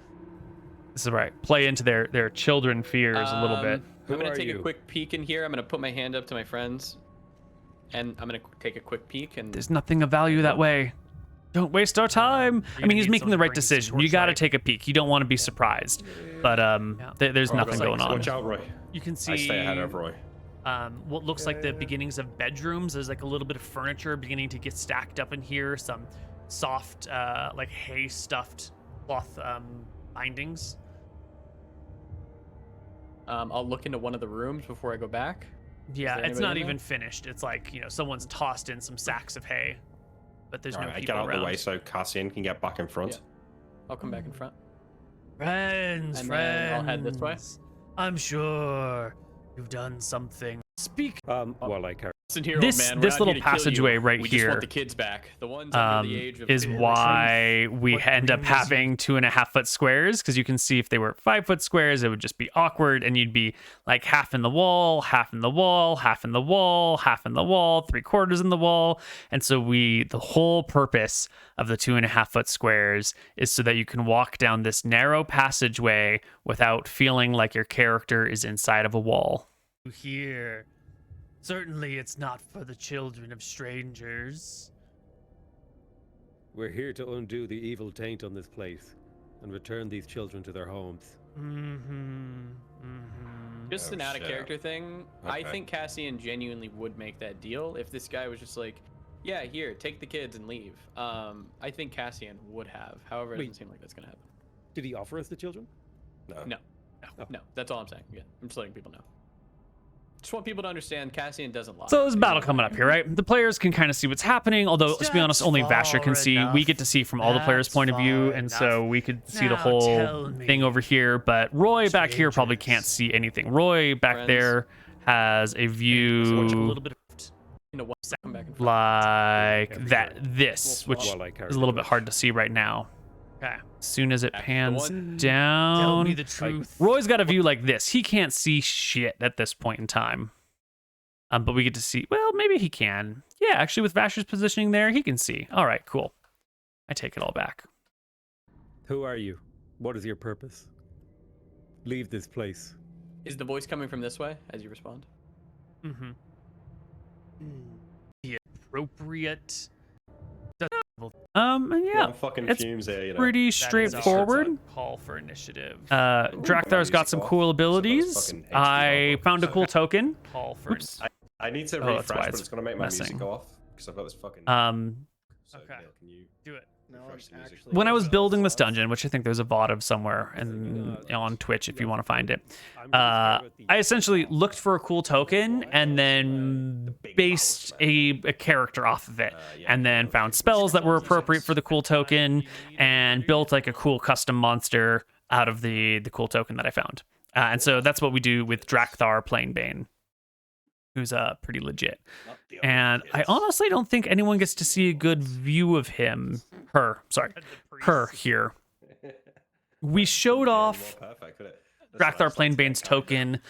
This is right. Play into their children fears a little bit. I'm going to take a quick peek in here. I'm going to put my hand up to my friends. And I'm going to take a quick peek. And there's nothing of value that way. Don't waste our time. I mean, he's making the right decision. You got to take a peek. You don't want to be surprised. But there's nothing going on. Watch out, Roy. You can see... I stay ahead of Roy. What looks like the beginnings of bedrooms. There's like a little bit of furniture beginning to get stacked up in here. Some soft, like hay stuffed cloth bindings. I'll look into one of the rooms before I go back. Yeah, it's not even finished. It's like, you know, someone's tossed in some sacks of hay, but there's no people get out around. of the way so Cassian can get back in front. Yeah. I'll come back in front. Friends, Then I'll head this way. I'm sure you've done something. Speak. While I carry Listen here, old man, we're this not little here to kill you. passageway right We just here want the kids back. The ones under the age of is why we end up having 2.5-foot squares, because you can see if they were 5-foot squares, it would just be awkward, and you'd be like half in the wall, half in the wall, half in the wall, half in the wall, 3/4 in the wall. And so the whole purpose of the 2.5-foot squares is so that you can walk down this narrow passageway without feeling like your character is inside of a wall. Here. Certainly it's not for the children of strangers. We're here to undo the evil taint on this place and return these children to their homes. Just Oh, an out of shit. character thing. I Okay. think Cassian genuinely would make that deal if this guy was just like, yeah, here, take the kids and leave. I think Cassian would have. However, it Wait. doesn't seem like that's gonna happen. Did he offer us the children? No. No, that's all I'm saying. Yeah, I'm just letting people know. Just want people to understand Cassian doesn't lie. So there's a battle coming up here, right? The players can kind of see what's happening, although, to be honest, only Vasher can see. We get to see from all the players' point of view, and so we could see the whole thing over here. But Roy back here probably can't see anything. Roy back there has a view Come back and like that, this, which Walleye is a little bit hard to see right now. Okay. As soon as it pans down, Tell me the truth. Roy's got a view like this. He can't see shit at this point in time. But we get to see, well, maybe he can. Yeah, actually with Vasher's positioning there, he can see. All right, cool. I take it all back. Who are you? What is your purpose? Leave this place. Is the voice coming from this way as you respond? Mm-hmm. The appropriate. And yeah, I'm fucking it's fumes here, you know. pretty straightforward. Call for initiative. Drakthar's got some cool abilities. fucking HD I logo. found a cool token. Call for Oops. I need to Oh, that's why refresh, but it's it's gonna make my messing. music go off because I've got this fucking. So, Okay. Neal, can you do it. refresh the music? When I was building this dungeon, which I think there's a VOD of somewhere and on Twitch if you want to find it, I essentially looked for a cool token and then based a character off of it, and then found spells that were appropriate for the cool token and built like a cool custom monster out of the cool token that I found. And so that's what we do with Drakthar playing Bane, who's pretty legit. And I honestly don't think anyone gets to see a good view of him. Her here. We showed off Drakthar playing Bane's token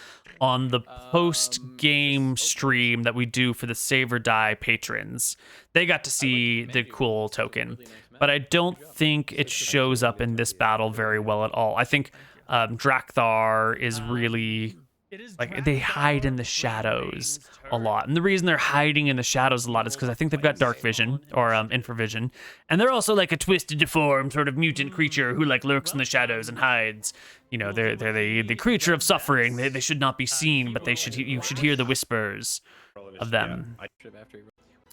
on the post-game stream that we do for the Save or Die patrons. They got to see the cool token, but I don't think it shows up in this battle very well at all. I think Drakthar is really... like, they hide in the shadows a lot. And the reason they're hiding in the shadows a lot is because I think they've got dark vision or infravision. And they're also like a twisted, deformed sort of mutant creature who like lurks in the shadows and hides. You know, they're the creature of suffering. They should not be seen, but you should hear the whispers of them.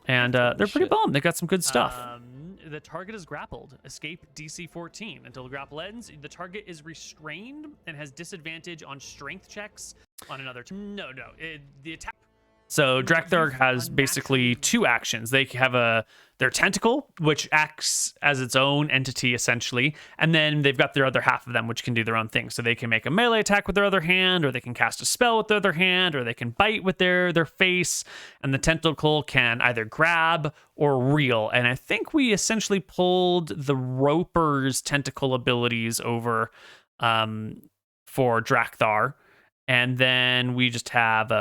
And they're pretty bomb. They got some good stuff. The target is grappled. Escape DC 14. Until the grapple ends, the target is restrained and has disadvantage on strength checks on another. The attack. So Drakthar has basically two actions. They have their tentacle, which acts as its own entity essentially, and then they've got their other half of them, which can do their own thing. So they can make a melee attack with their other hand, or they can cast a spell with their other hand, or they can bite with their face. And the tentacle can either grab or reel. And I think we essentially pulled the Roper's tentacle abilities over for Drakthar, and then we just have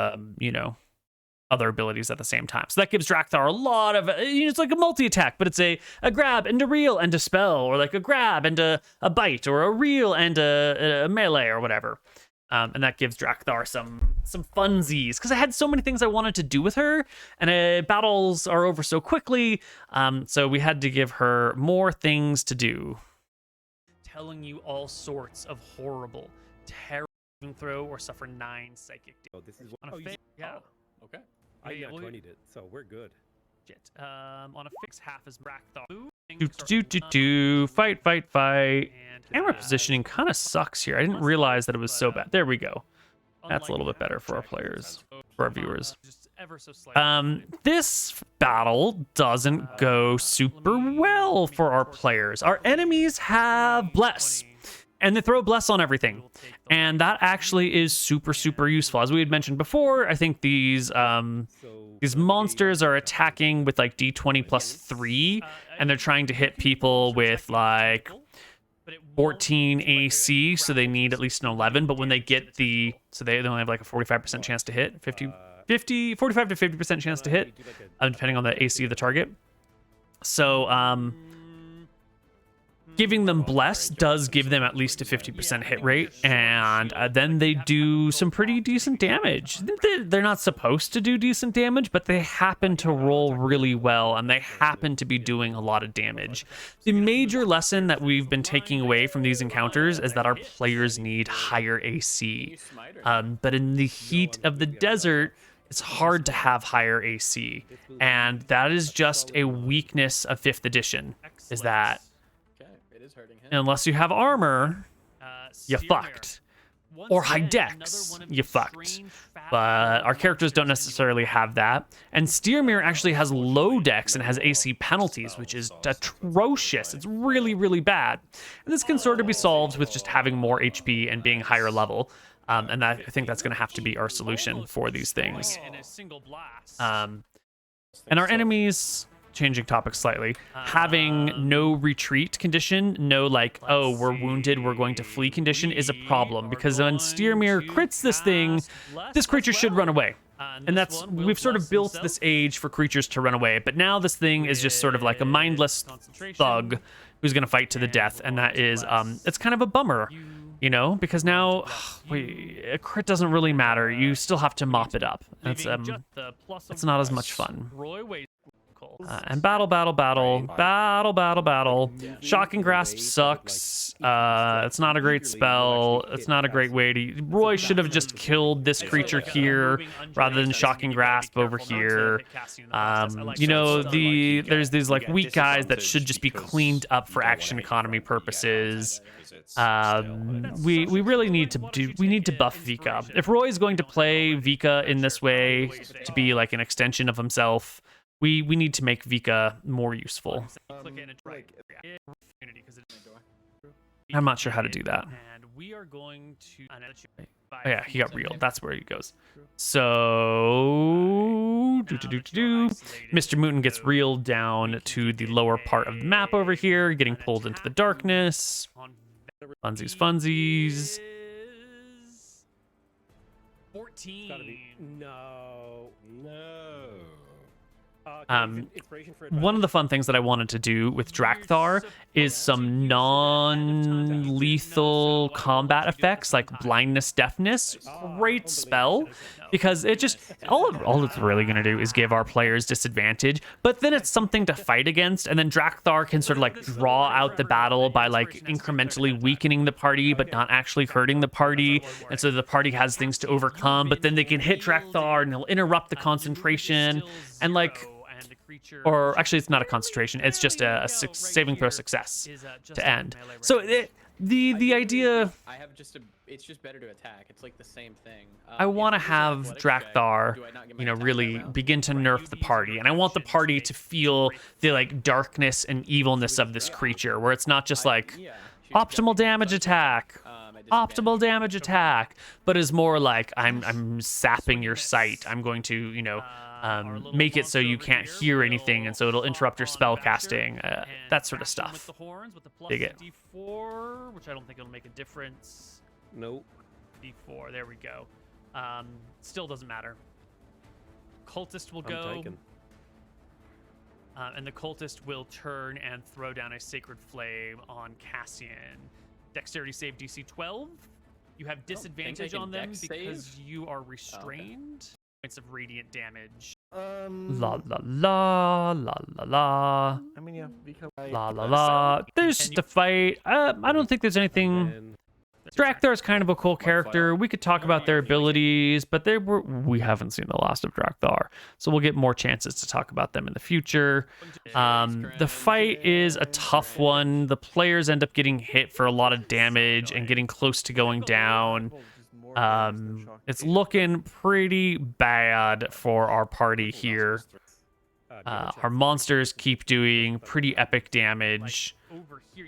other abilities at the same time. So that gives Drakthar a lot of, it's like a multi-attack, but it's a grab and a reel and a spell, or like a grab and a bite, or a reel and a melee or whatever. And that gives Drakthar some funsies, because I had so many things I wanted to do with her, and battles are over so quickly, so we had to give her more things to do. Telling you all sorts of horrible, terrible throw or suffer 9 psychic damage. Oh, this is what. On a yeah. Okay. I Yeah, got well, 20'd it, so we're good. Shit. On a fix, half is Drakthar. Fight. Camera positioning kind of sucks here. I didn't realize that it was so bad. There we go. That's a little bit better for our players, for our viewers. This battle doesn't go super well for our players. Our enemies have Bless. And they throw bless on everything. And that actually is super, super useful. As we had mentioned before, I think these monsters are attacking with like D20 plus 3, and they're trying to hit people with like 14 AC, so they need at least an 11. But when they get so they only have like a 45% chance to hit, 45 to 50% chance to hit, depending on the AC of the target. So, giving them bless does give them at least a 50% hit rate, and then they do some pretty decent damage. They're not supposed to do decent damage, but they happen to roll really well, and they happen to be doing a lot of damage. The major lesson that we've been taking away from these encounters is that our players need higher AC. But in the heat of the desert, it's hard to have higher AC, and that is just a weakness of 5th edition, is that unless you have armor, you fucked. Or high dex, you fucked. But our characters don't necessarily have that. And Steermere actually has low dex and has AC penalties, which is atrocious. It's really, really bad. And this can sort of be solved with just having more HP and being higher level. And I think that's going to have to be our solution for these things. And our enemies, changing topics slightly, having no retreat condition, no like, oh, we're wounded, we're going to flee condition is a problem, because when Steermere crits this thing, this creature should run away. And we've sort of built this age for creatures to run away, but now this thing is just sort of like a mindless thug who's going to fight to the death, and that is, it's kind of a bummer, you know, because now a crit doesn't really matter. You still have to mop it up. It's not as much fun. And battle. Shocking Grasp sucks. It's not a great spell. It's not a great way to... Roy should have just killed this creature here rather than Shocking Grasp over here. You know, there's these like weak guys that should just be cleaned up for action economy purposes. We really need to buff Vika. If Roy is going to play Vika in this way to be like an extension of himself, we need to make Vika more useful. I'm not sure how to do that. Oh yeah, he got reeled. That's where he goes. So, Mr. Mooten gets reeled down to the lower part of the map over here, getting pulled into the darkness. Funsies. 14. No. One of the fun things that I wanted to do with Drakthar is some non-lethal combat effects like blindness, deafness. Great spell, because it just all it's really going to do is give our players disadvantage, but then it's something to fight against, and then Drakthar can sort of like draw out the battle by like incrementally weakening the party but not actually hurting the party, and so the party has things to overcome, but then they can hit Drakthar and he'll interrupt the concentration, and like... Or actually, it's not a concentration. It's just a saving throw success to end. So the idea... It's just better to attack. It's like the same thing. I want to have Drakthar, you know, really begin to nerf the party. And I want the party to feel the like darkness and evilness of this creature, where it's not just like optimal damage attack, but is more like I'm sapping your sight. I'm going to, you know, make it so you can't hear anything, and so it'll interrupt your spell casting, that sort of stuff. Dig it. D4, which I don't think it'll make a difference. Nope. D4, there we go. Still doesn't matter. Cultist will go. And the cultist will turn and throw down a sacred flame on Cassian. Dexterity save DC 12. You have disadvantage on them because you are restrained. Points of radiant damage. La la la la la la. I mean, yeah, La la la. There's just a fight. I don't think there's anything. Drakthar is kind of a cool character. We could talk about their abilities, but we haven't seen the last of Drakthar, so we'll get more chances to talk about them in the future. The fight is a tough one. The players end up getting hit for a lot of damage and getting close to going down. It's looking pretty bad for our party here. Our monsters keep doing pretty epic damage.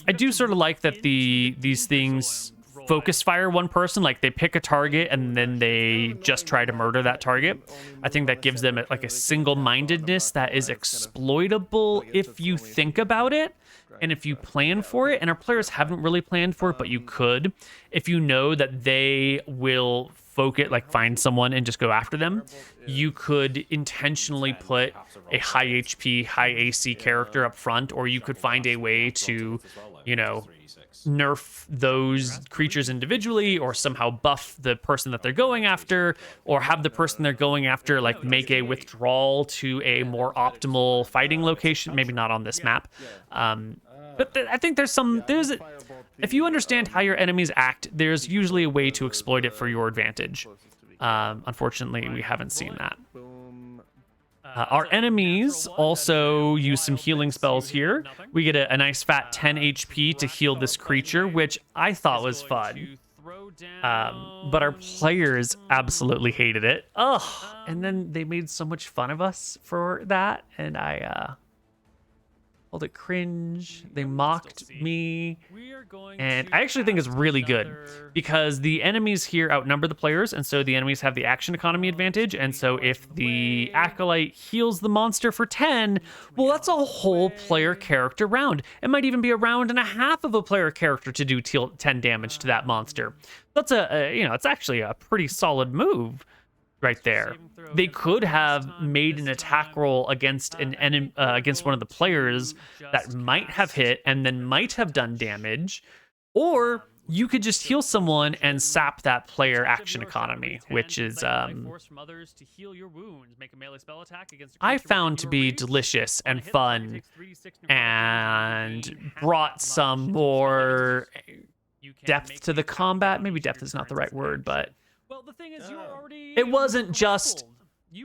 I do sort of like that these things focus fire one person, like they pick a target and then they just try to murder that target. I think that gives them like a single-mindedness that is exploitable if you think about it and if you plan for it. And our players haven't really planned for it, but you could. If you know that they will focus, like find someone and just go after them, you could intentionally put a high HP, high AC character up front, or you could find a way to, you know, nerf those creatures individually or somehow buff the person that they're going after, or have the person they're going after like make a withdrawal to a more optimal fighting location, maybe not on this map. But I think if you understand how your enemies act, there's usually a way to exploit it for your advantage. Unfortunately, we haven't seen that. Our enemies also use some healing spells here. We get a nice fat 10 HP to heal this creature, which I thought was fun. But our players absolutely hated it. Ugh. And then they made so much fun of us for that, and I called it cringe. They mocked me, and I actually think it's really good because the enemies here outnumber the players, and so the enemies have the action economy advantage. And so if the acolyte heals the monster for 10, well, that's a whole player character round. It might even be a round and a half of a player character to do 10 damage to that monster. That's it's actually a pretty solid move right there. They could have made an attack roll against an enemy, against one of the players that might have hit and then might have done damage, or you could just heal someone and sap that player action economy, which is I found to be delicious and fun and brought some more depth to the combat. Maybe depth is not the right word, but well, the thing is, you already it wasn't just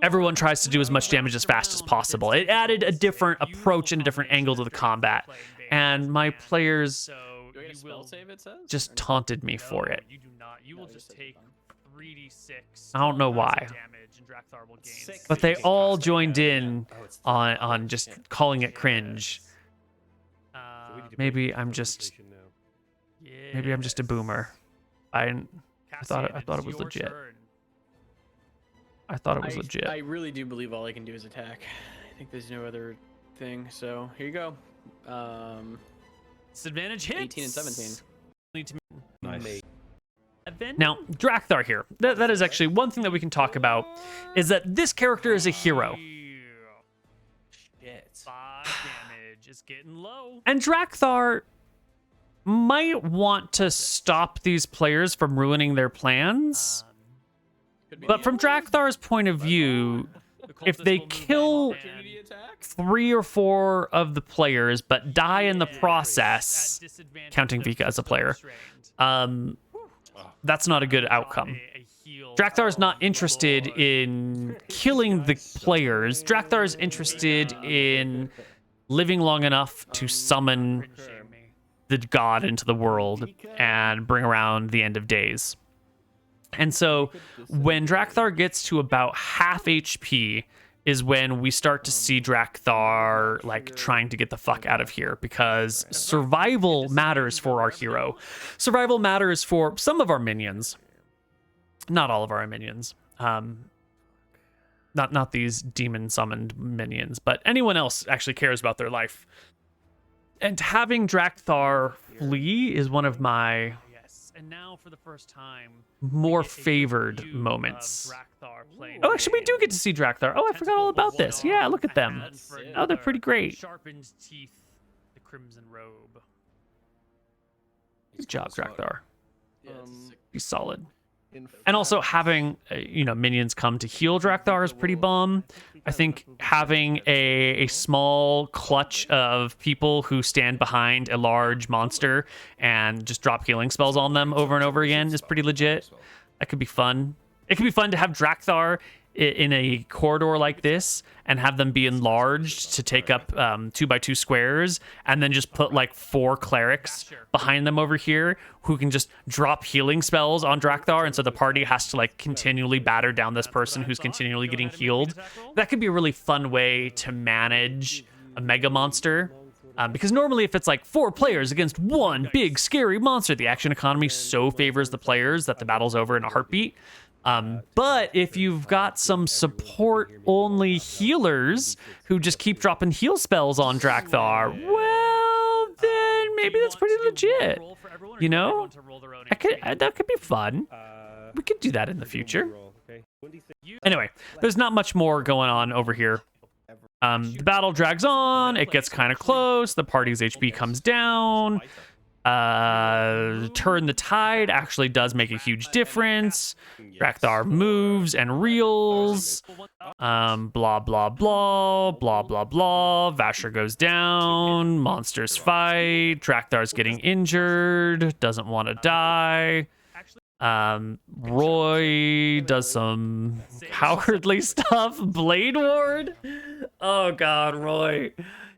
everyone tries to do as much damage as fast as possible. It added a different approach and a different angle to the combat, and my players just taunted me for it. You do not. You will just take 3d6. I don't know why, damage, and Drakthar will gain. but they all joined in on just calling it cringe. Maybe I'm just a boomer. I thought it was legit. I thought it was legit. I really do believe all I can do is attack. I think there's no other thing. So here you go. Disadvantage hits. 18 and 17. Nice. Now, Drakthar here. That is actually one thing that we can talk about, is that this character is a hero. Shit. 5 damage is getting low. And Drakthar might want to stop these players from ruining their plans. But from Drakthar's point of view, if they kill 3 or 4 of the players but die in the process, counting Vika as a player, that's not a good outcome. Drakthar is not interested in killing the players. Drakthar is interested in living long enough to summon the god into the world and bring around the end of days. And so when Drakthar gets to about half HP is when we start to see Drakthar like trying to get the fuck out of here, because survival matters for our hero. Survival matters for some of our minions. Not all of our minions. Not these demon summoned minions, but anyone else actually cares about their life. And having Drakthar flee is one of my and now for the first time more favored moments. Oh, actually, we do get to see Drakthar. Oh, I forgot all about this. Yeah, look at them. Oh, they're pretty great. Sharpened teeth, the crimson robe. Good job, Drakthar. He's solid. And also having minions come to heal Drakthar is pretty bomb. I think having a small clutch of people who stand behind a large monster and just drop healing spells on them over and over again is pretty legit. That could be fun. It could be fun to have Drakthar in a corridor like this and have them be enlarged to take up 2x2 squares, and then just put like 4 clerics behind them over here who can just drop healing spells on Drakthar, and so the party has to like continually batter down this person who's continually getting healed. That could be a really fun way to manage a mega monster. Because normally if it's like 4 players against one big scary monster, the action economy so favors the players that the battle's over in a heartbeat. But if you've got some support-only healers who just keep dropping heal spells on Drakthar, well, then maybe that's pretty legit. You know? That could be fun. We could do that in the future. Anyway, there's not much more going on over here. The battle drags on. It gets kind of close. The party's HP comes down. Turn the tide actually does make a huge difference. Drakthar moves and reels. Blah, blah, blah, blah, blah, blah. Vasher goes down. Monsters fight. Drakthar's getting injured. Doesn't want to die. Roy does some cowardly stuff. Blade Ward. Oh god, Roy.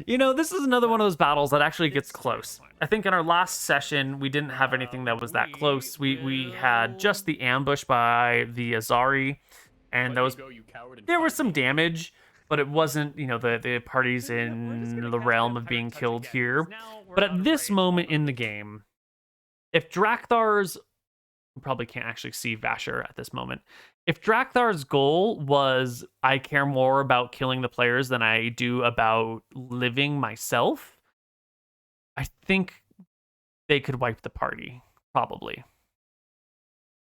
You know, this is another one of those battles that actually gets close. I think in our last session we didn't have anything that was that close. We had just the ambush by the Azari, and there was some damage, but it wasn't, you know, the parties in the realm of being killed here. But at this moment in the game, if Drakthar's probably can't actually see Vasher at this moment. If Drakthar's goal was, I care more about killing the players than I do about living myself, I think they could wipe the party, probably.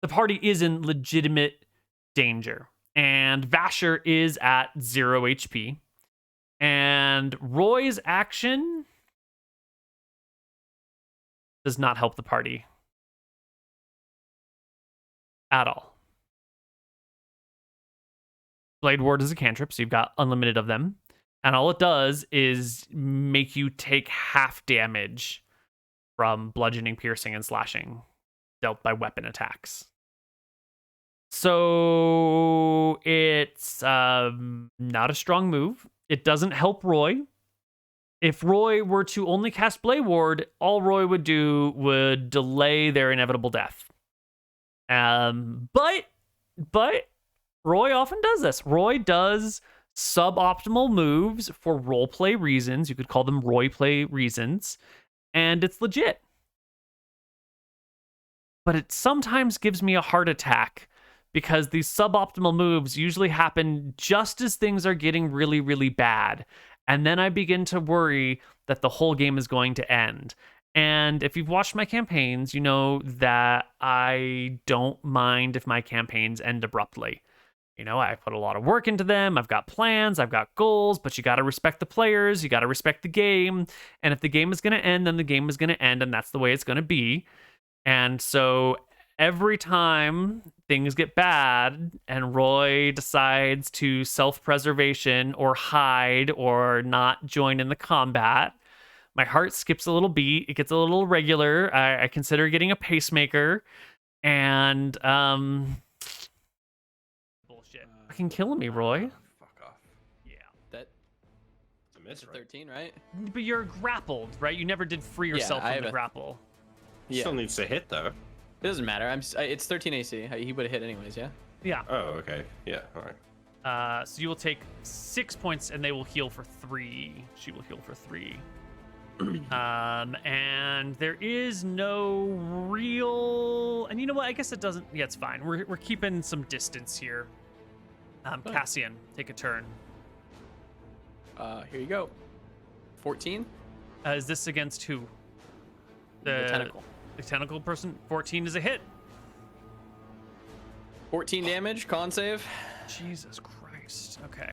The party is in legitimate danger, and Vasher is at 0 HP, and Roy's action does not help the party at all. Blade Ward is a cantrip, so you've got unlimited of them. And all it does is make you take half damage from bludgeoning, piercing, and slashing dealt by weapon attacks. So it's not a strong move. It doesn't help Roy. If Roy were to only cast Blade Ward, all Roy would do would delay their inevitable death. But Roy often does this. Roy does suboptimal moves for roleplay reasons. You could call them Roy play reasons, and it's legit. But it sometimes gives me a heart attack because these suboptimal moves usually happen just as things are getting really, really bad. And then I begin to worry that the whole game is going to end. And if you've watched my campaigns, you know that I don't mind if my campaigns end abruptly. You know, I put a lot of work into them. I've got plans, I've got goals, but you got to respect the players. You got to respect the game. And if the game is going to end, then the game is going to end, and that's the way it's going to be. And so every time things get bad and Roy decides to self-preservation or hide or not join in the combat, my heart skips a little beat. It gets a little irregular. I consider getting a pacemaker, and bullshit. Fucking killing me, Roy. Fuck off. Yeah. That's a miss, right? 13, right? But you're grappled, right? You never did free yourself from the grapple. Yeah. Still needs to hit though. It doesn't matter. It's 13 AC. He would have hit anyways, yeah? Yeah. Oh, okay. Yeah, alright. So you will take 6 points, and they will heal for 3. She will heal for 3. And there is no real, and you know what, I guess it doesn't, yeah, it's fine. We're keeping some distance here. Cassian, take a turn. Here you go. 14? Is this against who? The tentacle. The tentacle person? 14 is a hit. 14 damage, con save. Jesus Christ. Okay.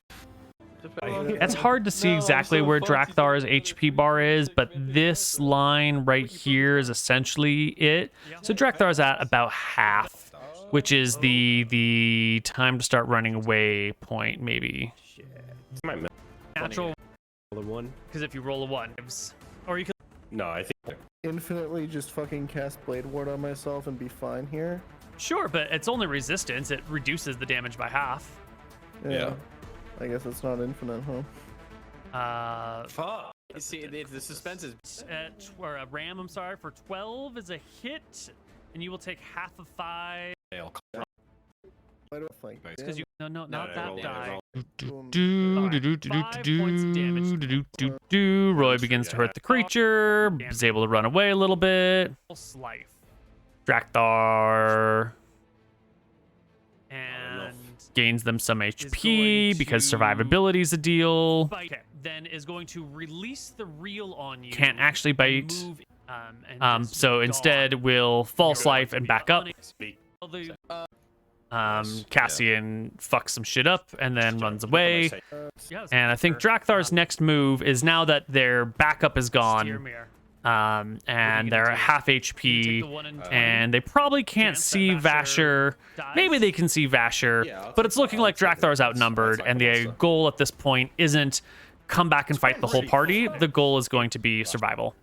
It's hard to see exactly where Drakthar's HP bar is, but this line right here is essentially it. So Drakthar's at about half, which is the time to start running away point, maybe. Natural one. Because if you roll a 1, or you can. No, I think Infinitely just fucking cast Blade Ward on myself and be fine here. Sure, but it's only resistance. It reduces the damage by half. Yeah. I guess it's not infinite, huh? fuck. You see, the suspense is. Or a ram, I'm sorry, for 12 is a hit, and you will take half of 5. I don't think. Because you no, not that roll, die. Roy begins to hurt the creature. Is able to run away a little bit. Life. Drakthar And gains them some going HP because to- survivability is a deal. bite, then is going to release the reel on you. Can't actually and bite. move, and just So instead, gone. we'll false You're life going and to be back up. Speak. The- Cassian fucks some shit up and then runs away. yes, And I think sure. Drakthar's next move is now that their backup is Steer gone, mirror. and they're do? at half You take HP, the 1 in 20, and they probably can't chance that see Vasher. dies. Maybe they can see Vasher, Yeah, I'll but take it's looking that. like I'll take it. Drakthar's That's outnumbered, like and a the monster. goal at this point isn't come back and fight the whole party. The goal is going to be survival.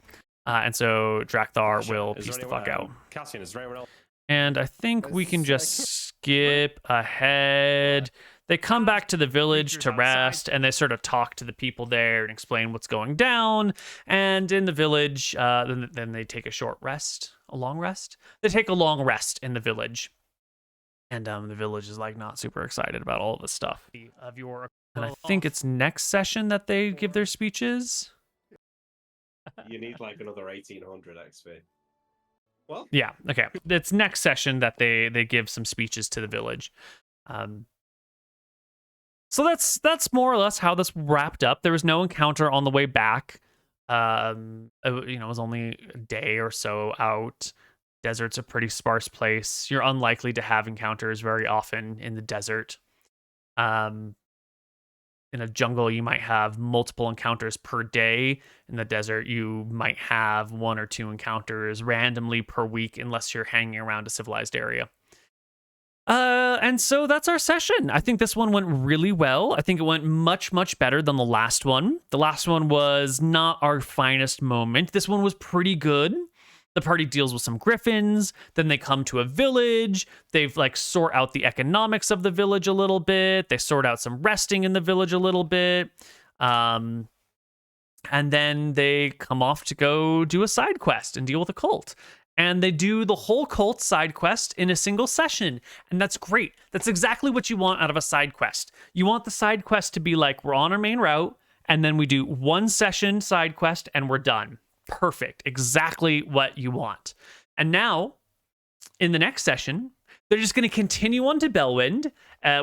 And so Drakthar will Is piece there the fuck anyone- out. Cassian, is there anyone else? And I think we can just skip ahead. They come back to the village to rest, and they sort of talk to the people there and explain what's going down. And in the village, then they take a short rest, a long rest. They take a long rest in the village, and the village is like not super excited about all of this stuff. of your And I think it's next session that they give their speeches. You need like another 1800 XP. Well, Yeah, okay. It's next session that they give some speeches to the village. So that's more or less how this wrapped up. There was no encounter on the way back. It was only a day or so out. Desert's a pretty sparse place. You're unlikely to have encounters very often in the desert. In a jungle, you might have multiple encounters per day. In the desert, you might have 1 or 2 encounters randomly per week, unless you're hanging around a civilized area. And so that's our session. I think this one went really well. I think it went much, much better than the last one. The last one was not our finest moment. This one was pretty good. The party deals with some griffins, then they come to a village. They've sort out the economics of the village a little bit. They sort out some resting in the village a little bit. And then they come off to go do a side quest and deal with a cult. And they do the whole cult side quest in a single session. And that's great. That's exactly what you want out of a side quest. You want the side quest to be like, we're on our main route, and then we do 1 session side quest and we're done. Perfect. Exactly what you want. And now, in the next session, they're just going to continue on to Bellwind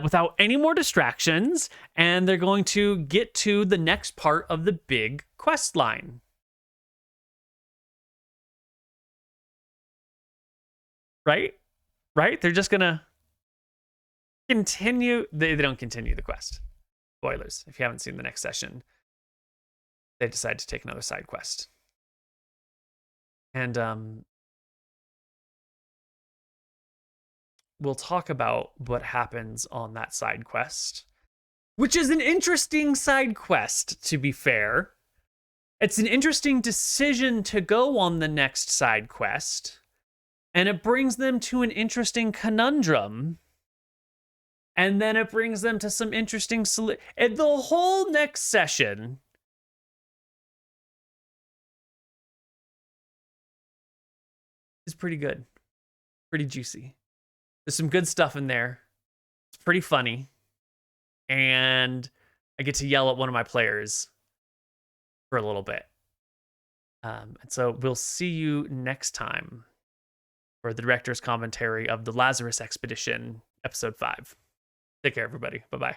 without any more distractions, and they're going to get to the next part of the big quest line. Right? They're just going to continue. They don't continue the quest. Spoilers. If you haven't seen the next session, they decide to take another side quest. And we'll talk about what happens on that side quest, which is an interesting side quest, to be fair. It's an interesting decision to go on the next side quest, and it brings them to an interesting conundrum, and then it brings them to some interesting and the whole next session is pretty good, pretty juicy. There's some good stuff in there. It's pretty funny, and I get to yell at one of my players for a little bit. And so we'll see you next time for the director's commentary of the Lazarus Expedition, episode 5. Take care, everybody. Bye-bye.